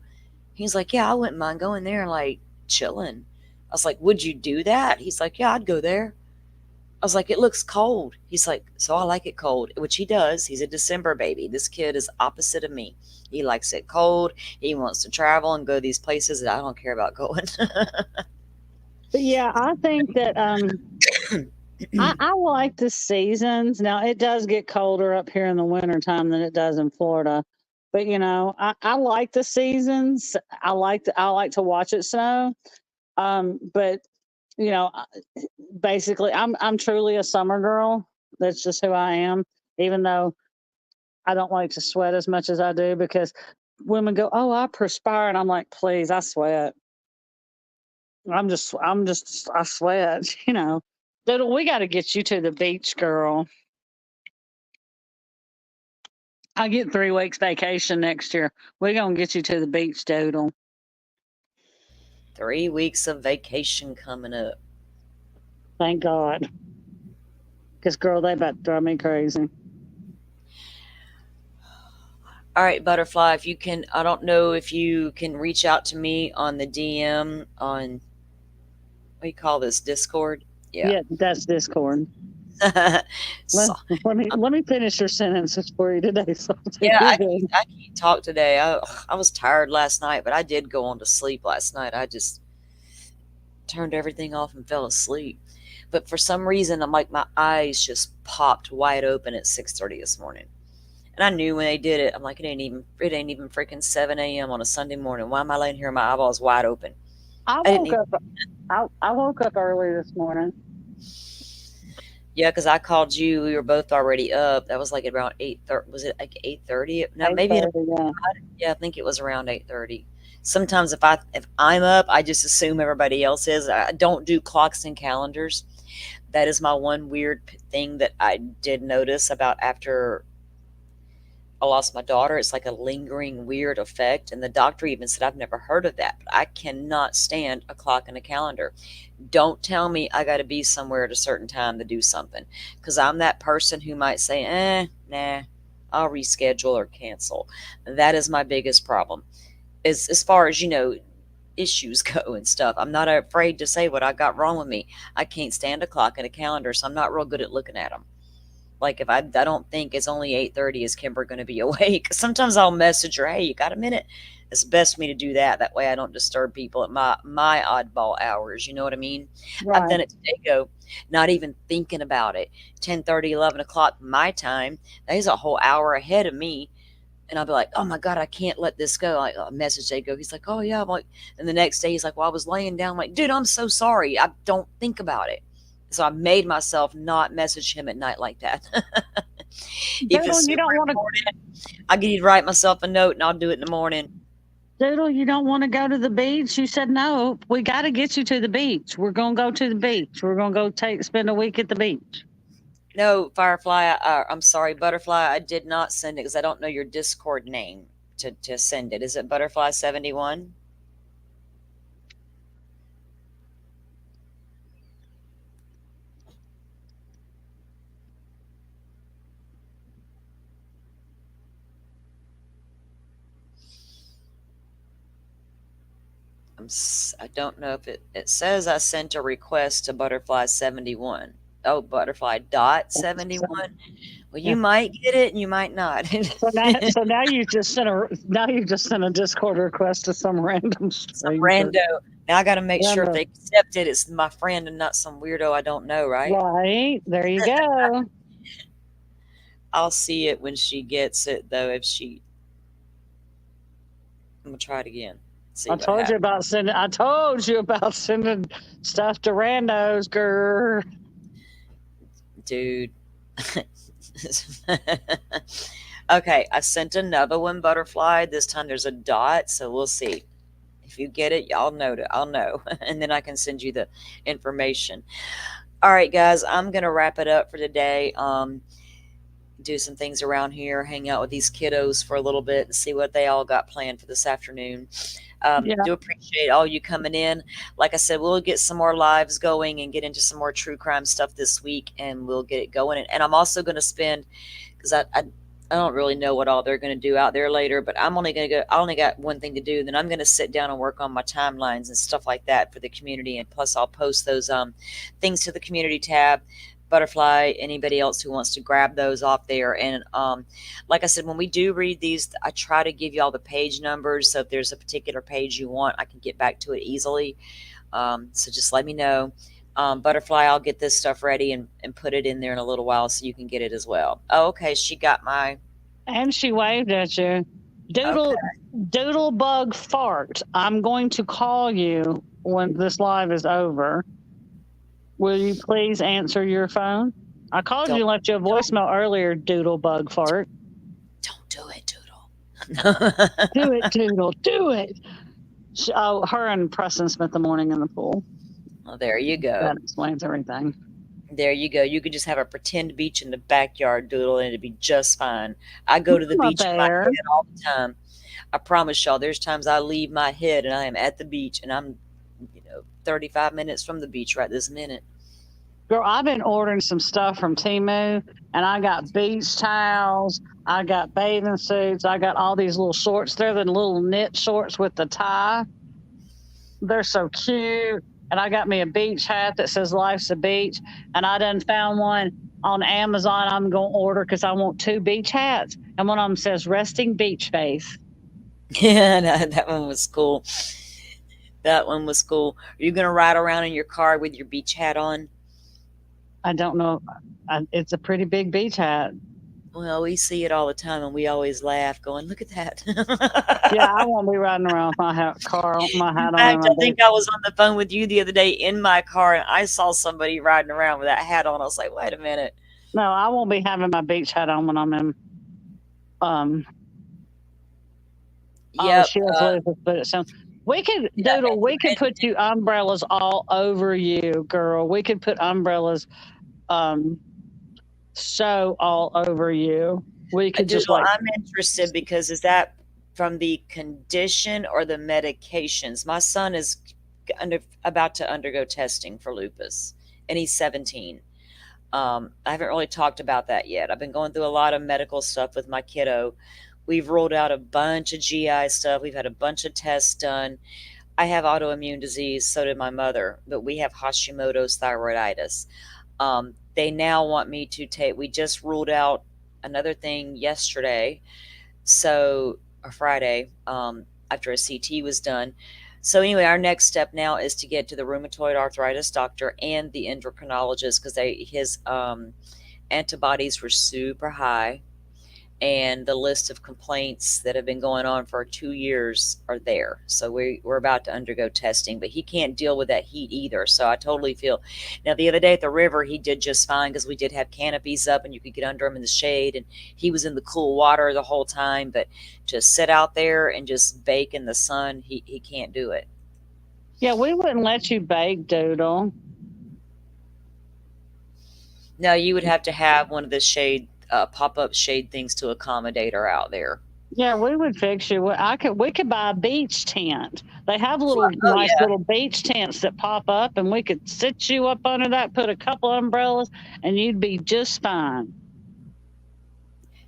He's like, "Yeah, I wouldn't mind going there and like chilling." I was like, "Would you do that?" He's like, "Yeah, I'd go there." I was like, "It looks cold." He's like, "So I like it cold," which he does. He's a December baby. This kid is opposite of me. He likes it cold. He wants to travel and go these places that I don't care about going. But yeah, I think that I like the seasons. Now it does get colder up here in the wintertime than it does in Florida. But I like the seasons. I like to watch it snow. But you know, basically I'm truly a summer girl. That's just who I am. Even though I don't like to sweat as much as I do because women go, "Oh, I perspire," and I'm like, "Please, I sweat. I sweat." Doodle, we got to get you to the beach, girl. I get 3 weeks vacation next year. We're gonna get you to the beach, Doodle. 3 weeks of vacation coming up. Thank God. Because girl, they about to drive me crazy. All right, Butterfly, if you can, I don't know if you can reach out to me on the DM on, what do you call this, Discord? Yeah. Yeah, that's Discord. So, Let me finish your sentences for you today. So yeah, you're I good. can't, I can't talk today. I was tired last night, but I did go on to sleep last night. I just turned everything off and fell asleep. But for some reason, I'm like, my eyes just popped wide open at 6:30 this morning. And I knew when they did it, I'm like, it ain't even freaking 7 a.m. on a Sunday morning. Why am I laying here with my eyeballs wide open? I I didn't woke even, up. I woke up early this morning. yeah, because I called you. We were both already up. That was like around 8:30. Was it like 8:30? No, maybe. 8:30, yeah. Yeah, I think it was around 8:30. Sometimes if I'm up, I just assume everybody else is. I don't do clocks and calendars. That is my one weird thing that I did notice about after I lost my daughter. It's like a lingering weird effect. And the doctor even said, I've never heard of that, but I cannot stand a clock and a calendar. Don't tell me I got to be somewhere at a certain time to do something because I'm that person who might say, nah, I'll reschedule or cancel. That is my biggest problem. As far as, issues go and stuff, I'm not afraid to say what I got wrong with me. I can't stand a clock and a calendar, so I'm not real good at looking at them. Like if I don't think it's only 8:30, is Kimber going to be awake? Sometimes I'll message her, "Hey, you got a minute?" It's best for me to do that. That way I don't disturb people at my oddball hours. You know what I mean? I've Right. done it today. Go, not even thinking about it. 10:30, 11 o'clock my time. He's a whole hour ahead of me. And I'll be like, "Oh my God, I can't let this go." Like a message they go. He's like, "Oh yeah." I'm like, and the next day he's like, "Well, I was laying down." I'm like, "Dude, I'm so sorry. I don't think about it." So I made myself not message him at night like that. If Doodle, it's you super don't want to. important, I need to write myself a note and I'll do it in the morning. Doodle, you don't want to go to the beach? You said no. We got to get you to the beach. We're gonna go to the beach. We're gonna go spend a week at the beach. No, Firefly, I'm sorry, Butterfly, I did not send it because I don't know your Discord name to send it. Is it Butterfly71? I don't know if it says I sent a request to Butterfly71. Oh, Butterfly dot So, 71. Well, yeah. you might get it and you might not. So now you just sent a Discord request to some random Some stranger. rando. Now I got to make sure if Random. they accept it, it's my friend and not some weirdo I don't know, right? Right there, you go. I'll see it when she gets it, though. I'm gonna try it again. See I what told you happens. about sending. I told you about sending stuff to randos, girl. Dude. Okay, I sent another one, butterfly. This time there's a dot, so we'll see. If you get it, y'all know it. I'll know. And then I can send you the information. All right, guys, I'm gonna wrap it up for today. Do some things around here, hang out with these kiddos for a little bit and see what they all got planned for this afternoon. Yeah. Do appreciate all you coming in. Like I said, we'll get some more lives going and get into some more true crime stuff this week, and we'll get it going. And I'm also going to spend, because I don't really know what all they're going to do out there later, but I'm only going to go. I only got one thing to do. Then I'm going to sit down and work on my timelines and stuff like that for the community. And plus, I'll post those things to the community tab. Butterfly, anybody else who wants to grab those off there. And like I said, when we do read these, I try to give you all the page numbers. So if there's a particular page you want, I can get back to it easily. So just let me know. Butterfly, I'll get this stuff ready and put it in there in a little while so you can get it as well. Oh, okay. She got my. And she waved at you. Doodle bug fart. I'm going to call you when this live is over. Will you please answer your phone? I called you and left you a voicemail earlier, doodle bug fart. Don't do it, Doodle. Do it, Doodle. Do it. Oh, her and Preston spent the morning in the pool. Well, there you go. That explains everything. There you go. You could just have a pretend beach in the backyard, Doodle, and it'd be just fine. I go to the beach in my head all the time. I promise y'all, there's times I leave my head and I am at the beach, and I'm 35 minutes from the beach right this minute. Girl, I've been ordering some stuff from Temu, and I got beach towels, I got bathing suits, I got all these little shorts. They're the little knit shorts with the tie. They're so cute. And I got me a beach hat that says Life's a Beach. And I done found one on Amazon I'm going to order because I want 2 beach hats. And one of them says Resting Beach Face. Yeah, that one was cool. That one was cool. Are you going to ride around in your car with your beach hat on? I don't know. It's a pretty big beach hat. Well, we see it all the time, and we always laugh, going, "Look at that!" Yeah, I won't be riding around with my hat on. In fact, I think I was on the phone with you the other day in my car, and I saw somebody riding around with that hat on. I was like, "Wait a minute!" No, I won't be having my beach hat on when I'm in. Yeah, but it sounds. We could, Doodle. We could put you umbrellas all over you, girl. We could put umbrellas. So all over you. We could just like. I'm interested because is that from the condition or the medications? My son is about to undergo testing for lupus, and he's 17. I haven't really talked about that yet. I've been going through a lot of medical stuff with my kiddo. We've rolled out a bunch of GI stuff. We've had a bunch of tests done. I have autoimmune disease, so did my mother, but we have Hashimoto's thyroiditis. They now want me to take, we just ruled out another thing yesterday, or Friday, after a CT was done. So anyway, our next step now is to get to the rheumatoid arthritis doctor and the endocrinologist because his antibodies were super high, and the list of complaints that have been going on for 2 years are there. So we're about to undergo testing, but he can't deal with that heat either. So I totally feel. Now, the other day at the river, he did just fine because we did have canopies up and you could get under him in the shade, and he was in the cool water the whole time. But just sit out there and just bake in the sun, he can't do it. Yeah, we wouldn't let you bake, Doodle. No, you would have to have one of the shade pop-up shade things to accommodate her out there. Yeah, we would fix you. We could buy a beach tent. They have little beach tents that pop up, and we could sit you up under that, put a couple umbrellas, and you'd be just fine.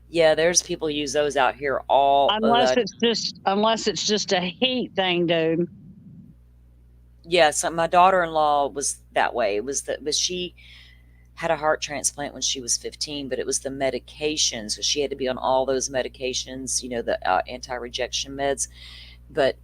Yeah, there's people use those out here all. Unless it's just a heat thing, dude. Yeah, so my daughter-in-law was that way. But she had a heart transplant when she was 15, but it was the medications. So she had to be on all those medications, the anti-rejection meds. But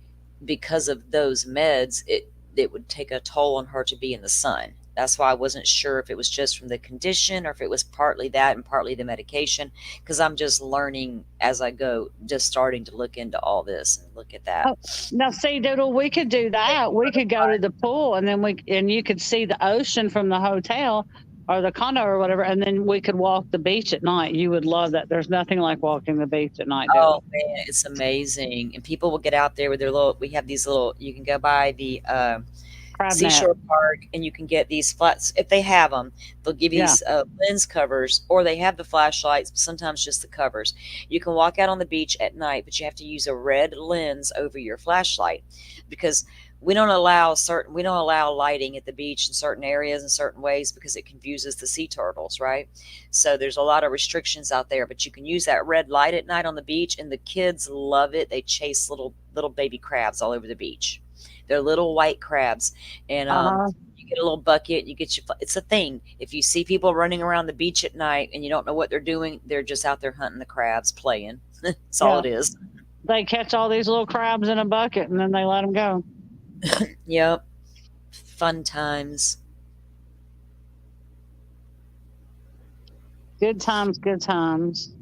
because of those meds, it would take a toll on her to be in the sun. That's why I wasn't sure if it was just from the condition or if it was partly that and partly the medication, because I'm just learning as I go, just starting to look into all this and look at that. Oh, now, see, Doodle, we could do that. We could go to the pool, and then you could see the ocean from the hotel or the condo or whatever, and then we could walk the beach at night. You would love that. There's nothing like walking the beach at night, Oh Doodle. man, it's amazing. And people will get out there with their little, we have these little, you can go by the Crab net. Seashore Park and you can get these flats if they have them. They'll give you Yeah. these lens covers, or they have the flashlights, sometimes just the covers. You can walk out on the beach at night, but you have to use a red lens over your flashlight, because we don't allow lighting at the beach in certain areas in certain ways, because it confuses the sea turtles, right? So there's a lot of restrictions out there, but you can use that red light at night on the beach, and the kids love it. They chase little baby crabs all over the beach. They're little white crabs, and you get a little bucket. It's a thing. If you see people running around the beach at night and you don't know what they're doing, they're just out there hunting the crabs, playing. That's all it is. They catch all these little crabs in a bucket, and then they let them go. Yep. Fun times. Good times, good times.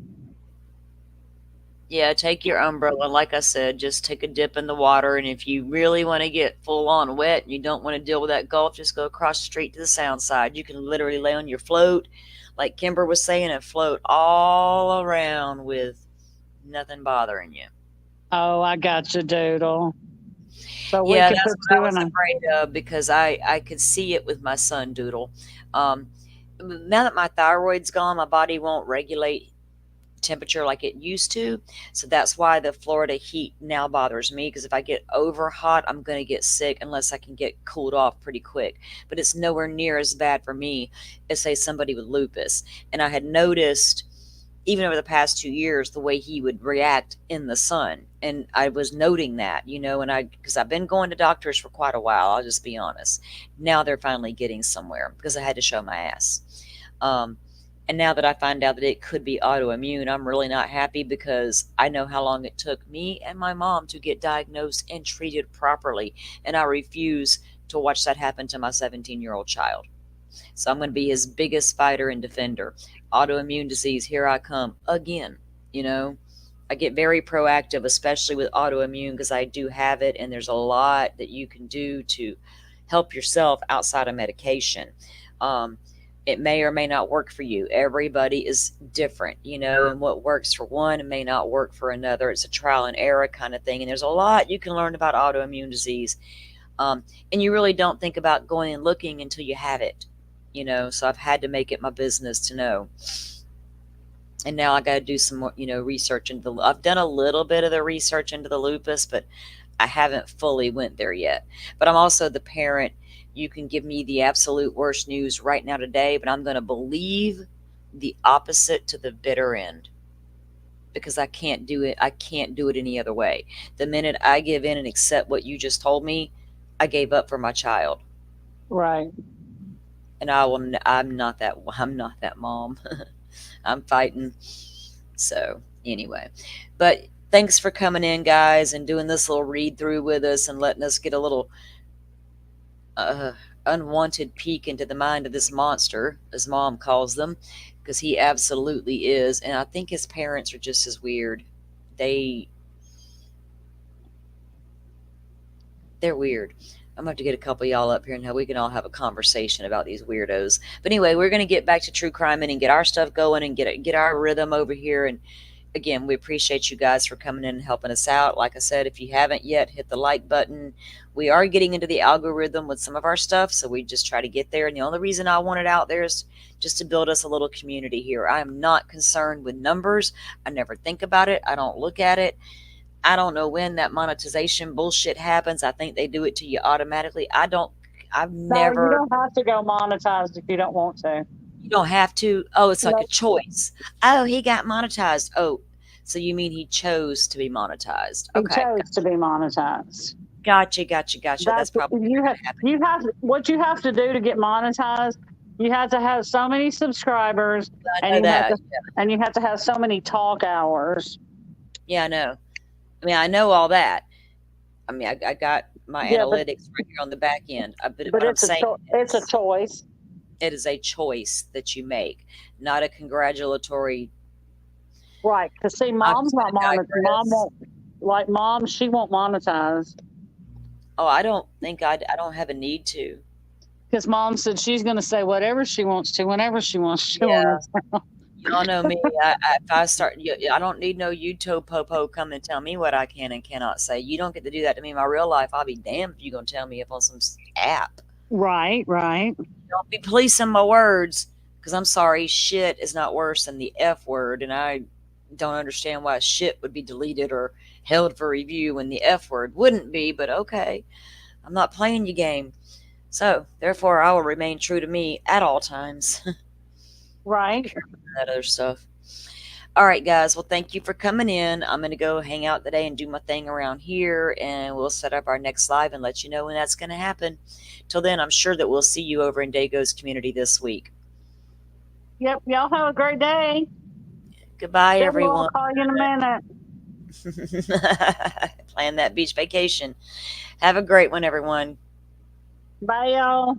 Yeah, take your umbrella. Like I said, just take a dip in the water. And if you really want to get full on wet and you don't want to deal with that gulf, just go across the street to the sound side. You can literally lay on your float, like Kimber was saying, and float all around with nothing bothering you. Oh, I got you, Doodle. So we Yeah, could that's put what I you was in a. afraid of, because I could see it with my son Doodle. Now that my thyroid's gone, my body won't regulate temperature like it used to. So that's why the Florida heat now bothers me, because if I get over hot, I'm going to get sick unless I can get cooled off pretty quick. But it's nowhere near as bad for me as, say, somebody with lupus. And I had noticed, even over the past 2 years, the way he would react in the sun. And I was noting that, because I've been going to doctors for quite a while, I'll just be honest. Now they're finally getting somewhere, because I had to show my ass. And now that I find out that it could be autoimmune, I'm really not happy, because I know how long it took me and my mom to get diagnosed and treated properly. And I refuse to watch that happen to my 17-year-old child. So I'm going to be his biggest fighter and defender. Autoimmune disease, here I come again. I get very proactive, especially with autoimmune, because I do have it. And there's a lot that you can do to help yourself outside of medication. It may or may not work for you. Everybody is different, and what works for one may not work for another. It's a trial and error kind of thing. And there's a lot you can learn about autoimmune disease. And you really don't think about going and looking until you have it, so I've had to make it my business to know. And now I got to do some more, research into I've done a little bit of the research into the lupus, but I haven't fully went there yet. But I'm also the parent. You can give me the absolute worst news right now today, but I'm going to believe the opposite to the bitter end, because I can't do it. I can't do it any other way. The minute I give in and accept what you just told me, I gave up for my child. Right. And I'm not that mom. I'm fighting. So anyway, but thanks for coming in, guys, and doing this little read through with us and letting us get a little unwanted peek into the mind of this monster, as Mom calls them, because he absolutely is. And I think his parents are just as weird. They're weird. I'm going to have to get a couple of y'all up here and we can all have a conversation about these weirdos. But anyway, we're going to get back to true crime and get our stuff going and get our rhythm over here. And again, we appreciate you guys for coming in and helping us out. Like I said, if you haven't yet, hit the like button. We are getting into the algorithm with some of our stuff, so we just try to get there. And the only reason I want it out there is just to build us a little community here. I am not concerned with numbers. I never think about it. I don't look at it. I don't know when that monetization bullshit happens. I think they do it to you automatically. I've No, never. you don't have to go monetized if you don't want to. You don't have to. Oh, it's like No. a choice. Oh, he got monetized. Oh, so you mean he chose to be monetized? He Okay. chose to be monetized. Gotcha. That's probably what you have to do to get monetized. You have to have so many subscribers, I know that. and you have to have so many talk hours. Yeah, I know. I mean, I know all that. I mean, I got my Yeah, analytics right here on the back end. But but what I'm it's saying it's a is, choice. it is a choice that you make, not a congratulatory. Right. Because see, I'm mom's just going not to mom digress. won't, like mom, she won't monetize. Oh, I don't think I don't have a need to. Because mom said she's going to say whatever she wants to, whenever she wants to on Yeah. it. Y'all know me. If I start, I don't need no YouTube popo come and tell me what I can and cannot say. You don't get to do that to me in my real life. I'll be damned if you're gonna tell me if on some app. Right, right. Don't be policing my words, because I'm sorry, shit is not worse than the F word, and I don't understand why shit would be deleted or held for review when the F word wouldn't be. But okay, I'm not playing your game, so therefore I will remain true to me at all times. Right. That other stuff. All right, guys. Well, thank you for coming in. I'm going to go hang out today and do my thing around here, and we'll set up our next live and let you know when that's going to happen. Till then, I'm sure that we'll see you over in Dago's community this week. Yep. Y'all have a great day. Goodbye, Deborah, I'll everyone. call you in a minute. Plan that beach vacation. Have a great one, everyone. Bye, y'all.